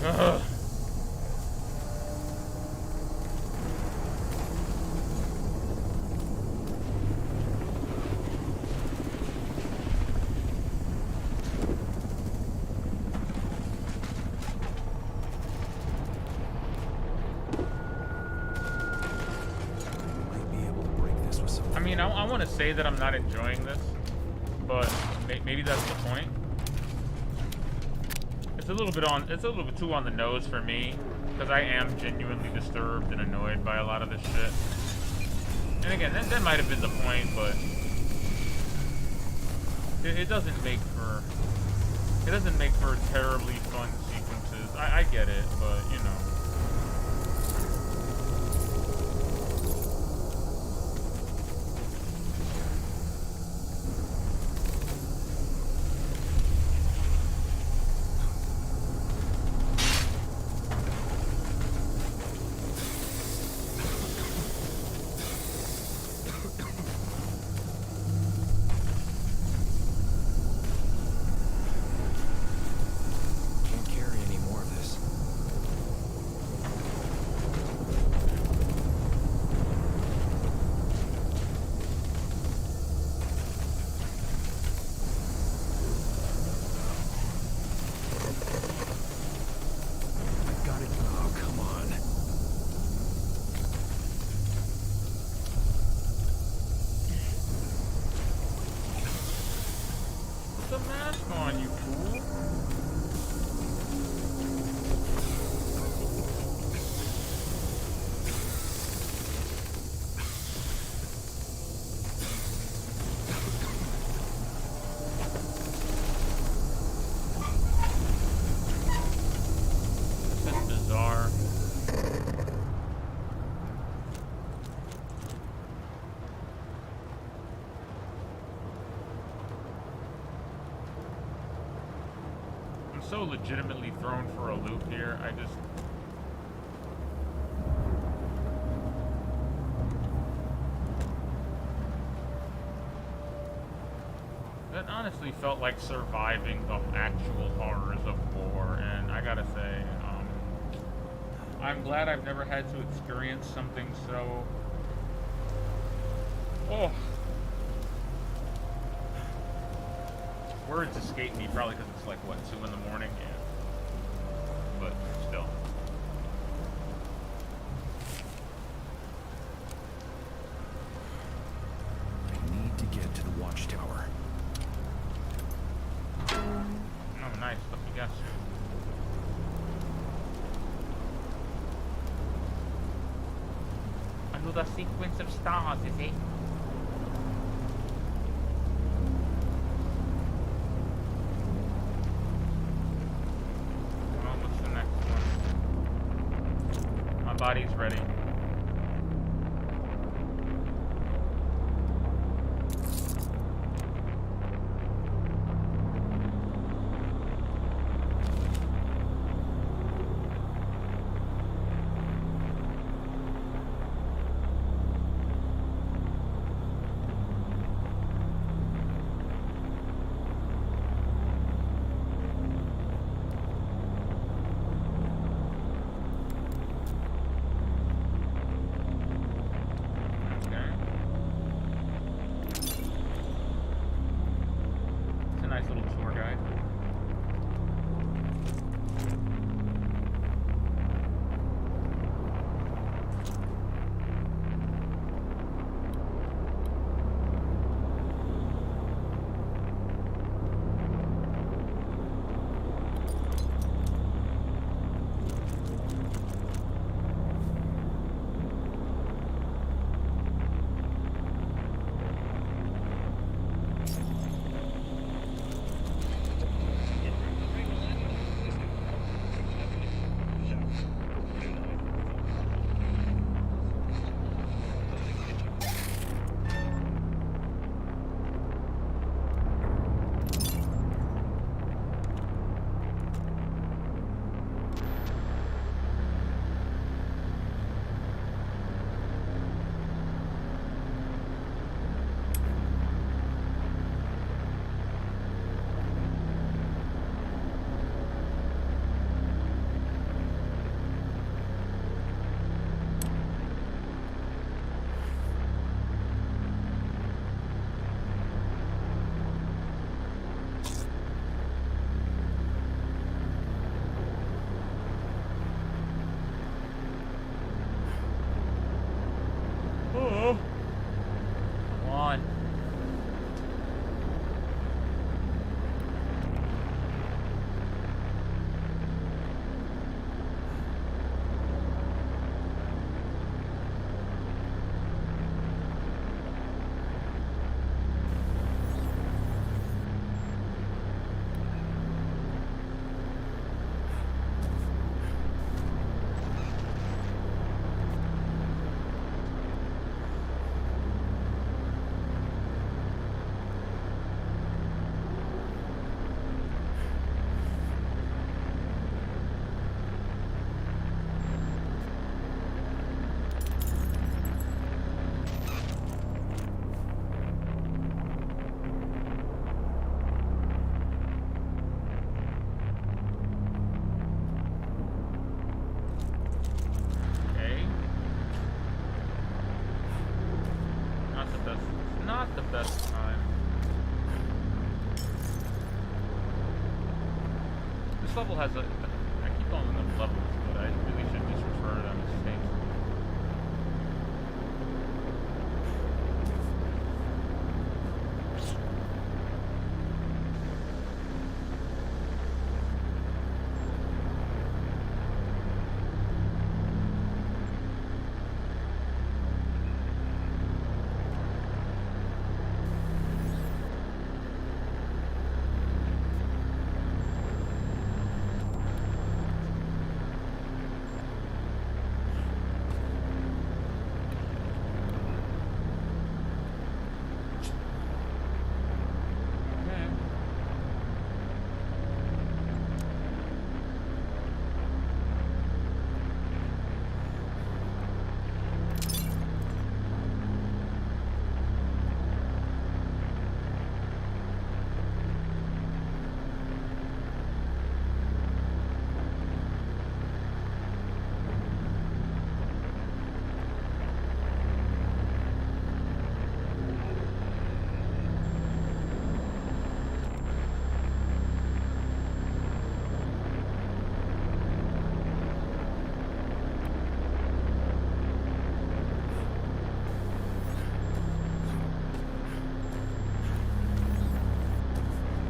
Ugh. Might be able to break this with some. I mean, I want to say that I'm not enjoying this, but maybe that's the point. It's a little bit too on the nose for me, because I am genuinely disturbed and annoyed by a lot of this shit. And again, that might have been the point, but it doesn't make for terribly fun sequences. I get it, but you know. Can't carry any more of this. I got it. Oh, come on. Put the mask on, you fool. This is bizarre. I'm so legitimately thrown for a loop here. That honestly felt like surviving the actual horrors of war, and I gotta say, I'm glad I've never had to experience something so... Oh. Words escape me, probably because it's like, what, 2 in the morning? Yeah. But still. I need to get to the watchtower. Oh, nice. Let me guess. Another sequence of stars, is it? Well, what's the next one? My body's ready. This level has a... I keep calling them levels, but I really should just refer to them as states.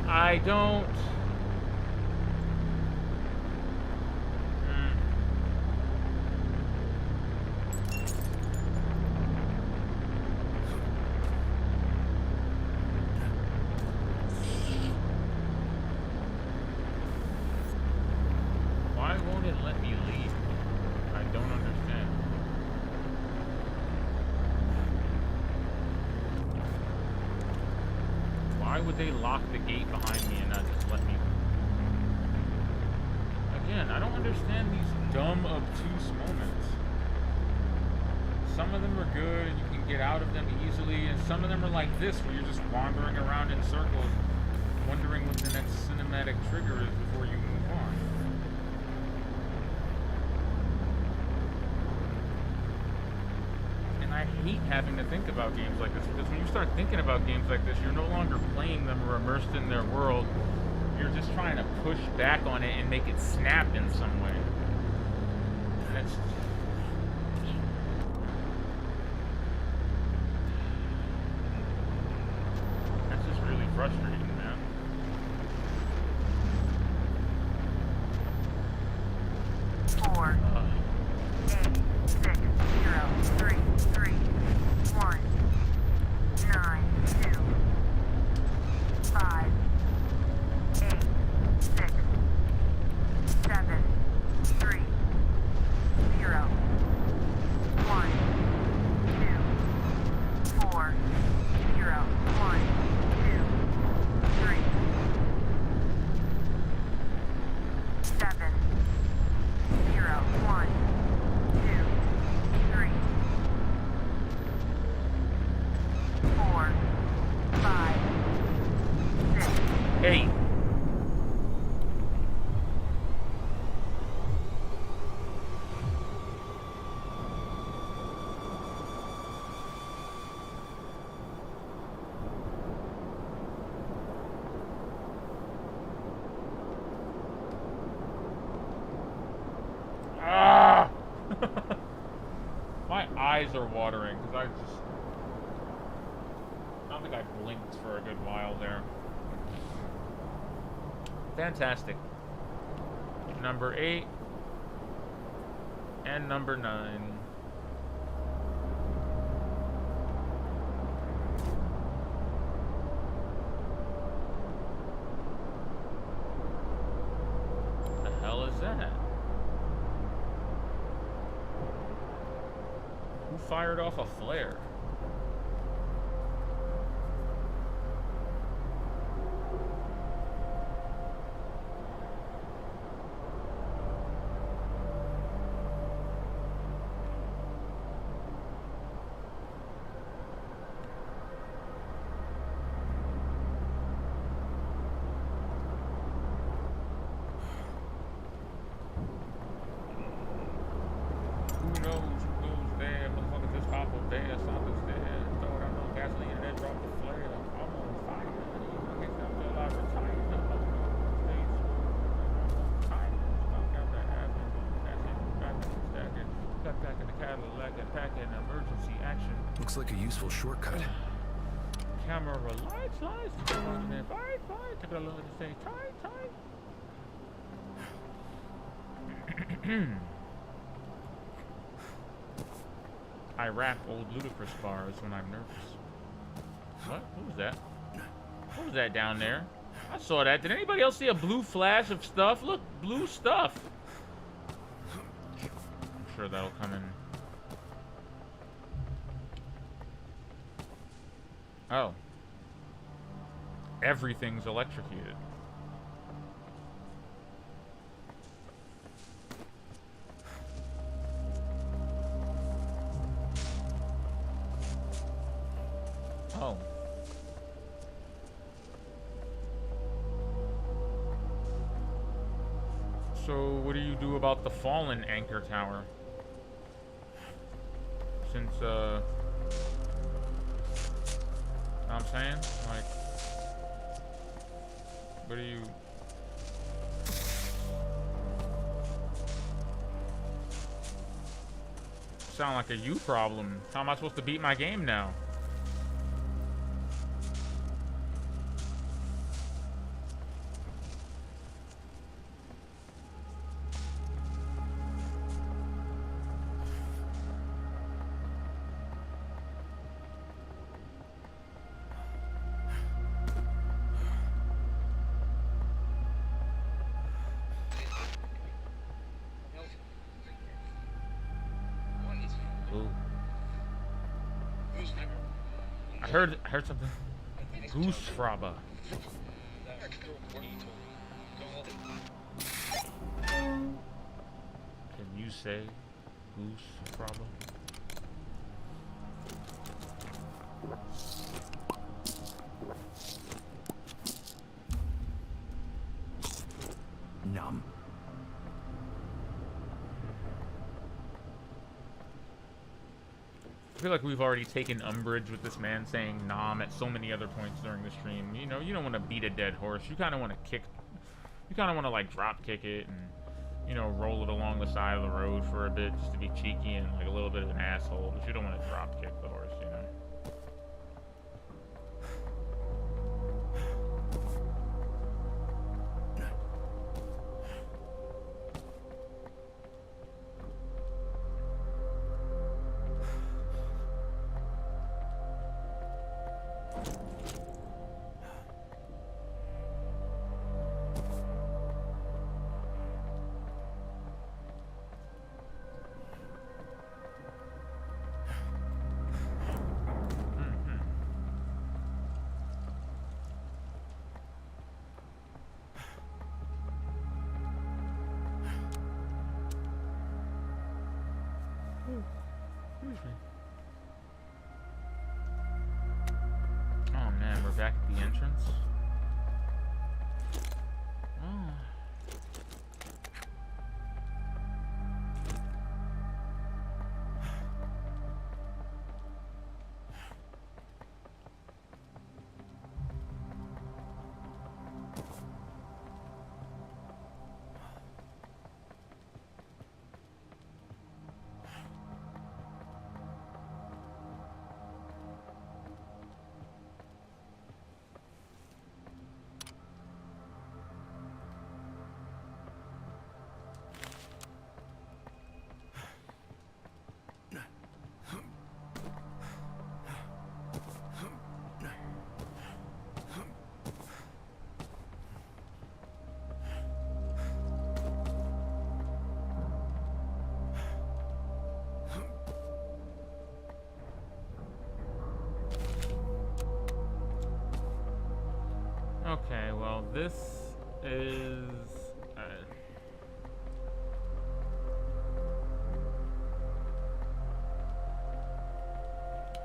I don't... Why won't it let me leave? I don't understand. Why would they lock the gate behind me and not just let me? Again, I don't understand these dumb, obtuse moments. Some of them are good and you can get out of them easily, and some of them are like this, where you're just wandering around in circles, wondering what the next cinematic trigger is before you move on. And I hate having to think about games like this, because when you start thinking about games like this, you're no longer playing them or immersed in their world. You're just trying to push back on it and make it snap in some way. And that's just really frustrating, man. Four, 8, 6, 0, 3, 3, 1, 9, 2, 5, 8, 6, 7, 3, 0, 1, 2, 4, 0, 1, 2, 3, 7, 0, 1, 2, 3, 4, 5, 6. Hey. Ah! My eyes are watering because I don't think I blinked for a good while there. Fantastic. Number 8 and number 9. What the hell is that? Who fired off a flare? Who knows who goes there? Motherfucker just pop up there, something's there. Throw it on no gasoline and then drop the flare. I'm on fire. I guess I'm still alive, retired. Cadillac pack an emergency action. Looks like a useful shortcut. Camera lights, fine, take a look and say, tight. I rap old ludicrous bars when I'm nervous. What? What was that? What was that down there? I saw that. Did anybody else see a blue flash of stuff? Look, blue stuff. I'm sure that'll come in. Oh. Everything's electrocuted. Oh. So, what do you do about the fallen anchor tower? Since, know what I'm saying? Like, what do you... Sound like a you problem. How am I supposed to beat my game now? I heard something. Goose fraba. Can you say goose fraba? Numb. I feel like we've already taken umbrage with this man saying nom at so many other points during the stream. You know, you don't want to beat a dead horse. You kind of want to kick, you kind of want to like drop kick it and, you know, roll it along the side of the road for a bit just to be cheeky and like a little bit of an asshole. But you don't want to drop kick the horse, you know. Excuse me. Oh man, we're back at the entrance. Oh. Okay, well, this is...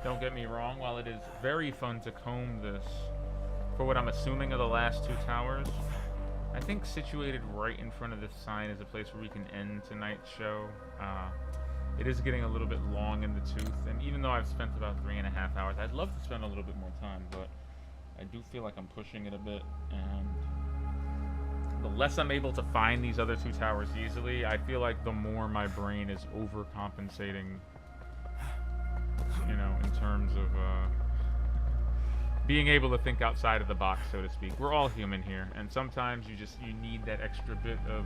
don't get me wrong, while it is very fun to comb this for what I'm assuming are the last two towers, I think situated right in front of this sign is a place where we can end tonight's show. It is getting a little bit long in the tooth, and even though I've spent about 3.5 hours, I'd love to spend a little bit more time, but I do feel like I'm pushing it a bit, and the less I'm able to find these other two towers easily, I feel like the more my brain is overcompensating you know, in terms of being able to think outside of the box, so to speak. We're all human here, and sometimes you need that extra bit of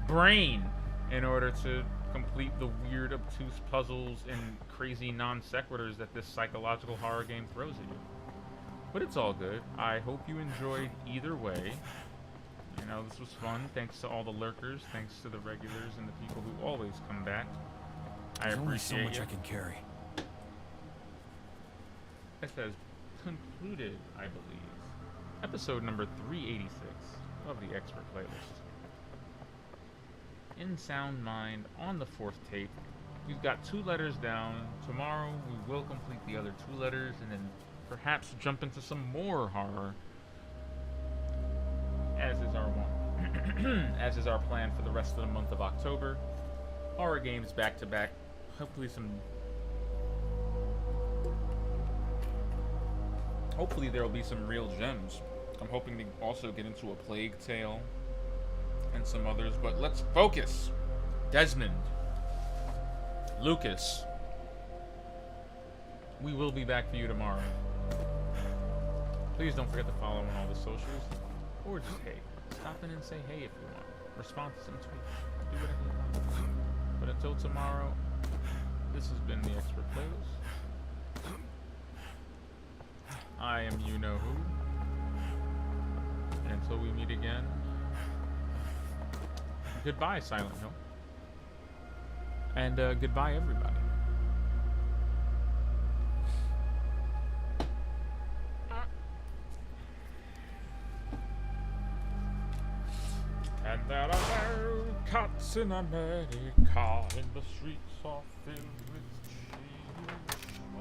brain in order to complete the weird, obtuse puzzles and crazy non sequiturs that this psychological horror game throws at you. But it's all good. I hope you enjoyed either way. You know, this was fun. Thanks to all the lurkers. Thanks to the regulars and the people who always come back. I There's only so appreciate much you. I can carry. This has concluded, I believe, episode number 386 of the Expert Playlist. In sound mind, on the 4th tape, we've got 2 letters down. Tomorrow we will complete the other 2 letters and then perhaps jump into some more horror, as is our as is our plan for the rest of the month of October. Horror games back to back. Hopefully there will be some real gems. I'm hoping to also get into a Plague Tale and some others, but let's focus. Desmond, Lucas, we will be back for you tomorrow. Please don't forget to follow on all the socials, or just hey, stop in and say hey if you want. Respond to some tweets. Do whatever you want. But until tomorrow, this has been the Expert Playlist. I am you know who. And until we meet again, goodbye, Silent Hill. And goodbye, everybody. And there are no cats in America, and the streets are filled with